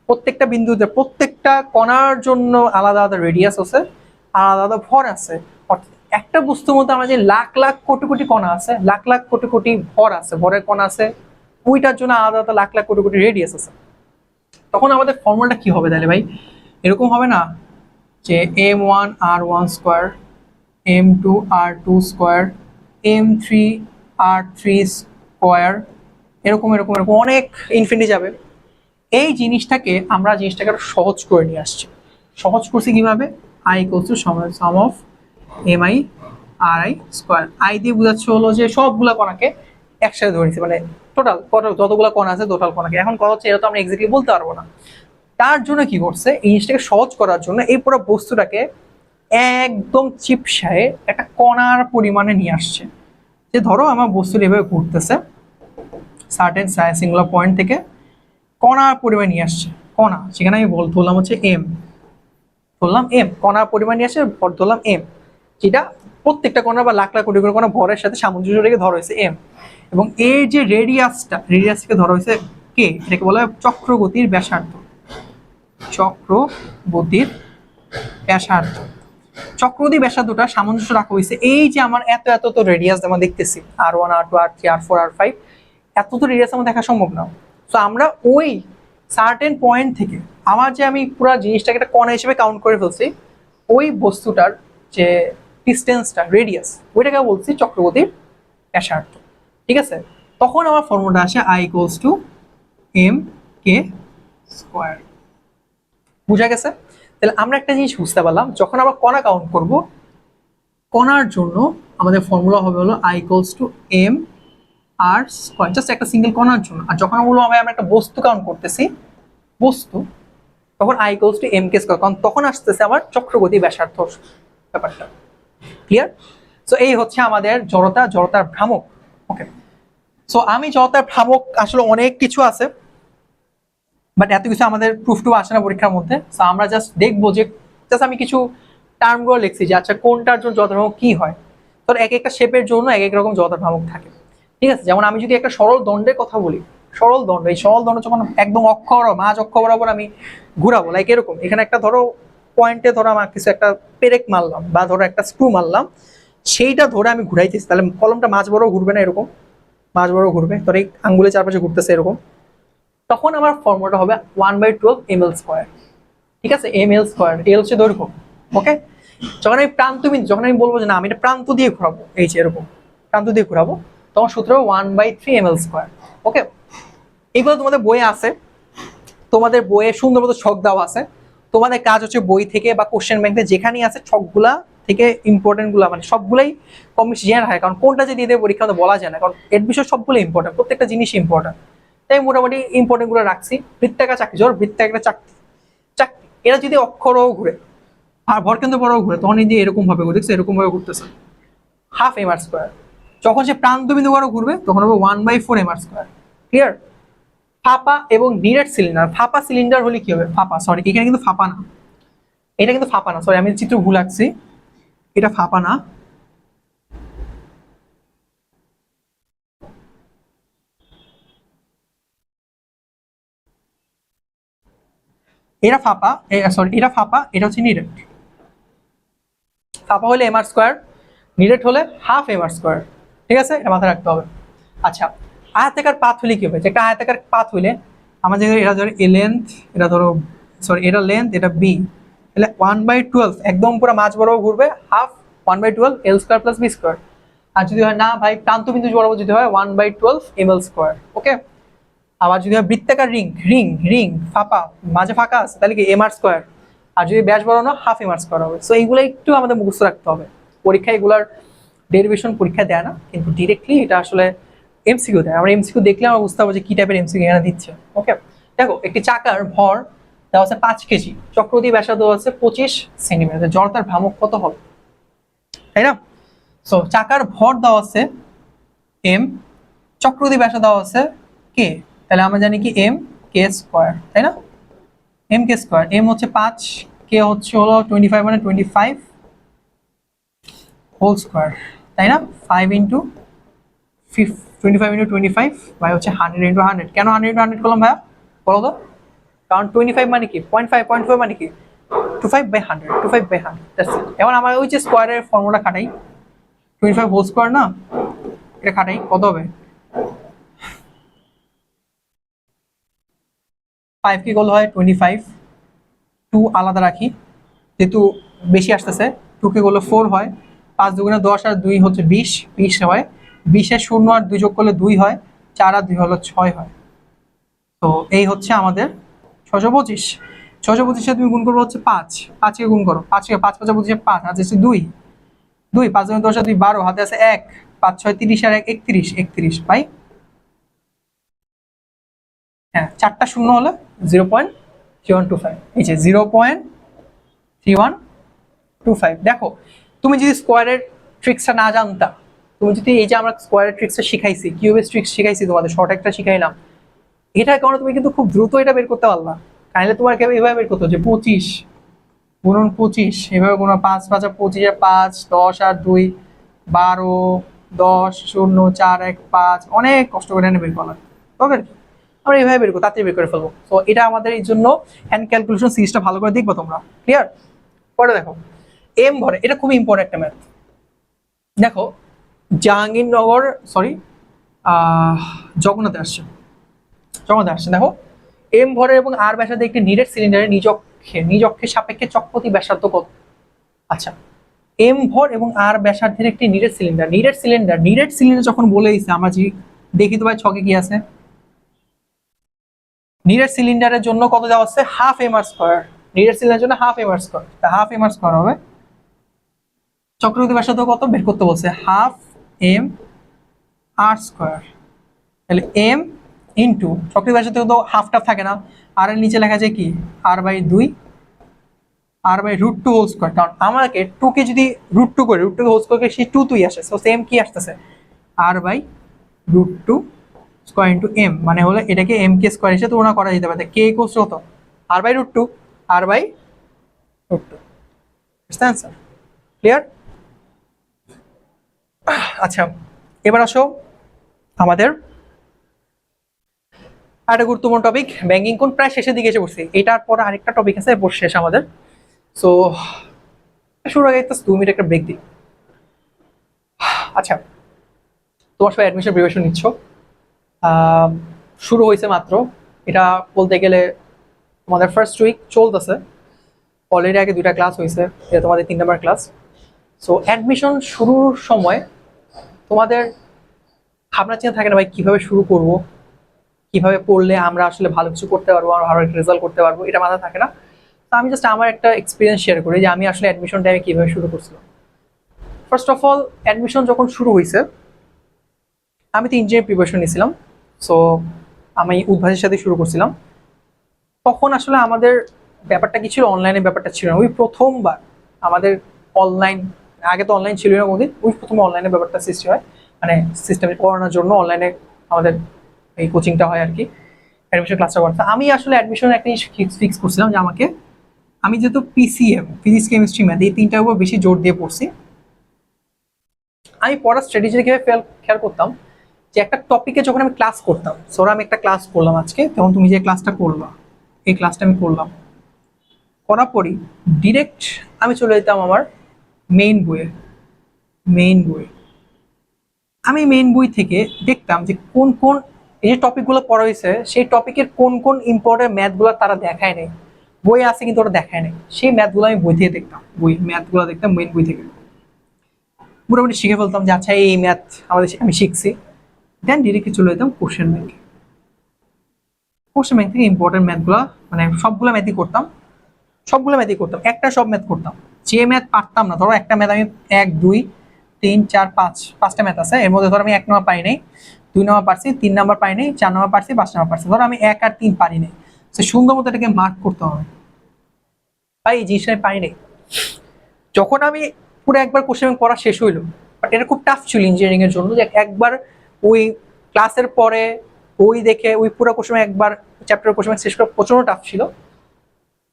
প্রত্যেকটা বিন্দুতে প্রত্যেকটা কণার জন্য আলাদা আলাদা রেডিয়াস আছে, আলাদা আলাদা ভর আছে। অর্থাৎ একটা বস্তুর মধ্যে আমরা যে লাখ লাখ কোটি কোটি কণা আছে, লাখ লাখ কোটি কোটি ভর আছে, ভরের কণা আছে, ওইটার জন্য আলাদা আলাদা লাখ লাখ কোটি কোটি রেডিয়াস আছে। তখন আমাদের ফর্মুলাটা কি হবে তাহলে ভাই? এরকম হবে না যে m1 r1 square, m2 r2 square, m3 r3 square, এরকম এরকম এরকম অনেক ইনফিনিটি যাবে। এই জিনিসটাকে আমরা জিনিসটাকে সহজ করে নিয়ে আসছি। সহজ করছি কিভাবে? i equals to some of mi ri square. i দিয়ে বোঝাচ্ছে হলো যে সবগুলা কণাকে একসাথে ধরেছি, মানে টোটাল যতগুলো কণা আছে টোটাল কণাকে। এখন কথা হচ্ছে এটা তো আমরা এক্স্যাক্টলি বলতে পারবো না, তার জন্য কি করছে, এই জিনিসটাকে সহজ করার জন্য এই পুরো বস্তুটাকে একদম চিপসায়ে একটা কণার পরিমাণে নিয়ে আসছে। যে ধরো আমার বস্তুটা এভাবে ঘুরতেছে, সার্টেন সিঙ্গুলার পয়েন্ট থেকে কণার পরিমাণ নিয়ে আসছে, কণা সেখানে আমি ধরলাম হচ্ছে এম, ধরলাম এম, কণার পরিমাণ নিয়ে আসছে, ধরলাম এম, যেটা প্রত্যেকটা কণা বা লাখ লাখ কোটি কোটি কণা ভরের সাথে সামঞ্জস্য রেখে ধরা হয়েছে এম। এবং এর যে রেডিয়াসকে ধরা হয়েছে কে, এটাকে বলা হয় চক্রগতির ব্যাসার্ধ। চক্রগতির ব্যাসার্ধ, চক্রগতির ব্যাসার্ধটা সামঞ্জস্য রাখা হয়েছে এই যে আমার এত এত তো রেডিয়াস আমরা দেখতেছি, r1 r2 r3 r4 r5, এত তো রেডিয়াস আমার দেখা সম্ভব না। তো আমরা ওই সার্টেন পয়েন্ট থেকে আমার যে আমি পুরো জিনিসটাকে একটা কণা হিসেবে কাউন্ট করে ফেলছি, ওই বস্তুটার যে ডিস্টেন্সটা রেডিয়াস, ওইটাকে বলছি চক্রগতির ব্যাসার্ধ। ঠিক আছে, তখন আমার ফর্মুলাটা আসে i equals to m k square. বুঝা গেছে? তাহলে আমরা একটা জিনিস বুঝতে পারলাম, যখন আমরা কণা কাউন্ট করব, কণার জন্য আমাদের ফর্মুলা হবে হলো i equals to m r square, just একটা সিঙ্গেল কণার জন্য। আর যখন আমরা একটা বস্তু কাউন্ট করতেছি, বস্তু, তখন i equals to m k square, কারণ তখন আসতেছে আমার চক্রগতি ব্যাসার্ধ ব্যাপারটা। ক্লিয়ার? সো এই হচ্ছে আমাদের জড়তার ভ্রামক। ওকে, সো আমি জড়তার ভ্রামক আসলে অনেক কিছু আছে, বাট এত কিছু আমাদের প্রুফ টু আসে না পরীক্ষার মধ্যে। সো আমরা জাস্ট দেখবো যে জাস্ট আমি কিছু টার্মগুলো লিখছি যে আচ্ছা কোনটার জন্য জড়তার ভ্রামক কি হয়। তো এক একটা শেপের জন্য এক এক রকম জড়তার ভ্রামক থাকে। ঠিক আছে, যেমন আমি যদি একটা সরল দণ্ডের কথা বলি, সরল দণ্ড, এই সরল দণ্ড যখন একদম মাঝ অক্ষ বরাবর আমি ঘুরাবো, লাইক এরকম, এখানে একটা ধরো পয়েন্টে ধরো আমার কিছু একটা পেরেক মারলাম বা ধরো একটা স্ক্রু মারলাম, সেইটা ধরে আমি ঘুরাইতেছি, তাহলে কলমটা মাঝ বড় ঘুরবে না, এরকম মাঝ বড় ঘুরবে, ধরো এই আঙ্গুলের চারপাশে ঘুরতেছে এরকম, তখন আমার ফর্মুলাটা হবে 1/12 ml স্কোয়ার। ঠিক আছে, ml স্কোয়ার, এল হচ্ছে দৈর্ঘ্য। ওকে, যখন আমি যখন আমি বলবো যে না আমি এটা প্রান্ত দিয়ে ঘুরাবো, এই যে এরকম প্রান্ত দিয়ে ঘুরাবো, তখন সূত্র 1/3 ml স্কোয়ার। ওকে, এগুলো তোমাদের বইয়ে আছে, তোমাদের বইয়ে সুন্দর মতো ছক দেওয়া আছে। তোমাদের কাজ হচ্ছে বই থেকে বা কোশ্চেন ব্যাংকে যেখানেই আছে ছকগুলা থেকে ইম্পর্টেন্ট গুলা, মানে সবগুলাই কম বেশি জেনে রাখে, কারণ কোনটা যে দিয়ে দেবে পরীক্ষা বলা যায় না, কারণ এর বিষয় সবগুলো ইম্পর্টেন্ট, প্রত্যেকটা জিনিস ইম্পর্টেন্ট। তাই মোটামুটি ইম্পর্টেন্ট গুলো রাখছি। বৃত্তাকার চাকরি, ধর বৃত্তাকার চাকরি, এরা যদি অক্ষরও ঘুরে আর ভরকেন্দ্র বড় ঘুরে, তখন এই যে এরকম ভাবে ঘুরে, এরকম ভাবে ঘুরতেছে, হাফ mr স্কোয়ার। যখন সে প্রান্তবিন্দু বড় ঘুরবে তখন হবে 1/4 mr স্কোয়ার। ক্লিয়ার? ফাঁপা এবং নিরেট সিলিন্ডার, ফাঁপা সিলিন্ডার হলে কি হবে, ফাঁপা, সরি এখানে কিন্তু ফাঁপা না, এটা কিন্তু ফাঁপা না, সরি আমি চিত্র ভুল আঁকছি, এটা ফাঁপা না, এটা ফাঁপা, সরি এটা ফাঁপা, এটা হচ্ছে নিরেট। ফাঁপা হলে mr স্কোয়ার, নিরেট হলে হাফ mr স্কোয়ার। ঠিক আছে, এটা মাথায় রাখতে হবে। আচ্ছা, আয়তাকার পাত হলে কি হবে, যে একটা আয়তাকার পাত হইলে আমাদের এটা ধরো এ লেন্থ, এটা ধরো সরি এটা লেন্থ, এটা বি, তাহলে 1/12 একদম পুরো মাঝ বরাবর ঘুরবে, হাফ 1/12 এল স্কোয়ার প্লাস বি স্কোয়ার। আর যদি হয় না ভাই প্রান্তবিন্দু বরাবর যদি হয় 1/12 ml স্কোয়ার। ওকে, আবার যদি হয় বৃত্তাকার রিং, রিং ফাঁপা, মাঝে ফাঁকা আছে, তাহলে কি mr স্কোয়ার। আর যদি ব্যাস বড় না, হাফ mr স্কোয়ার হবে। সো এইগুলো একটু আমাদের মুখস্থ রাখতে হবে। পরীক্ষায় এগুলার ডেরিভেশন পরীক্ষা দেয় না, কিন্তু ডিরেক্টলি এটা আসলে এমসিকিউ দেয়। আমরা এমসিকিউ দেখলে আমরা বুঝতে পারবো যে কি টাইপের এমসিকিউ এখানে দিচ্ছে। ওকে, দেখো একটি চাকার ভর দেওয়া আছে 5 কেজি, চক্রগতি ব্যাসার্ধ আছে 25 সেন্টিমিটার, জড়তার ভ্রামক কত হবে? তাই না? সো চাকার ভর দেওয়া আছে এম, চক্রবর্তী ব্যাস দেওয়া আছে কে, তাহলে আমরা জানি কি এম কে স্কোয়ার, তাই না? এম কে স্কোয়ার, এম হচ্ছে 5, কে হচ্ছে হলো 25 মানে 25 হোল স্কোয়ার, তাই না? 5 ইন্টু 25 ইন্টু 25 বাই হচ্ছে 100 ইন্টু 100। কেন 100 ইন্টু 100 করলাম ভাইয়া বলো তো? কারণ 25 মানে কি 0.5 মানে কি 25/100, 25/100, দ্যাটস ইট। এবার আমরা ওই যে স্কোয়ারের ফর্মুলা খাটাই, 25 হোল স্কোয়ার না, এটা খাটাই কত হবে? 5 কি করলে হয় 25, 2 আলাদা রাখি যেহেতু বেশি আসতেছে, 2 কে করলে 4 হয়, 5 দুগুণে 10 আর 2 হচ্ছে 20, 20 হয়, 20 এর 0 আর 2 যোগ করলে 2 হয়, 4 আর 2 হলো 6 হয়। তো এই হচ্ছে আমাদের 625। 625 এর তুমি গুণ করবো হচ্ছে 5, 5 কে গুণ করো, 5 কে 5 5 25 5 হাতে আছে 2, 2 5 দুগুণে 10 আর 2 12, হাতে আছে 1, 5 6 30 আর 1 31, 31 বাই, হ্যাঁ 4টা শূন্য হলে 0.3125, এই যে 0.3125। দেখো তুমি যদি স্কোয়ারের ট্রিক্সটা না জানতা, তুমি যদি এই যে আমরা স্কোয়ারের ট্রিক্সটা শিখাইছি, কিউবের ট্রিক্স শিখাইছি, তোমাদের শর্ট একটা শিখাইলাম, এটার কারণে তুমি কিন্তু খুব দ্রুত এটা বের করতে পারলা। তাহলে তোমার এভাবে বের করতে হচ্ছে 25 গুণন 25, এভাবে গুণ 5 5 আর 25 আর 5, 10 আর 2 12, 10 0 4 1 5, অনেক কষ্ট করে এনে বের করা, তবে আমরা এইভাবে বের করবো, তাড়াতাড়ি বের করে ফেলবো। তো এটা আমাদের এই জন্য হ্যান্ড ক্যালকুলেশন সিরিজটা ভালো করে দেখবো তোমরা, ক্লিয়ার? পরে দেখো এম ভরে, এটা খুব ইম্পর্টেন্ট একটা ম্যাথ। দেখো জাহাঙ্গীরনগর সরি জগন্নাথে আসছে, জগন্নাথে আসছে। দেখো এম ভরে এবং আর ব্যাসার্ধে একটি নিরেট সিলিন্ডারের নিজক্ষের সাপেক্ষে চক্রতি ব্যাসার্ধ কত? আচ্ছা, এম ভর এবং আর ব্যাসার্ধের একটি নিরেট সিলিন্ডার যখন বলে দিচ্ছে, আমরা দেখি তো ভাই ছকে কি আছে, নিরেট সিলিন্ডারের জন্য কত দেওয়া হচ্ছে হাফ এম আর স্কোয়ার, নিরেট সিলিন্ডারের জন্য half M R square, half M R square হবে, চক্রবর্তী ব্যাসার্ধ কত বের করতে বলছে, হাফ এম আর স্কোয়ার, তাহলে এম ইন্টু চক্রবর্তী ব্যাসার্ধ তো হাফটা থাকে না, আর এর নিচে লেখা যায় কি r/2, r/√2 হোল স্কোয়ার, কারণ আমাকে 2 কে যদি √2 করে √2 হোল স্কোয়ার সেই 2 তুই আসে, সো সেম কি আসতেছে r/√2 স্কোয়ার ইন্টু এম, মানে হলো এটাকে এম কে স্কোয়ার হিসেবে তুলনা করা যেতে পারে, কে ইকুয়ালস কত r/√2, r/√2, আনসার ক্লিয়ার? আচ্ছা এবার আসো আমাদের আরেকটা গুরুত্বপূর্ণ টপিক, ব্যাংকিং কোণ, প্রায় শেষের দিকে এসে পড়ছি, এটার পর আরেকটা টপিক আছে এরপর শেষ আমাদের। সো শুরু আগে একটা 2 মিনিট একটা ব্রেক দিই। আচ্ছা তোমার সবাই অ্যাডমিশন প্রিপারেশন নিচ্ছ, শুরু হয়েছে মাত্র, এটা বলতে গেলে তোমাদের ফার্স্ট উইক চলতেছে, অলরেডি আগে 2টা ক্লাস হয়েছে, এটা তোমাদের 3 নাম্বার ক্লাস। সো অ্যাডমিশন শুরুর সময় তোমাদের ভাবনা চিন্তা থাকে না ভাই কিভাবে শুরু করব, কিভাবে পড়লে আমরা আসলে ভালো কিছু করতে পারবো, আর ভালো একটা রেজাল্ট করতে পারবো, এটা মাথা থাকে না। তো আমি জাস্ট আমার একটা এক্সপিরিয়েন্স শেয়ার করি যে আমি আসলে অ্যাডমিশন টাইমে কিভাবে শুরু করছিলাম। ফার্স্ট অফ অল অ্যাডমিশন যখন শুরু হয়েছে, আমি তো ইঞ্জিনিয়ারিং প্রিপারেশন নিয়েছিলাম, সো আমি উদ্ভাসের সাথে শুরু করছিলাম। তখন আসলে আমাদের ব্যাপারটা কি ছিল, অনলাইনের ব্যাপারটা ছিল না, ওই প্রথমবার আমাদের অনলাইন, আগে তো অনলাইন ছিল না কোনোদিন, ওই প্রথম অনলাইনের ব্যাপারটা সৃষ্টি হয়, মানে সিস্টেমে পড়ানোর জন্য অনলাইনে আমাদের এই কোচিংটা হয় আর কি, অ্যাডমিশন ক্লাসটা করতে। আমি আসলে অ্যাডমিশনের একটা জিনিস ফিক্স করছিলাম যে আমি যেহেতু পিসিএম, ফিজিক্স কেমিস্ট্রি ম্যাথ, এই 3টার উপর বেশি জোর দিয়ে পড়ছি। আমি পড়ার স্ট্র্যাটেজি কিভাবে খেয়াল করতাম যে একটা টপিকে যখন আমি ক্লাস করতাম, ধরো আমি একটা ক্লাস করলাম আজকে, তখন তুমি যে ক্লাসটা করলা, এই ক্লাসটা আমি করলাম, করার পরই ডিরেক্ট আমি চলে যেতাম আমার মেইন বইয়ে। আমি মেইন বই থেকে দেখতাম যে কোন কোন এই যে টপিকগুলো পড়া হয়েছে, সেই টপিকের কোন কোন ইম্পর্টেন্ট ম্যাথগুলো তারা দেখায় নেই, বই আছে কিন্তু ওরা দেখায় নেই, সেই ম্যাথগুলো আমি বই থেকে দেখতাম, ম্যাথগুলো দেখতাম মেইন বই থেকে, মোটামুটি শিখে ফেলতাম যে আচ্ছা এই ম্যাথ আমি শিখছি। দেন ডিরেক্টলি চলে যেতাম কোশ্চেন ব্যাংক থেকে ইম্পর্টেন্ট ম্যাথগুলো, মানে সবগুলো ম্যাথই করতাম, একটা সব ম্যাথ করতাম। যে ম্যাথ পারতাম না, ধরো একটা ম্যাথ আমি 1 2 3 4 5 5টা ম্যাথ আছে, এর মধ্যে ধরো আমি 1 নম্বর পাই নাই, 2 নম্বর পারছি, 3 নম্বর পাই নাই, 4 নম্বর পারছি, 5 নম্বর পারছি, ধরো আমি 1 আর 3 পারি নাই, সে সুন্দর মতো এটাকে মার্ক করতে হবে, ভাই এই জিনিসটা আমি পারি নাই। যখন আমি পুরো একবার কোশ্চেন ব্যাংক পড়া শেষ হইলো, বাট এটা খুব টাফ ছিল ইঞ্জিনিয়ারিং এর জন্য যে একবার ওই ক্লাসের পরে ওই দেখে ওই পুরো কোশ্চেন একবার চ্যাপ্টার কোশ্চেন শেষ করা প্রচন্ড টাফ ছিল।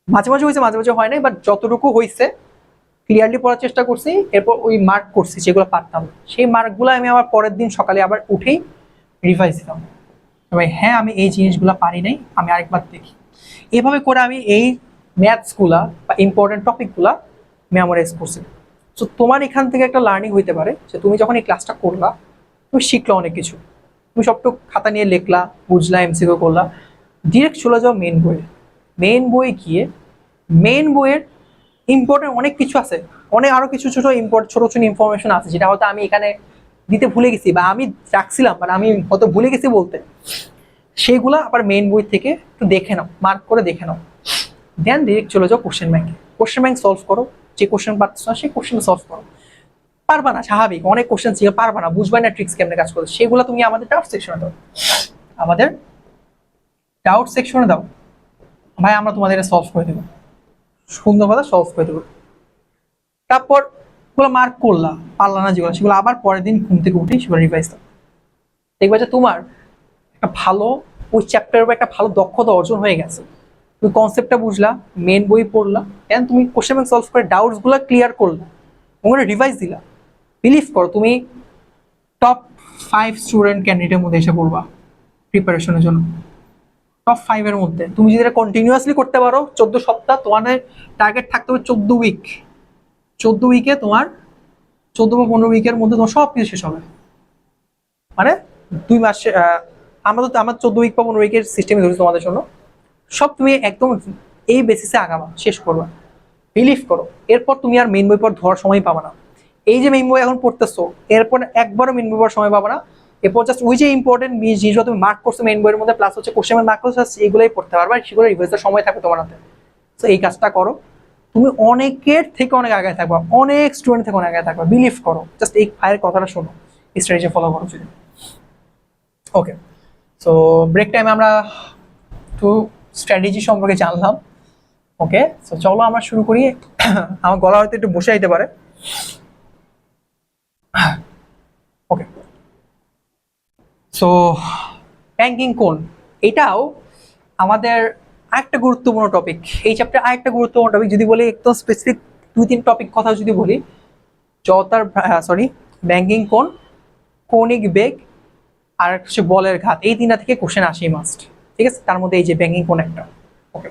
মাঝে মাঝে হয়েছে, মাঝে মাঝে হয় নাই, বাট যতটুকু হয়েছে ক্লিয়ারলি পড়ার চেষ্টা করছি, এরপর ওই মার্ক করছি যেগুলো পারতাম, সেই মার্কগুলো আমি আবার পরের দিন সকালে আবার উঠেই রিভাইজ দিতাম। তবে হ্যাঁ, আমি এই জিনিসগুলো পারি নাই, আমি আরেকবার দেখি। এভাবে করে আমি এই ম্যাথসগুলা বা ইম্পর্টেন্ট টপিকগুলা মেমোরাইজ করছি। সো তোমার এখান থেকে একটা লার্নিং হইতে পারে যে তুমি যখন এই ক্লাসটা করলা, তুমি শিখলা অনেক কিছু, তুমি সবটুকু খাতা নিয়ে লিখলা, বুঝলা, এমসিকিউ করলা, ডিরেক্ট চলে যাও মেইন বইয়ে। মেইন বইয়ে গিয়ে মেইন বইয়ের ইম্পর্টেন্ট অনেক কিছু আছে, অনেক আরো কিছু ছোট ছোট ছোট ইনফরমেশন আছে যেটা হয়তো আমি এখানে দিতে ভুলে গেছি বা আমি রাখছিলাম, মানে আমি হয়তো ভুলে গেছি বলতে, সেইগুলা আবার মেইন বই থেকে একটু দেখে নাও, মার্ক করে দেখে নাও। দেন ডিরেক্ট চলে যাও কোশ্চেন ব্যাংকে, কোশ্চেন ব্যাংক সলভ করো, যে কোশ্চেন পারছো না সেই কোশ্চেন সলভ করো। পারবা না, স্বাভাবিক, অনেক কোশ্চেন ছিল পারবা না, বুঝবা না ট্রিক্স কেমনে কাজ করে, সেগুলো তুমি আমাদের ডাউট সেকশনে দাও, আমাদের ডাউট সেকশনে দাও, ভাই আমরা তোমাদের সলভ করে দেবো, সুন্দর কথা সলভ করে দেবো। তারপর ওগুলো মার্ক করলা, পারলা না যেগুলো সেগুলো আবার পরের দিন ঘুম থেকে উঠে সেগুলো রিভাইজ দাও। দেখবা যে তোমার একটা ভালো ওই চ্যাপ্টারের উপর একটা ভালো দক্ষতা অর্জন হয়ে গেছে। তুমি কনসেপ্টটা বুঝলা, মেন বই পড়লা, দেন তুমি কোশ্চেন ব্যাংক সলভ করে ডাউটস গুলো ক্লিয়ার করলা, ওগুলো রিভাইজ দিলা। বিলিভ করো তুমি টপ 5 স্টুডেন্ট ক্যান্ডিডেটের মধ্যে এসে পড়বা প্রিপারেশনের জন্য। টপ 5 এর মধ্যে তুমি যদি এটা কন্টিনিউয়াসলি করতে পারো 14 সপ্তাহ, তোমাদের টার্গেট থাকতে হবে 14 উইক। 14 উইকে তোমার 14 বা 15 উইকের মধ্যে তোমার সব কিছু শেষ হবে, মানে 2 মাসে। আমরা 14 উইক বা 15 উইকের সিস্টেমে ধরেছি তোমাদের জন্য, সব তুমি একদম এই বেসিসে আগাবা, শেষ করবা, বিলিভ করো। এরপর তুমি আর মেইন বই পর ধরার সময় পাবা না। এই যে মেইন বই এখন পড়তেছো, এরপর একবারও মেইন বই পড়ার সময় পাবা না। এরপর জাস্ট ওই যে ইম্পর্টেন্ট জিনিসগুলো তুমি মার্ক করছো মেইন বইয়ের মধ্যে, প্লাস হচ্ছে কোশ্চেন মার্ক করছো, এগুলোই পড়তে পারবা, সেগুলো রিভাইজের সময় থাকবে তোমার হাতে। তো এই কাজটা করো, তুমি অনেকের থেকে অনেক আগে থাকবা, অনেক স্টুডেন্ট থেকে অনেক আগে থাকবা, বিলিভ করো। জাস্ট এই ভাইয়ের কথাটা শোনো, স্ট্র্যাটেজি ফলো করো যদি। ওকে, সো ব্রেক টাইমে আমরা একটু স্ট্র্যাটেজি সম্পর্কে জানলাম। ওকে, সো চলো আমরা শুরু করি। আমার গলা হয়তো একটু বসে যেতে পারে। ওকে, সো ব্যাংকিং কোন, এটাও আমাদের আরেকটা গুরুত্বপূর্ণ টপিক। এই চ্যাপ্টার আরেকটা গুরুত্বপূর্ণ টপিক যদি বলি, একদম স্পেসিফিক 2-3 টপিক কথা যদি বলি, ব্যাংকিং কোন, কৌণিক বেগ, আর হচ্ছে বলের ঘাত, এই 3টা থেকে কোশ্চেন আসেই মাস্ট। ঠিক আছে, তার মধ্যে এই যে ব্যাংকিং কোন একটা। ওকে,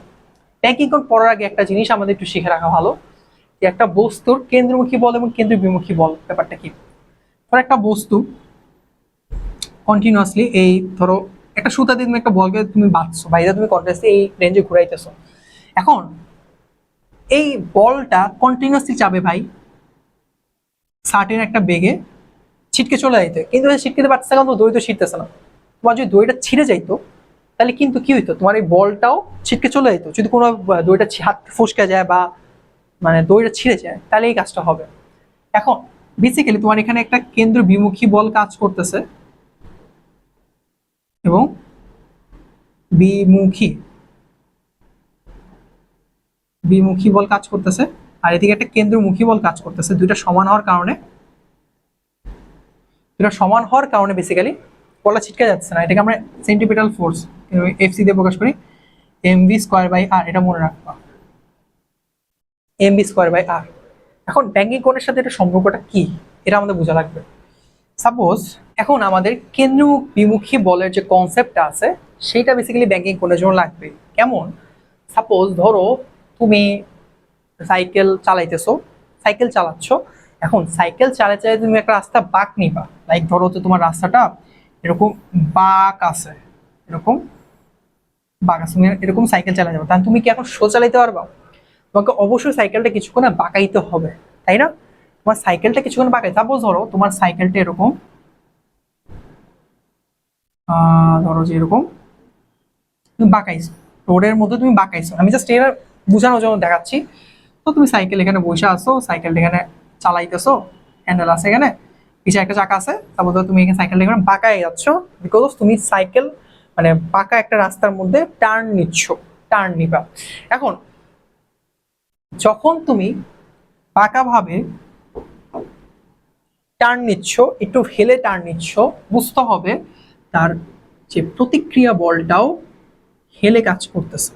ব্যাংকিং কোন পড়ার আগে একটা জিনিস আমাদের একটু শিখে রাখা ভালো, যে একটা বস্তুর কেন্দ্রমুখী বল এবং কেন্দ্র বিমুখী বল ব্যাপারটা কি। ধর একটা বস্তু কন্টিনিউয়াসলি, এই ধরো একটা সুতা দিয়ে তুমি একটা বলকে তুমি বাঁধছো, বাইরে তুমি কন্টিনিউয়াসলি এই রেঞ্জে ঘুরাইতেছো। এখন এই বলটা কন্টিনিউয়াসলি যাবে ভাই সার্টেন একটা বেগে, ছিটকে চলে যাইতে, কিন্তু ছিটকে পারতেছে না, দড়ি তো ছিটতেছে না। তোমার যদি দড়িটা ছিঁড়ে যাইতো তাহলে কিন্তু কি হইতো, তোমার এই বলটাও ছিটকে চলে যেত। যদি কোনো দড়িটা হাত ফসকে যায় বা মানে দড়িটা ছিঁড়ে যায়, তাহলে এই কাজটা হবে। এখন বেসিক্যালি তোমার এখানে একটা কেন্দ্র বিমুখী বল কাজ করতেছে এবং বিমুখী বিমুখী বল কাজ করতেছে, আর এদিকে একটা কেন্দ্রমুখী বল কাজ করতেছে। দুইটা সমান হওয়ার কারণে বেসিক্যালি বলটা ছিটকে যাচ্ছে না। এটাকে আমরা সেন্টিপিটাল ফোর্স এফসি দিয়ে প্রকাশ করি, এমভি স্কোয়ার বাই আর, এটা মনে রাখবা, এমভি স্কোয়ার বাই আর। এখন ব্যাংকিং কোণের সাথে এটা সম্পর্কটা কি, এটা আমাদের বোঝা লাগবে। সাপোজ এখন আমাদের কেন্দ্র বিমুখী বলের যে কনসেপ্টটা আছে সেটা বেসিক্যালি ব্যাংকিং কোণের জন্য লাগবে। কেমন, সাপোজ ধরো তুমি সাইকেল চালাচ্ছ। এখন সাইকেল চালাতে তুমি একটা রাস্তা বাঁক নিবা, লাইক ধরো তো তোমার রাস্তাটা এরকম বাঁক আছে, তুমি এরকম সাইকেল চালা যাবে, তাহলে তুমি কি এখন সোজা চালাইতে পারবা? তোমাকে অবশ্যই সাইকেলটা কিছুক্ষণ বাঁকাইতে হবে, তাই না? তোমার সাইকেলটা কিছুক্ষণ বাঁকাই, সাপোজ ধরো তোমার সাইকেলটা এরকম, ধরো যে এরকম তুমি বাঁকাইছো, রোডের মধ্যে তুমি বাঁকাইছো, আমি জাস্ট এটা বোঝানোর জন্য দেখাচ্ছি। তো তুমি সাইকেল এখানে বসে আসো, সাইকেলটা এখানে চালাইতেছো, হ্যান্ডেল আছে এখানে, পিছনে একটা চাকা আছে, তারপর তুমি এখানে সাইকেলটা এখানে বাঁকাই যাচ্ছ, বিকজ তুমি সাইকেল মানে বাঁকা একটা রাস্তার মধ্যে টার্ন নিবা। এখন যখন তুমি বাঁকাভাবে টার্ন নিচ্ছ, একটু হেলে টার্ন নিচ্ছ, বুঝতে হবে তার যে প্রতিক্রিয়া বলটাও হেলে কাজ করতেছে।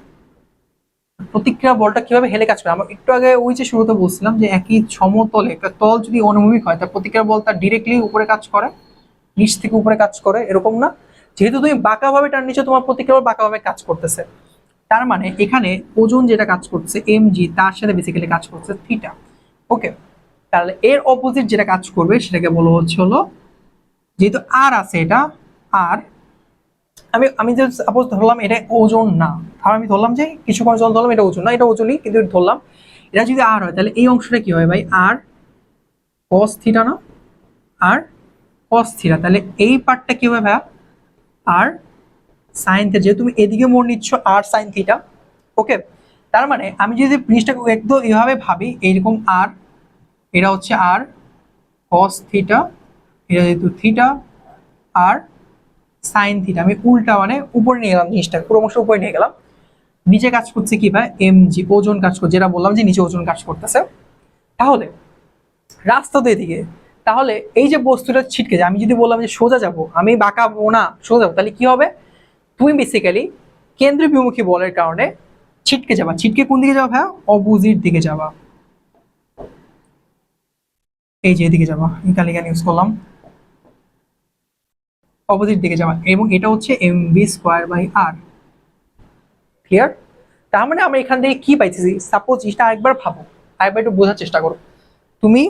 প্রতিক্রিয়া বলটা কিভাবে হেলে কাজ করে, আমরা একটু আগে ওই যে শুরুতে বলছিলাম যে একই সমতলে একটা তল যদি অনুভূমিক হয় তার প্রতিক্রিয়া বল তার ডিরেক্টলি উপরে কাজ করে, নিচ থেকে উপরে কাজ করে, এরকম না? যেহেতু তুমি বাঁকাভাবে টান নিচ্ছ, তোমার প্রতিক্রিয়া বল বাঁকাভাবে কাজ করতেছে। তার মানে এখানে ওজন যেটা কাজ করছে এম জি, তার সাথে বেসিক্যালি কাজ করছে থিটা। ওকে, তাহলে এর অপোজিট যেটা কাজ করবে সেটাকে বলা হচ্ছে হলো, যেহেতু আর আছে এটা আর, আমি আমি যে সাপোজ ধরলাম এটা ওজন না, তাহলে আমি ধরলাম যে কিছুক্ষণ জল ধরলাম এটা ওজন না, এটা ওজনই কিন্তু ধরলাম। এটা যদি আর হয় তাহলে এই অংশটা কি হয় ভাই, আর কস থিটা না, আর কস থিটা, তাহলে এই পার্টটা কি হবে ভাইয়া, আর সাইন থিটা, যেহেতু তুমি এদিকে মোড় নিচ্ছ আর সাইন থিটা। ওকে, তার মানে আমি যদি জিনিসটাকে একদম এভাবে ভাবি, এইরকম আর, এটা হচ্ছে আর কস থিটা, এটা যেহেতু থিটা, আর সাইন থিটা, আমি উল্টা মানে উপরে নিয়ে গেলাম জিনিসটা, পুরো অংশ উপরে নিয়ে গেলাম। নিচে কাজ করছে কি ভাই, এম জি, ওজন কাজ করছে, যেটা বললাম যে নিচে ওজন কাজ করতেছে। তাহলে রাস্তা তো এদিকে, তাহলে এই যে বস্তুটা ছিটকে যায়, আমি যদি বললাম যে সোজা যাব, আমি বাঁকাবো না সোজা যাবো, তাহলে কি হবে, তুমি বেসিক্যালি কেন্দ্র বিমুখী বলের কারণে ছিটকে যাবা। ছিটকে কোন দিকে যাবা ভাইয়া, অপোজিট দিকে যাবা, এই যে এদিকে যাবা, ইকালিগান ইউজ করলাম, অপোজিট দিকে যাবা, এবং এটা হচ্ছে M V square by R. Clear? তার মানে আমরা এখান থেকে কি পাইতেছি, সাপোজ এটা আরেকবার ভাবো, আরেকবার একটু বোঝার চেষ্টা করো। তুমি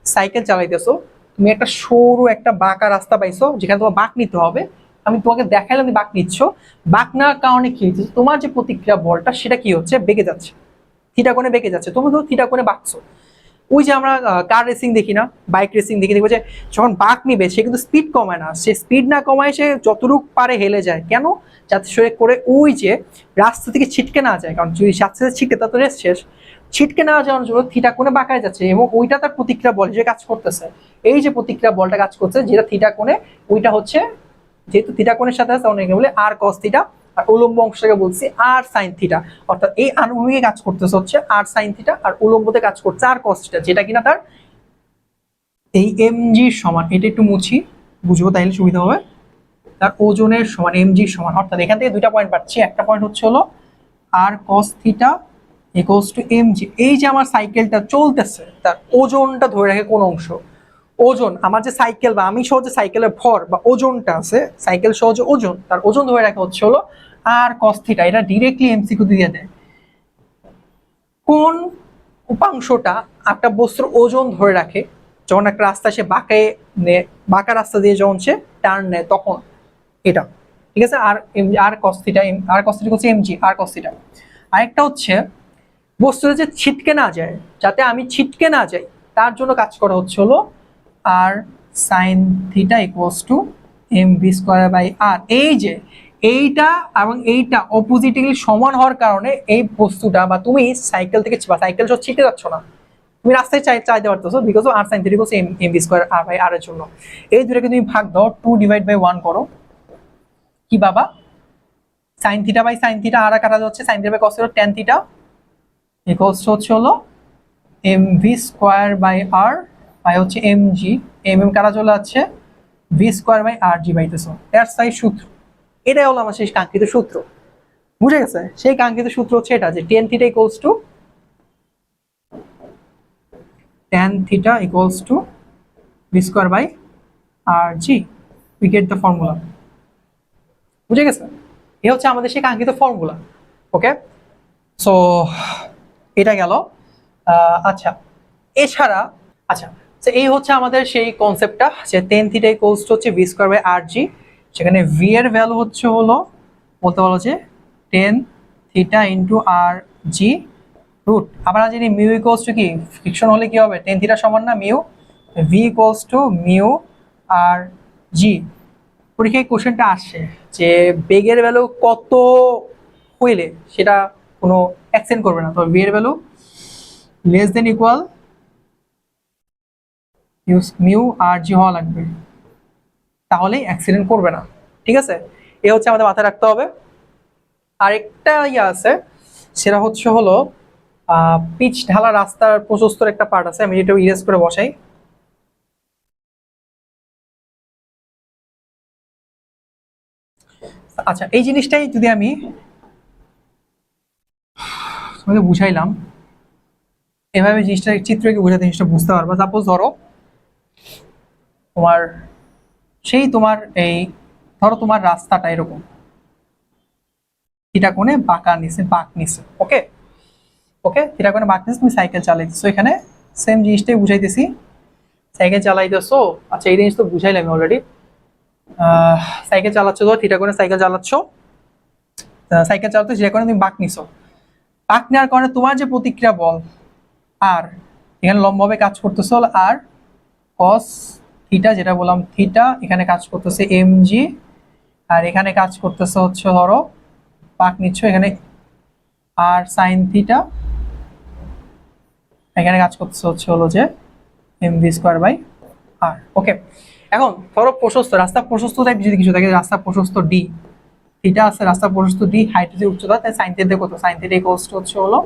সাইকেল চালাইতেছো, তুমি একটা সরু একটা বাঁকা রাস্তা পাইছো যেখানে তোমার বাঁক নিতে হবে, আমি তোমাকে দেখাইলাম তুমি বাঁক নিচ্ছ, বাঁক নেওয়ার কারণে কি হচ্ছে, তোমার যে প্রতিক্রিয়া বলটা সেটা কি হচ্ছে, বেঁকে যাচ্ছে, থিটা কোণে বেঁকে যাচ্ছে, তুমি তো থিটা কোণে বাঁকছো। ওই যে আমরা কার রেসিং দেখি না, বাইক রেসিং দেখি, দেখবো যে যখন বাঁক নিবে সে কিন্তু স্পিড কমায় না, সে স্পিড না কমায় সে যতটুক পারে হেলে যায়, কেন, যাতে সে করে ওই যে রাস্তা থেকে ছিটকে না যায়, কারণ যদি রাস্তা থেকে ছিটকে তার তো রেস শেষ, ছিটকে না যাওয়ার জন্য থিটা কোণে বাঁকায় যাচ্ছে, এবং ওইটা তার প্রতিক্রিয়া বল যে কাজ করতেছে। এই যে প্রতিক্রিয়া বলটা কাজ করছে যেটা থিটা কোণে, ওইটা হচ্ছে, যেহেতু থিটা কোণের সাথে আছে অনেকে বলে আর কস থিটা, আর উলম্ব অংশটাকে বলছি আর সাইন থিটা, অর্থাৎ এই আনুভূমিকে কাজ করতেছে হচ্ছে আর সাইন থিটা, আর উলম্বতে কাজ করছে আর কস থিটা, যেটা কিনা তার এই এম জি সমান, এটা একটু মুছি বুঝবো তাইলে সুবিধা হবে, তার ওজনের সমান এম জি সমান, অর্থাৎ এখান থেকে দুইটা পয়েন্ট পাচ্ছি, একটা পয়েন্ট হচ্ছে হলো R cos theta equals to M G. এই যে আমার সাইকেলটা চলতেছে তার ওজনটা ধরে রাখে কোন অংশ, ওজন আমার যে সাইকেল বা আমি সহজে সাইকেলের ভর বা ওজনটা আছে, সাইকেল সহজে ওজন, তার ওজন ধরে রাখা হচ্ছে হলো আর কস থিটা। এটা ডিরেক্টলি এমসিকিউ দিয়ে দেয়, কোন উপাংশটা একটা বস্তুর ওজন ধরে রাখে যখন একটা রাস্তা সে বাঁকে বাঁকা রাস্তা দিয়ে যখন সে টার্ন নেয় তখন, এটা ঠিক আছে। আর আর কস থিটা, আর কস থিটা হচ্ছে এমজি আর কস থিটা। আরেকটা হচ্ছে বস্তুটা যে ছিটকে না যায়, যাতে আমি ছিটকে না যাই তার জন্য কাজ করা হচ্ছে হলো R sine theta equals to M V square by R. এই যে এইটা এবং এইটা অপোজিটলি সমান হওয়ার কারণে এই বস্তুটা বা তুমি সাইকেল থেকে বা সাইকেল সহ ছিটে যাচ্ছ না, তুমি রাস্তায় চাইতে পারতেছো, because of R sine theta equals M V square R by R এর জন্য। এই দুটাকে তুমি ভাগ দাও, 2 ডিভাইড বাই 1 করো, কি বাবা, sine theta by sine theta R কাটা যাচ্ছে, sine theta by cos theta tan theta equals হচ্ছে হলো M V square by R by হচ্ছে এম জি, এম এম কাটা চলে যাচ্ছে V square by R G পাইতেছো, দ্যাটস তাই সূত্র। এটাই হলো আমার সেই কাঙ্ক্ষিত সূত্র, বুঝে গেছে? সেই কাঙ্ক্ষিত সূত্র হচ্ছে এটা, যে tan theta equals to tan theta equals to V square by R G, we get the formula. বুঝে গেছে? এ হচ্ছে আমাদের সেই কাঙ্ক্ষিত ফর্মুলা। ওকে, সো এটা গেল। আচ্ছা, এছাড়া আচ্ছা, তো এই হচ্ছে আমাদের সেই কনসেপ্টটা, যে টেন থিটা ইকুয়ালস টু হচ্ছে V square by R G, সেখানে ভি এর ভ্যালু হচ্ছে হলো, বলতে পারো যে tan theta into R G root, আবার যদি মিউ ইকুয়ালস টু কি, ফ্রিকশন হলে কি হবে, টেন থিটা সমান না mu, V equals to mu R G. পরীক্ষায় কোশ্চেনটা আসে যে বেগের ভ্যালু কত হইলে সেটা কোনো অ্যাকসেন্ট করবে না, তো ভি এর value less than equal mu R G হওয়া লাগবে, তাহলেই অ্যাক্সিডেন্ট করবে না। ঠিক আছে, এ হচ্ছে আমাদের মাথায় রাখতে হবে। আরেকটা ইয়ে আছে, সেটা হচ্ছে হলো পিচ ঢালা রাস্তার প্রশস্তর একটা পার্ট আছে, আমি এটা ইরেজ করে বসাই। আচ্ছা এই জিনিসটাই যদি আমি তোমাকে বুঝাইলাম, এভাবে জিনিসটা চিত্রকে বোঝাতে জিনিসটা বুঝতে পারবা। সাপোজ ধরো তোমার তোমার এই ধরো তোমার রাস্তাটা এরকম থিটা কোণে বাঁকা নিছে, বাঁক নিছে, ওকে ওকে, থিটা কোণে বাঁক নিছে, তুমি সাইকেল চালাইতেছো, এখানে সেম জিনিসটাই বুঝাইতেছি, সাইকেল চালাইতেছো। আচ্ছা এই জিনিস তো বুঝাইলাম আমি অলরেডি। সাইকেল চালাচ্ছ, তো থিটা কোণে সাইকেল চালাচ্ছ, সাইকেল চালাতে থিটা কোণে তুমি বাঁক নিছো, বাঁক নেওয়ার কারণে তোমার যে প্রতিক্রিয়া বল আর এখানে লম্বভাবে কাজ করতেছে হল আর কস থিটা, যেটা বললাম থিটা, এখানে কাজ করতেছে এম জি, আর এখানে কাজ করতেছে হচ্ছে ধরো বাঁক নিচ্ছ এখানে আর সাইন থিটা, এখানে কাজ করতেছে হচ্ছে হলো যে এম ভি স্কোয়ার বাই আর। ওকে, এখন ধরো প্রশস্ত রাস্তা, প্রশস্ত টাইপ যদি কিছু থাকে, রাস্তা প্রশস্ত ডি, থিটা আছে, রাস্তা প্রশস্ত ডি, হাইটের উচ্চতা, তাই সাইন থিটা কত, সাইন থিটা ইকুয়ালস টু হচ্ছে হলো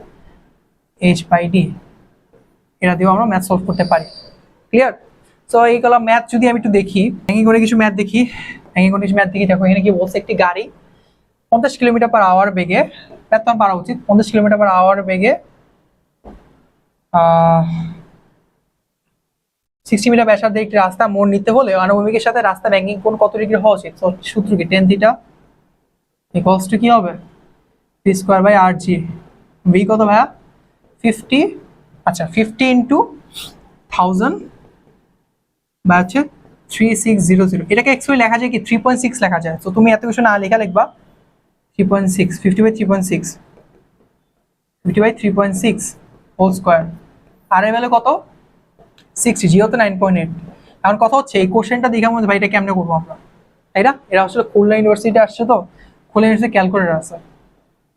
এইচ বাই ডি। এটা দিয়েও আমরা ম্যাথ সলভ করতে পারি। ক্লিয়ার? সো এইগুলো ম্যাথ যদি আমি একটু দেখি, ভেঙে করে কিছু ম্যাথ দেখি, ভেঙে করে কিছু ম্যাথ দেখি। দেখো এখানে কি বলছে, একটি গাড়ি 50 কিলোমিটার পার আওয়ার বেগে, ম্যাথ পারা উচিত, 50 কিলোমিটার পার আওয়ার বেগে 60 মিটার ব্যাসার্ধে একটি রাস্তা মোড় নিতে হলে আনুভূমিকের সাথে রাস্তা ব্যাঙ্কিং কোণ কত ডিগ্রি হওয়া উচিত? সূত্র কি, টেন থিটা ইকুয়ালস টু কি হবে, V square by R G. V কত ভাইয়া, 50, আচ্ছা 50 ইন্টু 1000 বা হচ্ছে 3600। এটাকে অ্যাকচুয়ালি লেখা যায় কি 3.6 লেখা যায়। তো তুমি এত কিছু না লেখা লিখবা 3.6, 50 বাই 3.6, 50 বাই 3.6 হোল স্কোয়ার। আর এর ভ্যালু কত, 60, জিও তো 9.8। এখন কথা হচ্ছে এই কোশ্চেনটা দেখে মনে ভাই এটা কেমনে করবো আমরা, তাই না? এরা আসলে খুলনা ইউনিভার্সিটি আসছে, তো খুলনা ইউনিভার্সিটি ক্যালকুলেটর আছে।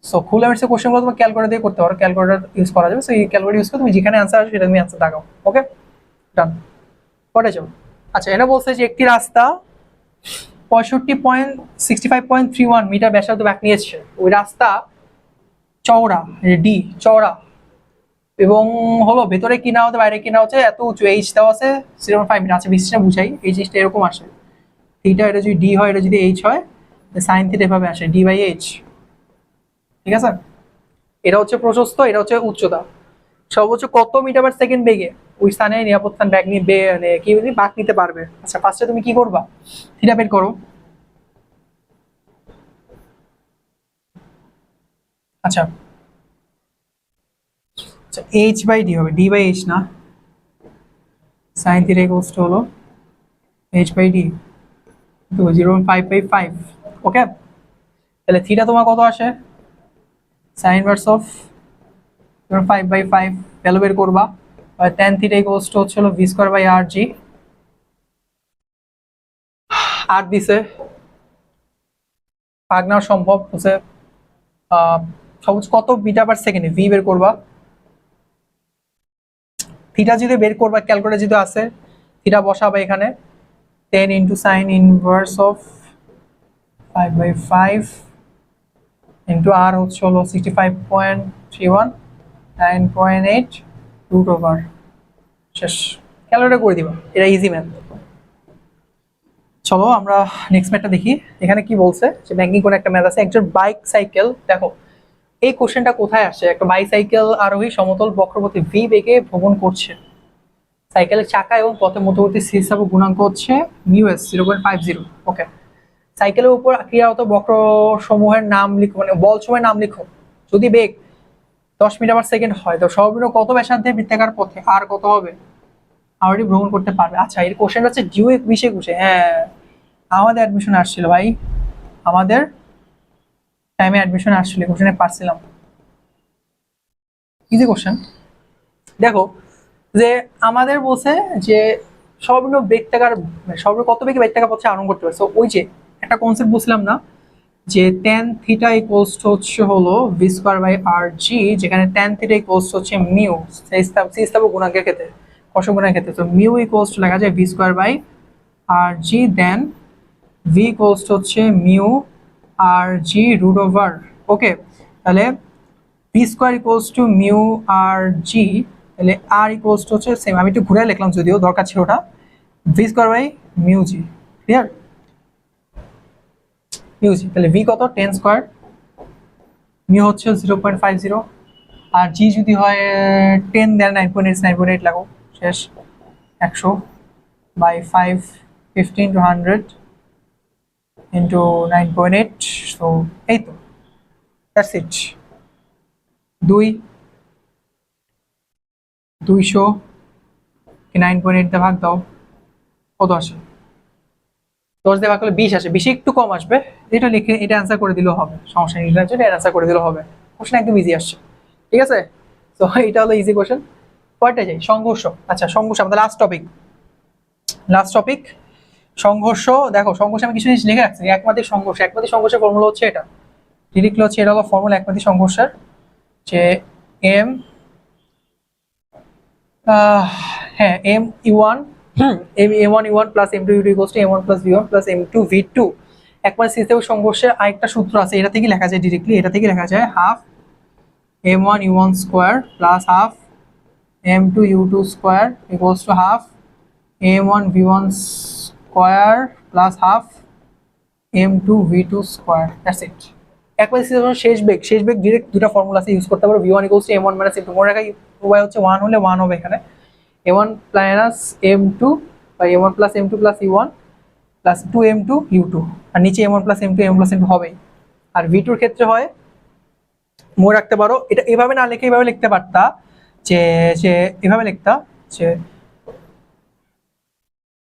সো খুলনা ইউনিভার্সিটি কোশ্চেনগুলো তুমি ক্যালকুলেটর দিয়ে করতে পারো, ক্যালকুলেটর ইউজ করা যাবে। সো এই ক্যালকুলেটর ইউজ করে তুমি যেখানে অ্যান্সার আসবে সেটা তুমি অ্যান্সার দেখাও। ওকে ডান, পরে যাও। আচ্ছা এখানে বলছে যে একটি রাস্তা 65.35.31 মিটার ব্যাসার্ধ ব্যাক নিয়েছে, ওই রাস্তা চওড়া ডি, চওড়া এবং হলো ভেতরে কিনা হতে বাইরে কিনা হচ্ছে এত উঁচু, এইচ দেওয়া আছে 0.5 মিটার। আচ্ছা বিশটা বুঝাই, এই জিনিসটা এরকম আসে, থিটা এটা যদি ডি হয়, এটা যদি এইচ হয়, সাইন থিটা এভাবে আসে ডি বাই এইচ। ঠিক আছে, এটা হচ্ছে প্রশস্ত, এটা হচ্ছে উচ্চতা। সর্বোচ্চ কত মিটার পার সেকেন্ড বেগে ওই স্থানে নিরাপদ স্থান ব্যাগ নিয়ে কি বলি বাঁক নিতে পারবে? আচ্ছা ফার্স্টে তুমি কি করবা, থিটা বের করো। আচ্ছা আচ্ছা এইচ বাই ডি হবে, ডি বাই এইচ না, সাইন থিটা ইকুয়ালস টু হলো এইচ বাই ডি, তো 0.5/5। ওকে, তাহলে থিটা তোমার কত আসে, সাইন ইনভার্স অফ 5/5 ভ্যালু বের করবা, আর tan থিটা ইকুয়ালস টু হচ্ছে হলো ভি স্কয়ার বাই আর জি। আর দিছে ভাগ নেওয়া সম্ভব হচ্ছে সর্বোচ্চ কত মিটার পার সেকেন্ডে, ভি বের করবা। থিটা যদি বের করবা, ক্যালকুলেটর যদি আছে, থিটা বসাবা এখানে 10 into sine inverse of 5/5 into R হচ্ছে হলো 65.31 9.8 রুট ওভার, শেষ। ক্যালকুলেটর করে দিবা, এটা ইজি ম্যাথ। চলো আমরা নেক্সট ম্যাথটা দেখি। এখানে কি বলছে যে ব্যাংকিং কোন একটা ম্যাথ আছে, একজন বাইক সাইকেল, দেখো এই কোশ্চেনটা কোথায় আসে, একটা বাইসাইকেল আরোহী সমতল বক্রপথে ভি বেগে ভ্রমণ করছে, সাইকেলের চাকা এবং পথের মধ্যবর্তী স্থিতিস্থাপক গুণাঙ্ক হচ্ছে মিউএস 0.50। ওকে, সাইকেলের উপর ক্রিয়ারত বক্র সমূহের নাম লিখো, মানে বল সমূহের নাম লিখো। যদি বেগ 10 মিটার পার সেকেন্ড হয়, তো সর্বনিম্ন কত ব্যাসার্ধে বৃত্তাকার পথে আর কত হবে, অলরেডি ভ্রমণ করতে পারবে। আচ্ছা এর কোশ্চেনটা হচ্ছে ডিউ 20-21, হ্যাঁ আমাদের অ্যাডমিশন আসছিল ভাই, আমাদের টাইমে অ্যাডমিশন আসছিল, কোশ্চেনে পারছিলাম, ইজি কোশ্চেন। দেখো যে আমাদের বলছে যে সর্বনিম্ন বৃত্তাকার, সর্বনিম্ন কত বেগে বৃত্তাকার পথে আরোহণ করতে পারে। সো ওই যে একটা কনসেপ্ট বুঝলাম না, যে tan থিটা ইকুয়ালস টু হচ্ছে হলো ভি স্কয়ার বাই আর জি, যেখানে tan থিটা ইকুয়ালস টু হচ্ছে মিউ স্থিতিস্থাপক গুণাঙ্কের ক্ষেত্রে, কষক গুণাঙ্কের ক্ষেত্রে। তো মিউ ইকুয়ালস টু লেখা যায় V square by R G, then V equals to হচ্ছে mu R G root over. Okay, তাহলে V square equals to mu R G, তাহলে আর ইকুয়ালস টু হচ্ছে সেম, আমি একটু ঘুরে লিখলাম যদিও দরকার ছিল ওটা, V square by mu G. Clear? Mu G, তাহলে ভি কত 10 স্কোয়ার, মিউ হচ্ছে 0.50, আর জি যদি হয় 10 দেন 9.8, 9.8 লাগো, শেষ 100 বাই 5, 15 to 100 ইন্টু 9.8, সো এই তো, দ্যাটস ইট। 200 কি 9.8 দিয়ে ভাগ দাও, কত আসে? 10 দিয়ে ভাগ করলে 20 আসে, 20 একটু কম আসবে, এটা লিখে এটা অ্যান্সার করে দিলেও হবে, সমস্যা নেই, এটার জন্য অ্যান্সার করে দিলেও হবে, কোশ্চেন একদম ইজি আসছে, ঠিক আছে? তো এটা হলো ইজি কোশ্চেন। পরেরটা যাই, সংঘর্ষ। আচ্ছা সংঘর্ষ আমাদের লাস্ট টপিক সংঘর্ষ। দেখো সংঘর্ষ আমি কিছু জিনিস লিখে রাখছি, একমাত্রিক সংঘর্ষ, একমাত্রিক সংঘর্ষের ফর্মুলা হচ্ছে এটা, ডিরেক্টলি হচ্ছে এটা হলো ফর্মুলা একমাত্রিক সংঘর্ষের, যে এম হ্যাঁ এম ইউ1 এম1 ইউ1 plus M two U two equals to এম1 প্লাস ভি1 প্লাস এম টু ভি2। একবার সিস্টেম সংঘর্ষের আরেকটা সূত্র আছে, এটা থেকে লেখা যায় ডিরেক্টলি, এটা থেকে লেখা যায় half m1 u1 square plus half m2 u2 square equals to half m1 v1 square plus half m2 v2 square, that's ইট। একবার শেষ বেগ ডিরেক্ট দুটো ফর্মুলা আছে, ইউজ করতে পারো, v1 equals to m1 minus m2, মনে রাখা উপায় হচ্ছে 1 হলে 1 হবে এখানে, m1 প্লাস m2 বা m1 plus m2 plus u1 plus 2m2 u2, আর নিচে m1 plus m2 m1 plus m2 হবেই। আর v2 এর ক্ষেত্রে হয়, মনে রাখতে পারো, এটা এভাবে না লিখে এভাবে লিখতে পারতা, যে যে এভাবে লিখতা, যে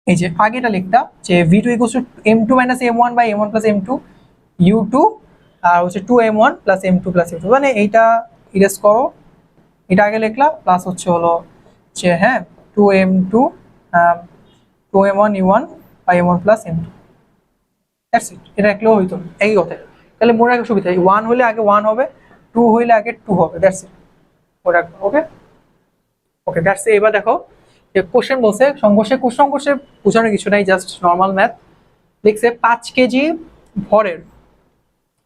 এই যে আগেটা লিখতা যে v2 equals to m2 minus m1 by m1 plus m2 u2, আর হচ্ছে 2m1 plus m2 plus u2, মানে এইটা ইরেজ করো, এটা আগে লিখলা, প্লাস হচ্ছে হলো যে হ্যাঁ 2m2 2m1 u1 by m1 plus m2, that's it. এটা লিখলেও হইতো, একই কথা। তাহলে মনে রাখার সুবিধা, 1 হলে আগে 1 হবে, 2 হইলে আগে 2 হবে, দ্যাটস ইট, মনে রাখবো। ওকে ওকে, দ্যাটস ইট। এবার দেখো যে কোশ্চেন বলছে সংঘর্ষে বোঝানোর কিছু নাই, জাস্ট নর্মাল ম্যাথ। লিখছে 5 কেজি ভরের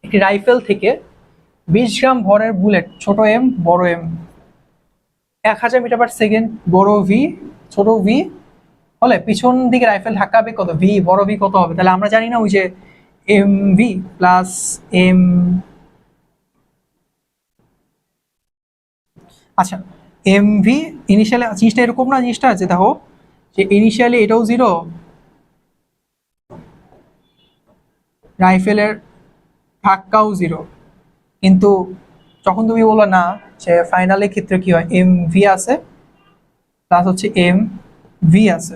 একটি রাইফেল থেকে 20 গ্রাম ভরের বুলেট, ছোট এম বড় এম, 1000 মিটার পার সেকেন্ড বড় ভি ছোট ভি হলে পিছন দিকে রাইফেল ধাক্কাবে কত, ভি বড় ভি কত হবে? তাহলে আমরা জানি না ওই যে এম ভি প্লাস এম, আচ্ছা এম ভি ইনিশিয়ালি জিনিসটা এরকম না, জিনিসটা আছে দেখো যে ইনিশিয়ালি এটাও 0, রাইফেলের ধাক্কাও 0, কিন্তু যখন তুমি বলো না যে ফাইনালের ক্ষেত্রে কি হয়, এম ভি আছে প্লাস হচ্ছে এম ভি আছে,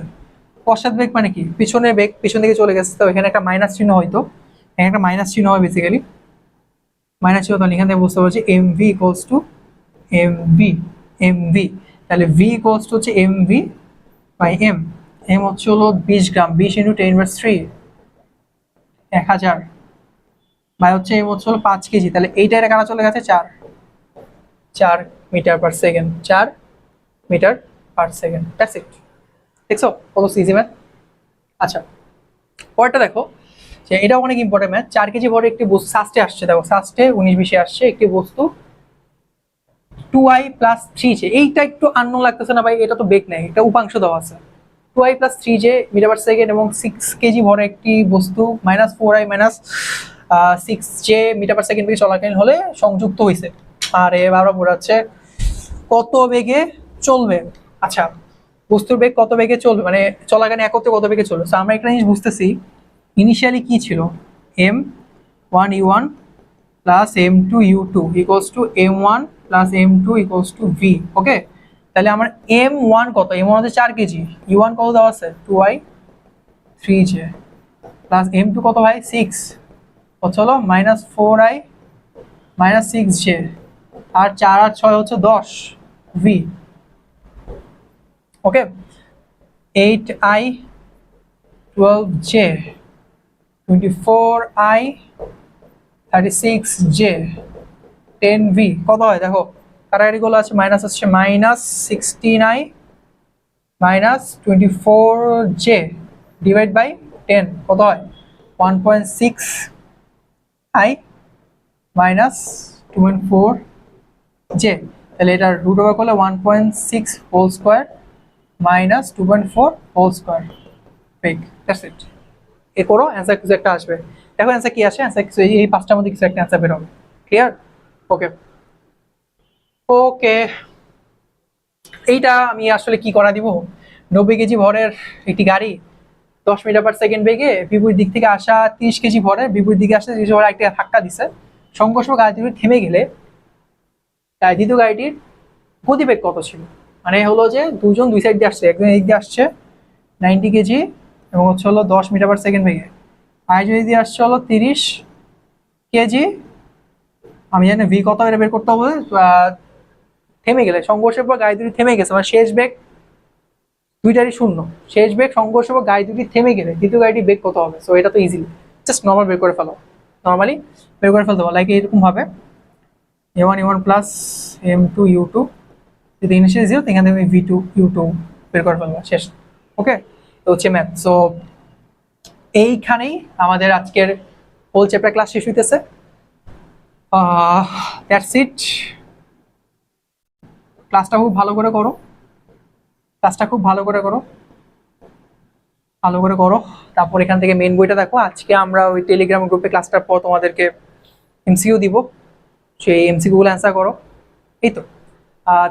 পশ্চাৎ বেগ মানে কি পিছনের বেগ, পিছন দিকে চলে গেছে, তো এখানে একটা মাইনাস চিহ্ন হয়তো, এখানে একটা মাইনাস চিহ্ন হয় বেসিক্যালি, মাইনাস চিহ্ন, তাহলে এখান থেকে বুঝতে পারছি M V equals to M V, তাহলে ভি ইকুয়ালস টু হচ্ছে M V by M, M হচ্ছে হলো 20 গ্রাম, 20 ইন্টু 10⁻³ 1000 বাই হচ্ছে এম হচ্ছে হলো 5 কেজি, তাহলে এইটার কারা চলে গেছে 4 metre per second, 4 metre per second, that's it. দেখছো কত ইজি ম্যাথ। আচ্ছা পরেরটা দেখো, যে এটা অনেক ইম্পর্টেন্ট ম্যাথ। 4 কেজি ভরে একটি বস্তু সাস্টে আসছে, দেখো সাস্টে 19-20 আসছে, একটি বস্তু 2i প্লাস 3j, এইটা একটু আননোন লাগতেছে না ভাই, এটা তো বেগ নেই, এটা উপাংশ দেওয়া আছে, 2i plus 3j metre per second এবং 6 কেজি ভরে একটি বস্তু minus 4i minus 6j metre per second বেগে চলাকালীন হলে সংযুক্ত হয়েছে, আর এবার বোঝাচ্ছে কত বেগে চলবে। আচ্ছা বস্তুর বেগ কত বেগে চলবে, মানে চলাকালীন একত্রে কত বেগে চলবে। তো আমরা একটা জিনিস বুঝতেছি, ইনিশিয়ালি কি ছিল, m1 u1 plus m2 u2 equals to m1 plus m2 equals to v। ওকে, তাহলে আমার m1 কত, m1 হচ্ছে 4 কেজি, u1 কত দেওয়া আছে 2i 3j প্লাস m2 কত ভাই 6, হচ্ছে হলো মাইনাস 4i মাইনাস 6j, আর 4 আর 6 হচ্ছে 10 v। ওকে 8i 12j 24i 36j 10v কত হয় দেখো, কাটাকাটি গুলো আছে, মাইনাস হচ্ছে minus 16i minus 24j divide by 10 কত হয় 1.6i মাইনাস 2.4j, তাহলে এটা রুট ওভার করলে 1.6 whole square minus 2.4 whole square বেগ, দ্যাটস ইট। এ করো অ্যান্সার কিছু একটা আসবে। দেখো অ্যান্সার কি আসে, অ্যান্সার কিছু এই পাঁচটার মধ্যে কিছু একটা অ্যান্সার বের হবে। ক্লিয়ার? ওকে ওকে, এইটা আমি আসলে কি করা দিব, 90 কেজি ভরের একটি গাড়ি 10 মিটার/সেকেন্ড বেগে বিপরীত দিক থেকে আসা 30 কেজি ভরে বিপরীত দিকে আসা 30 ভরে একটা ধাক্কা দিছে, সংঘর্ষ গাড়িটি থেমে গেলে দ্বিতীয় গাড়িটির গতিবেগ কত ছিল? মানে হলো যে দুজন দুই সাইড দিয়ে আসছে, একজন এই দিয়ে আসছে 90 কেজি এবং হচ্ছে হলো 10 মিটার/সেকেন্ড বেগে, আরেকজন এই দিয়ে আসছে হলো 30 কেজি, আমি জানি ভি কত এটা বের করতে হবে। থেমে গেলে সংঘর্ষের পর গাড়ি দুটি থেমে গেছে, মানে শেষ বেগ দুইটারই শূন্য, শেষ বেগ সংঘর্ষের পর গাড়ি দুটি থেমে গেলে দ্বিতীয় গাড়িটি বেগ কত হবে? সো এটা তো ইজিলি জাস্ট নর্মাল বের করে ফেলো, নর্মালি বের করে ফেলতে পারো, লাইক এরকম ভাবে a1 প্লাস m2 u2, যদি ইনিশিয়াল জিরো এখান থেকে v2 u2 বের করে ফেলবা, শেষ। ওকে, তো হচ্ছে ম্যাথ। সো এইখানেই আমাদের আজকের হোল চ্যাপ্টার ক্লাস শেষ হইতেছে। That's it. ক্লাসটা খুব ভালো করে করো, ক্লাসটা খুব ভালো করে করো, ভালো করে করো। তারপর এখান থেকে মেন বইটা দেখো। আজকে আমরা ওই টেলিগ্রাম গ্রুপে ক্লাসটার পর তোমাদেরকে এমসিকিউ দিব, সেই এমসিকিউ গুলো অ্যান্সার করো, এই তো।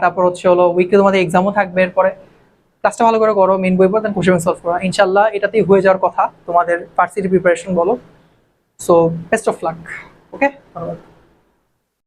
তারপর হচ্ছে হলো উইকে তোমাদের এক্সামও থাকবে, এরপরে ক্লাসটা ভালো করে করো, মেন বই পর দেন কোশ্চেন সলভ করো, ইনশাল্লাহ এটাতেই হয়ে যাওয়ার কথা তোমাদের ভার্সিটি প্রিপারেশন বলো। So best of luck. Okay, ধন্যবাদ।